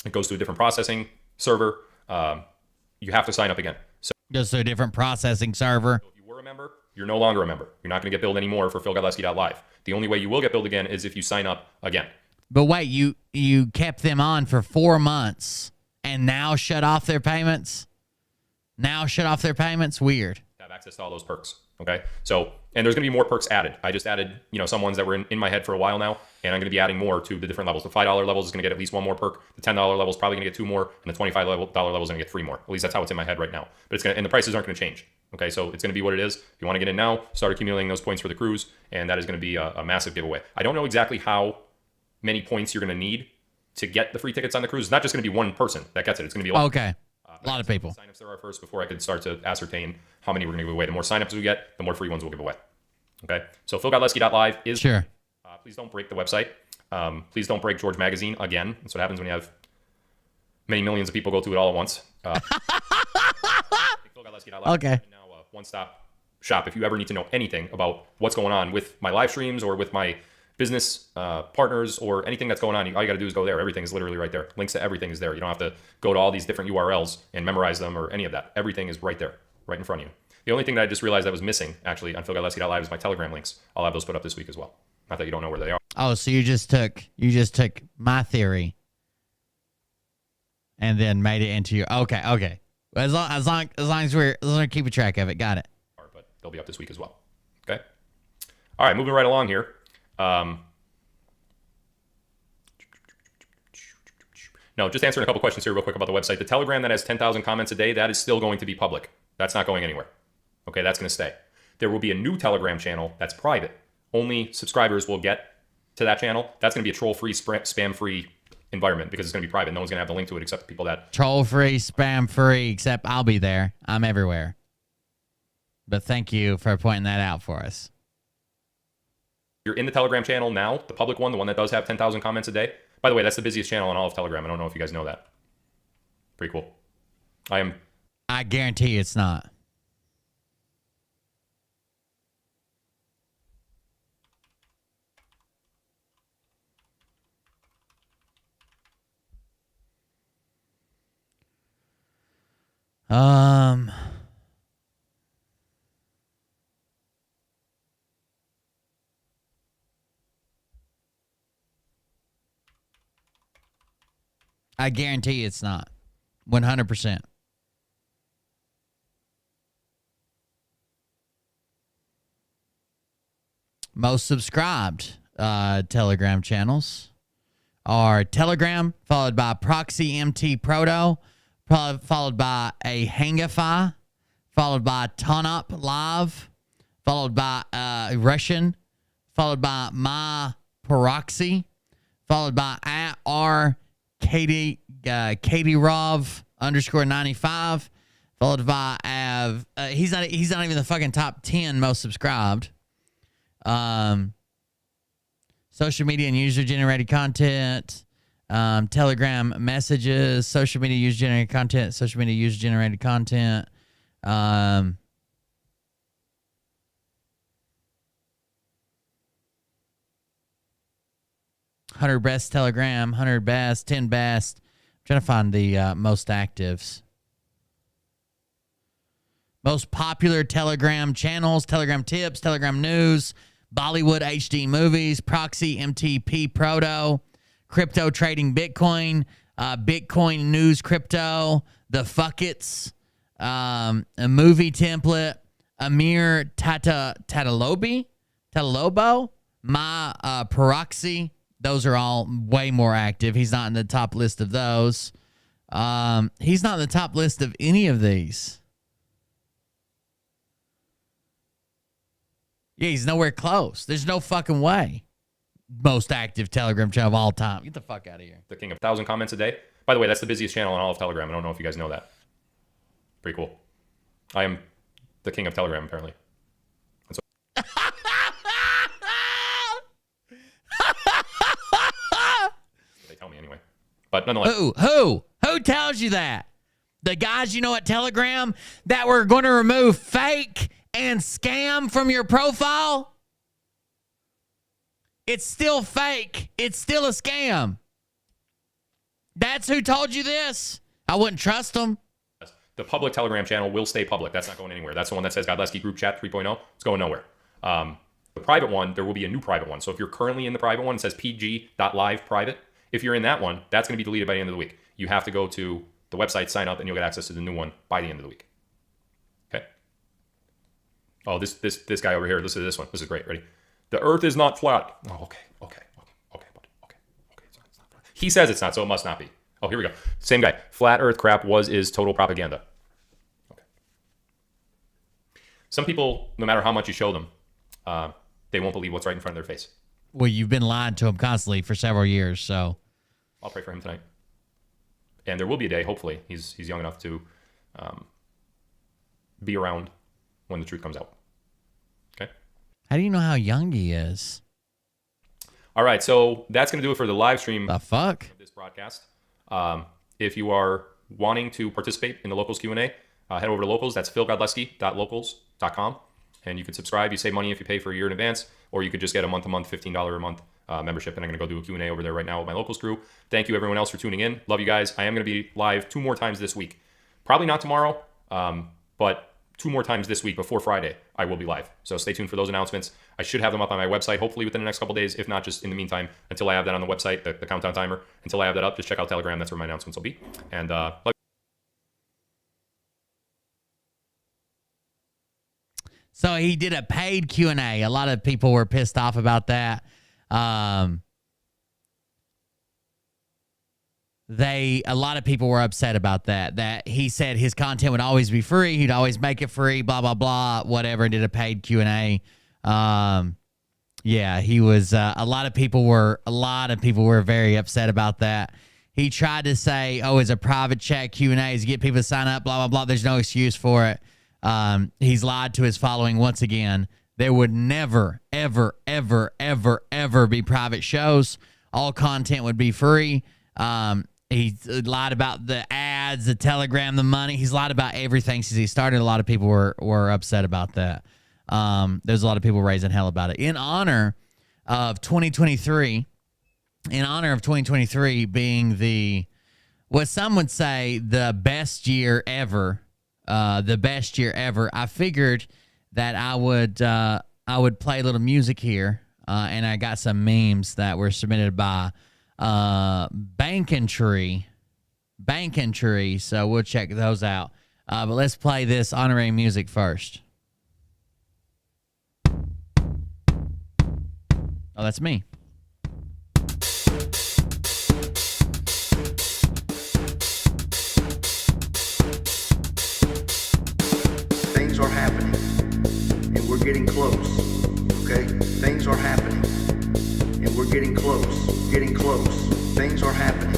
It goes to a different processing server. You have to sign up again. So goes to a different processing server. if you were a member, you're no longer a member. You're not going to get billed anymore for philgodlewski.live. The only way you will get billed again is if you sign up again. But wait, you kept them on for 4 months and now shut off their payments? Weird. Have access to all those perks. Okay. So, and there's going to be more perks added. I just added, some ones that were in my head for a while now, and I'm going to be adding more to the different levels. The $5 level is going to get at least one more perk. The $10 level is probably going to get 2 more, and the $25 level is going to get 3 more. At least that's how it's in my head right now. But and the prices aren't going to change. Okay. So it's going to be what it is. If you want to get in now, start accumulating those points for the cruise, and that is going to be a massive giveaway. I don't know exactly how many points you're going to need to get the free tickets on the cruise. It's not just going to be one person that gets it. It's going to be a lot. Okay. A lot of people. Signups there are first before I could start to ascertain how many we're going to give away. The more signups we get, the more free ones we'll give away. Okay. So philgodlewski.live is sure. Please don't break the website. Please don't break George Magazine again. That's what happens when you have many millions of people go to it all at once. Okay. Now one-stop shop. If you ever need to know anything about what's going on with my live streams or with my business partners or anything that's going on, all you got to do is go there. Everything is literally right there. Links to everything is there. You don't have to go to all these different URLs and memorize them or any of that. Everything is right there, right in front of you. The only thing that I just realized that was missing actually on philgodlewski.live is my Telegram links. I'll have those put up this week as well. Not that you don't know where they are. Oh, so you just took my theory and then made it into your okay. As long as we're keeping track of it, got it. But they'll be up this week as well. Okay. All right, moving right along here. No, just answering a couple questions here real quick about the website. The Telegram that has 10,000 comments a day, that is still going to be public. That's not going anywhere. Okay, that's going to stay. There will be a new Telegram channel that's private. Only subscribers will get to that channel. That's going to be a troll-free, spam-free environment because it's going to be private. No one's going to have the link to it except the people that... Troll-free, spam-free, except I'll be there. I'm everywhere. But thank you for pointing that out for us. You're in the Telegram channel now, the public one, the one that does have 10,000 comments a day. By the way, that's the busiest channel on all of Telegram. I don't know if you guys know that. Pretty cool. I guarantee it's not. I guarantee it's not. 100%. Most subscribed Telegram channels are Telegram, followed by Proxy MT Proto, followed by a Hangify, followed by Tonup Live, followed by Russian, followed by My Proxy, followed by @R Katie Rov _95, followed by he's not even the fucking top 10 most subscribed. Social media and user generated content, Telegram messages, social media user generated content, social media user generated content. 100 best Telegram, 100 best, 10 best. I'm trying to find the most actives. Most popular Telegram channels, Telegram tips, Telegram news, Bollywood HD movies, Proxy, MTP Proto, Crypto Trading Bitcoin, Bitcoin News Crypto, The Fuckets, a movie template, Amir Tatalobo, My Proxy. Those are all way more active. He's not in the top list of those. He's not in the top list of any of these. Yeah, he's nowhere close. There's no fucking way. Most active Telegram channel of all time. Get the fuck out of here. The king of 1,000 comments a day. By the way, that's the busiest channel on all of Telegram. I don't know if you guys know that. Pretty cool. I am the king of Telegram, apparently. That's what they tell me anyway. But nonetheless. Who tells you that? The guys you know at Telegram that were going to remove fake and scam from your profile? It's still fake. It's still a scam. That's who told you this? I wouldn't trust them. The public Telegram channel will stay public. That's not going anywhere. That's the one that says Godlewski Group Chat 3.0. It's going nowhere. The private one, there will be a new private one. So if you're currently in the private one, it says pg.live private. If you're in that one, that's going to be deleted by the end of the week. You have to go to the website, sign up, and you'll get access to the new one by the end of the week. Okay. Oh, this guy over here. Listen to this one. This is great. Ready? The Earth is not flat. Oh, okay. It's not flat. He says it's not, so it must not be. Oh, here we go. Same guy. Flat Earth crap is total propaganda. Okay. Some people, no matter how much you show them, they won't believe what's right in front of their face. Well, you've been lying to him constantly for several years, so. I'll pray for him tonight. And there will be a day, hopefully. He's young enough to be around when the truth comes out. Okay? How do you know how young he is? All right, so that's going to do it for the live stream. The fuck? Of this broadcast. If you are wanting to participate in the Locals Q&A, head over to Locals. That's philgodlewski.locals.com. And you can subscribe. You save money if you pay for a year in advance, or you could just get a month-to-month, $15 a month membership. And I'm going to go do a Q&A over there right now with my Locals crew. Thank you, everyone else, for tuning in. Love you guys. I am going to be live 2 more times this week. Probably not tomorrow, but 2 more times this week before Friday, I will be live. So stay tuned for those announcements. I should have them up on my website, hopefully within the next couple days. If not, just in the meantime, until I have that on the website, the countdown timer, until I have that up, just check out Telegram. That's where my announcements will be. And So he did a paid Q&A. A lot of people were pissed off about that. A lot of people were upset about that. That he said his content would always be free. He'd always make it free. Blah blah blah. Whatever. Did a paid Q&A. Yeah, he was. A lot of people were very upset about that. He tried to say, "Oh, it's a private chat Q&A to get people to sign up." Blah blah blah. There's no excuse for it. He's lied to his following once again. There would never, ever, ever, ever, ever be private shows. All content would be free. He lied about the ads, the Telegram, the money. He's lied about everything since he started. A lot of people were upset about that. There's a lot of people raising hell about it. In honor of 2023 being what some would say the best year ever, I figured that I would play a little music here, and I got some memes that were submitted by Bankin' Tree, so we'll check those out. But let's play this honorary music first. Oh, that's me. Things are happening, and we're getting close, okay? Things are happening, and we're getting close. Things are happening,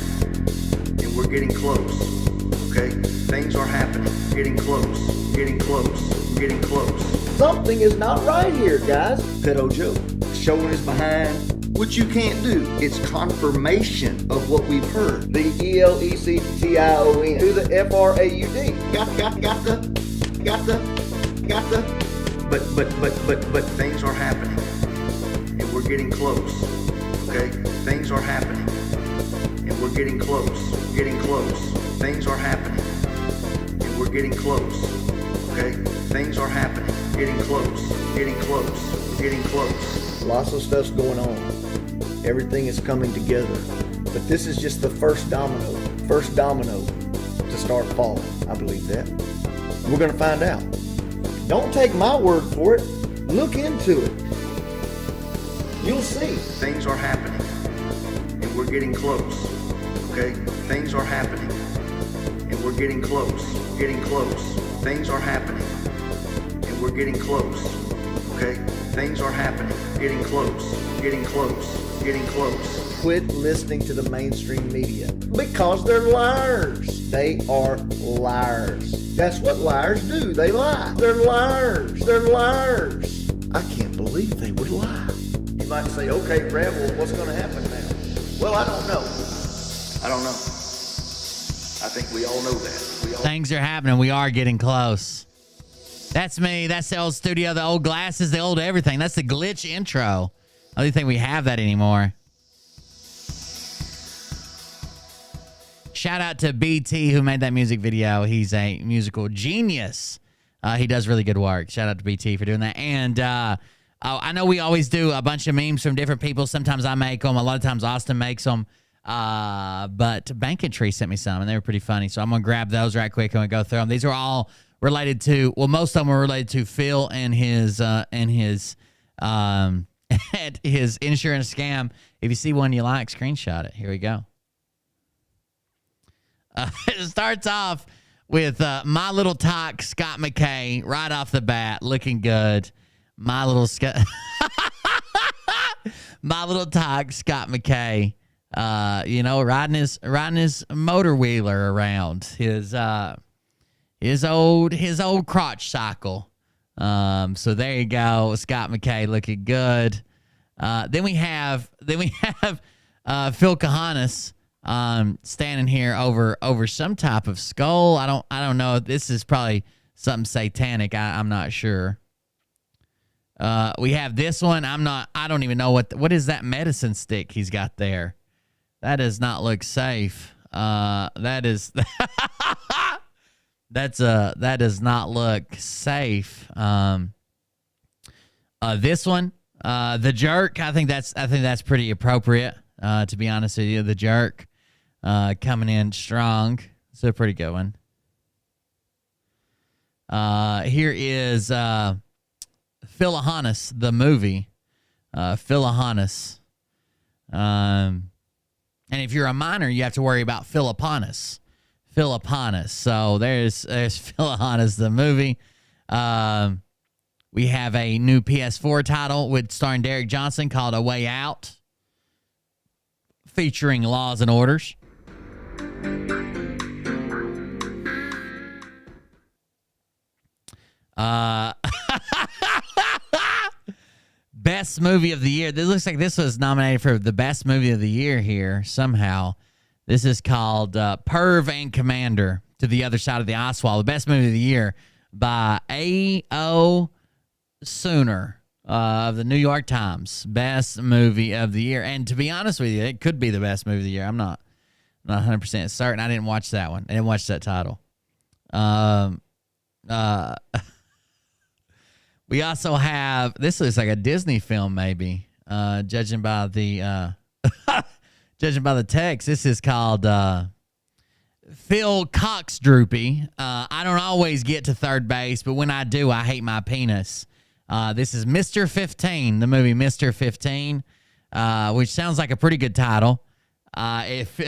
and we're getting close, okay? Things are happening, getting close. Something is not right here, guys. Pedo Joe, showing his behind, which you can't do. It's confirmation of what we've heard. The ELECTION to the FRAUD. But things are happening, and we're getting close, okay? Things are happening, and we're getting close. Things are happening, and we're getting close. Okay? Things are happening. Getting close. Getting close. We're getting close. Lots of stuff's going on. Everything is coming together. But this is just the first domino. First domino to start falling. I believe that. We're going to find out. Don't take my word for it. Look into it. You'll see. Things are happening. And we're getting close. Okay? Things are happening. And we're getting close. Getting close. Things are happening. And we're getting close. Okay? Things are happening. Getting close. Getting close. Getting close. Quit listening to the mainstream media because they're liars. They are liars. That's what liars do. They lie. They're liars. They're liars. I can't believe they would lie. You might say, okay, Brad, well, what's going to happen now? Well, I don't know. I don't know. I think we all know that. Things are happening. We are getting close. That's me. That's the old studio, the old glasses, the old everything. That's the glitch intro. I don't think we have that anymore. Shout out to BT who made that music video. He's a musical genius. He does really good work. Shout out to BT for doing that. And I know we always do a bunch of memes from different people. Sometimes I make them. A lot of times Austin makes them. But Banking Tree sent me some, and they were pretty funny. So I'm going to grab those right quick and we go through them. These are all related to, well, most of them are related to Phil and his his insurance scam. If you see one you like, screenshot it. Here we go. It starts off with My Little Talk, Scott McKay, right off the bat, looking good. My Little Talk, Scott McKay, riding his motor wheeler around his old crotch cycle. So there you go, Scott McKay looking good. Then we have Phil Kahanis standing here over some type of skull. I don't know. This is probably something satanic. I'm not sure. We have this one. I don't even know what is that medicine stick he's got there. That does not look safe. That does not look safe. This one, the jerk. I think that's pretty appropriate. To be honest with you, the jerk coming in strong. It's a pretty good one. Here is Philahanis, the movie. Philahanis. And if you're a minor, you have to worry about Philipponis. So there's Philahanis, the movie. We have a new PS4 title with starring Derek Johnson called A Way Out, featuring Laws and Orders. Best movie of the year. This looks like this was nominated for the best movie of the year here somehow. This is called Perv and Commander, To the Other Side of the Ice Wall. The best movie of the year by A.O. Sooner of the New York Times. Best movie of the year. And to be honest with you, it could be the best movie of the year. I'm not 100% certain. I didn't watch that one. I didn't watch that title. We also have, this looks like a Disney film maybe, judging by the text. This is called Phil Coxdroopy. I don't always get to third base, but when I do, I hate my penis. This is Mr. 15, the movie Mr. 15, which sounds like a pretty good title. If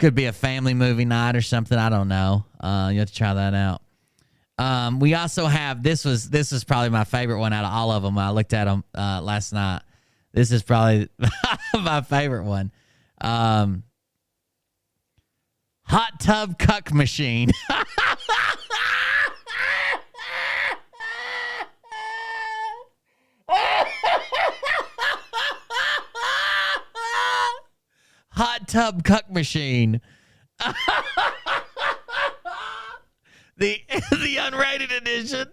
could be a family movie night or something. I don't know. You have to try that out. We also have, this was probably my favorite one out of all of them. I looked at them last night. This is probably my favorite one. Hot Tub Cuck Machine. Hot Tub Cuck Machine. The unrated edition.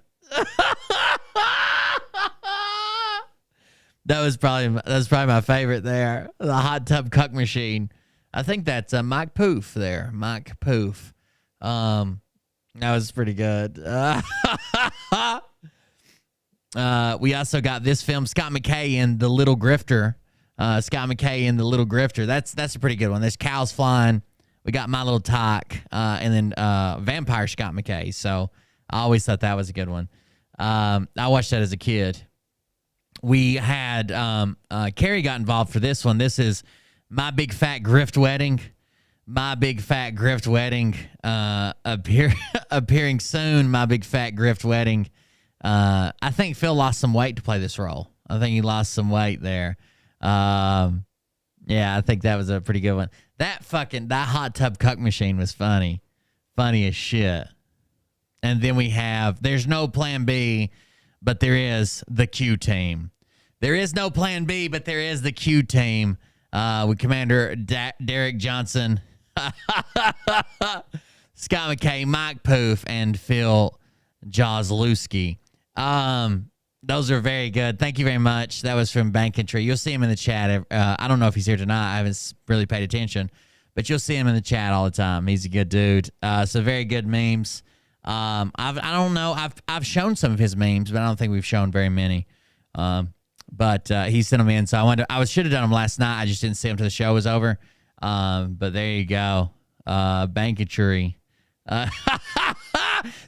That was probably my favorite there. The Hot Tub Cuck Machine. I think that's Mike Poof there. Mike Poof. That was pretty good. We also got this film, Scott McKay in The Little Grifter. Scott McKay in The Little Grifter. That's a pretty good one. There's cows flying. We got My Little Talk, and then Vampire Scott McKay. So I always thought that was a good one. I watched that as a kid. We had Carrie got involved for this one. This is My Big Fat Grift Wedding. My Big Fat Grift Wedding appearing soon. My Big Fat Grift Wedding. I think Phil lost some weight to play this role. I think he lost some weight there. Yeah, I think that was a pretty good one. That hot tub cuck machine was funny as shit. And then we have There's No Plan B, but there is the Q Team. There is no Plan B, but there is the Q Team with Commander Derek Johnson, Scott McKay, Mike Poof, and Phil Godlewski. Those are very good. Thank you very much. That was from Bank and Tree. You'll see him in the chat. I don't know if he's here tonight. I haven't really paid attention, but you'll see him in the chat all the time. He's a good dude. So very good memes. I don't know. I've shown some of his memes, but I don't think we've shown very many. But he sent them in, so I should have done them last night. I just didn't see them till the show was over. But there you go. Bank and Tree.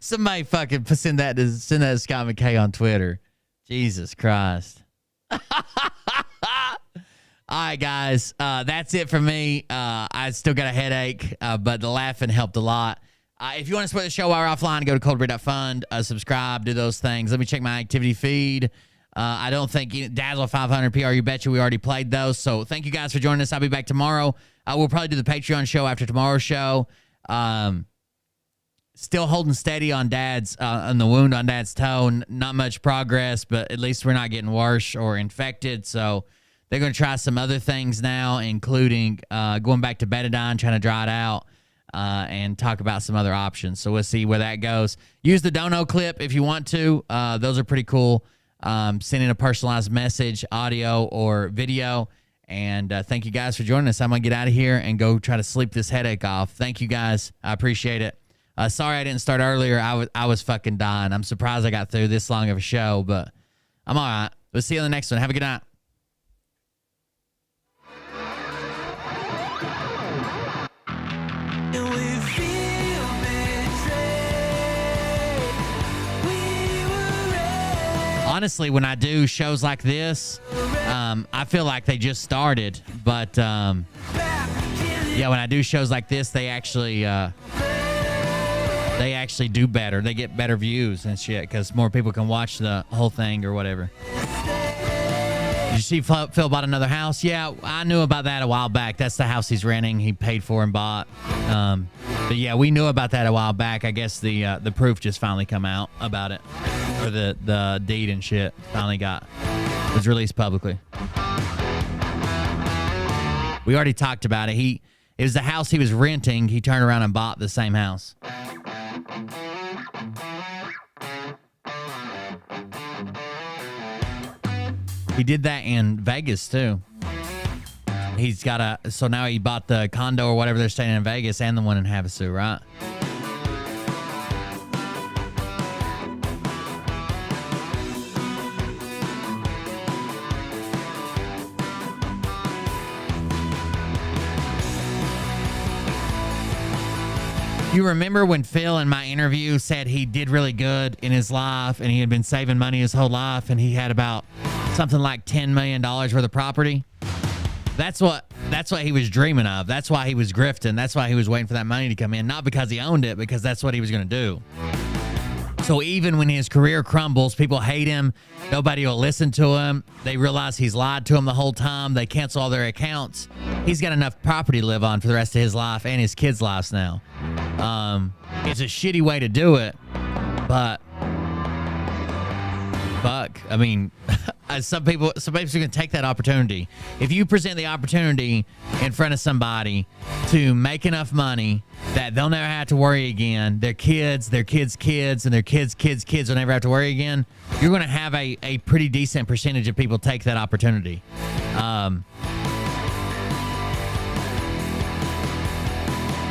Somebody fucking send that to Scott McKay on Twitter. Jesus Christ. All right, guys. That's it for me. I still got a headache, but the laughing helped a lot. If you want to support the show while we're offline, go to coldbreed.fund, subscribe, do those things. Let me check my activity feed. I don't think Dazzle 500 PR, you betcha we already played those. So thank you guys for joining us. I'll be back tomorrow. We'll probably do the Patreon show after tomorrow's show. Still holding steady on on the wound on Dad's toe. Not much progress, but at least we're not getting worse or infected. So they're going to try some other things now, including going back to betadine, trying to dry it out, and talk about some other options. So we'll see where that goes. Use the dono clip if you want to. Those are pretty cool. Send in a personalized message, audio or video. And thank you guys for joining us. I'm going to get out of here and go try to sleep this headache off. Thank you guys. I appreciate it. Sorry I didn't start earlier. I was fucking dying. I'm surprised I got through this long of a show, but I'm all right. We'll see you on the next one. Have a good night. Honestly, when I do shows like this, I feel like they just started. But yeah, when I do shows like this, they actually do better. They get better views and shit because more people can watch the whole thing or whatever. Did you see Phil bought another house? Yeah, I knew about that a while back. That's the house he's renting. He paid for and bought. But yeah, we knew about that a while back. I guess the proof just finally come out about it, or the deed and shit finally was released publicly. We already talked about it. It was the house he was renting. He turned around and bought the same house. He did that in Vegas too. So now he bought the condo or whatever they're staying in Vegas and the one in Havasu, right? You remember when Phil in my interview said he did really good in his life and he had been saving money his whole life and he had about something like $10 million worth of property? That's what he was dreaming of. That's why he was grifting. That's why he was waiting for that money to come in. Not because he owned it, because that's what he was going to do. So even when his career crumbles, people hate him. Nobody will listen to him. They realize he's lied to them the whole time. They cancel all their accounts. He's got enough property to live on for the rest of his life and his kids' lives now. It's a shitty way to do it, but fuck. I mean, some people are going to take that opportunity. If you present the opportunity in front of somebody to make enough money that they'll never have to worry again, their kids, and their kids' kids will never have to worry again, you're going to have a pretty decent percentage of people take that opportunity.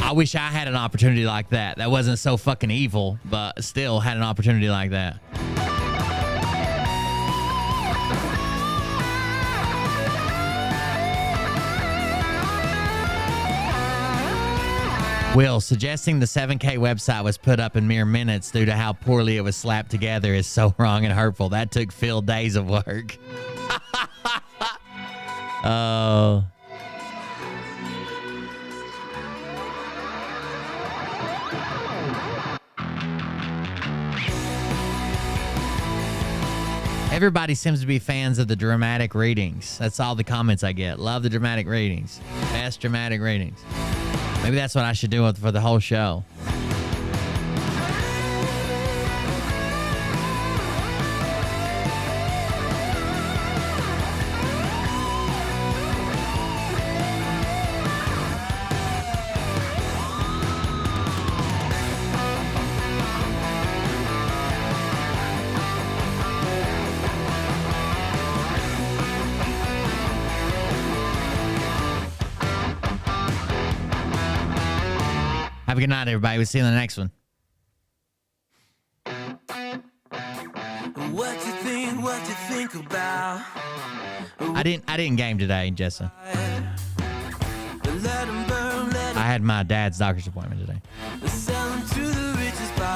I wish I had an opportunity like that. That wasn't so fucking evil, but still had an opportunity like that. Will, suggesting the 7K website was put up in mere minutes due to how poorly it was slapped together is so wrong and hurtful. That took Phil days of work. Oh. Everybody seems to be fans of the dramatic readings. That's all the comments I get. Love the dramatic readings. Best dramatic readings. Maybe that's what I should do for the whole show. Have a good night, everybody. We'll see you in the next one. What you think about? I didn't game today, Jessa. Let 'em burn, let 'em I had my dad's doctor's appointment today. sound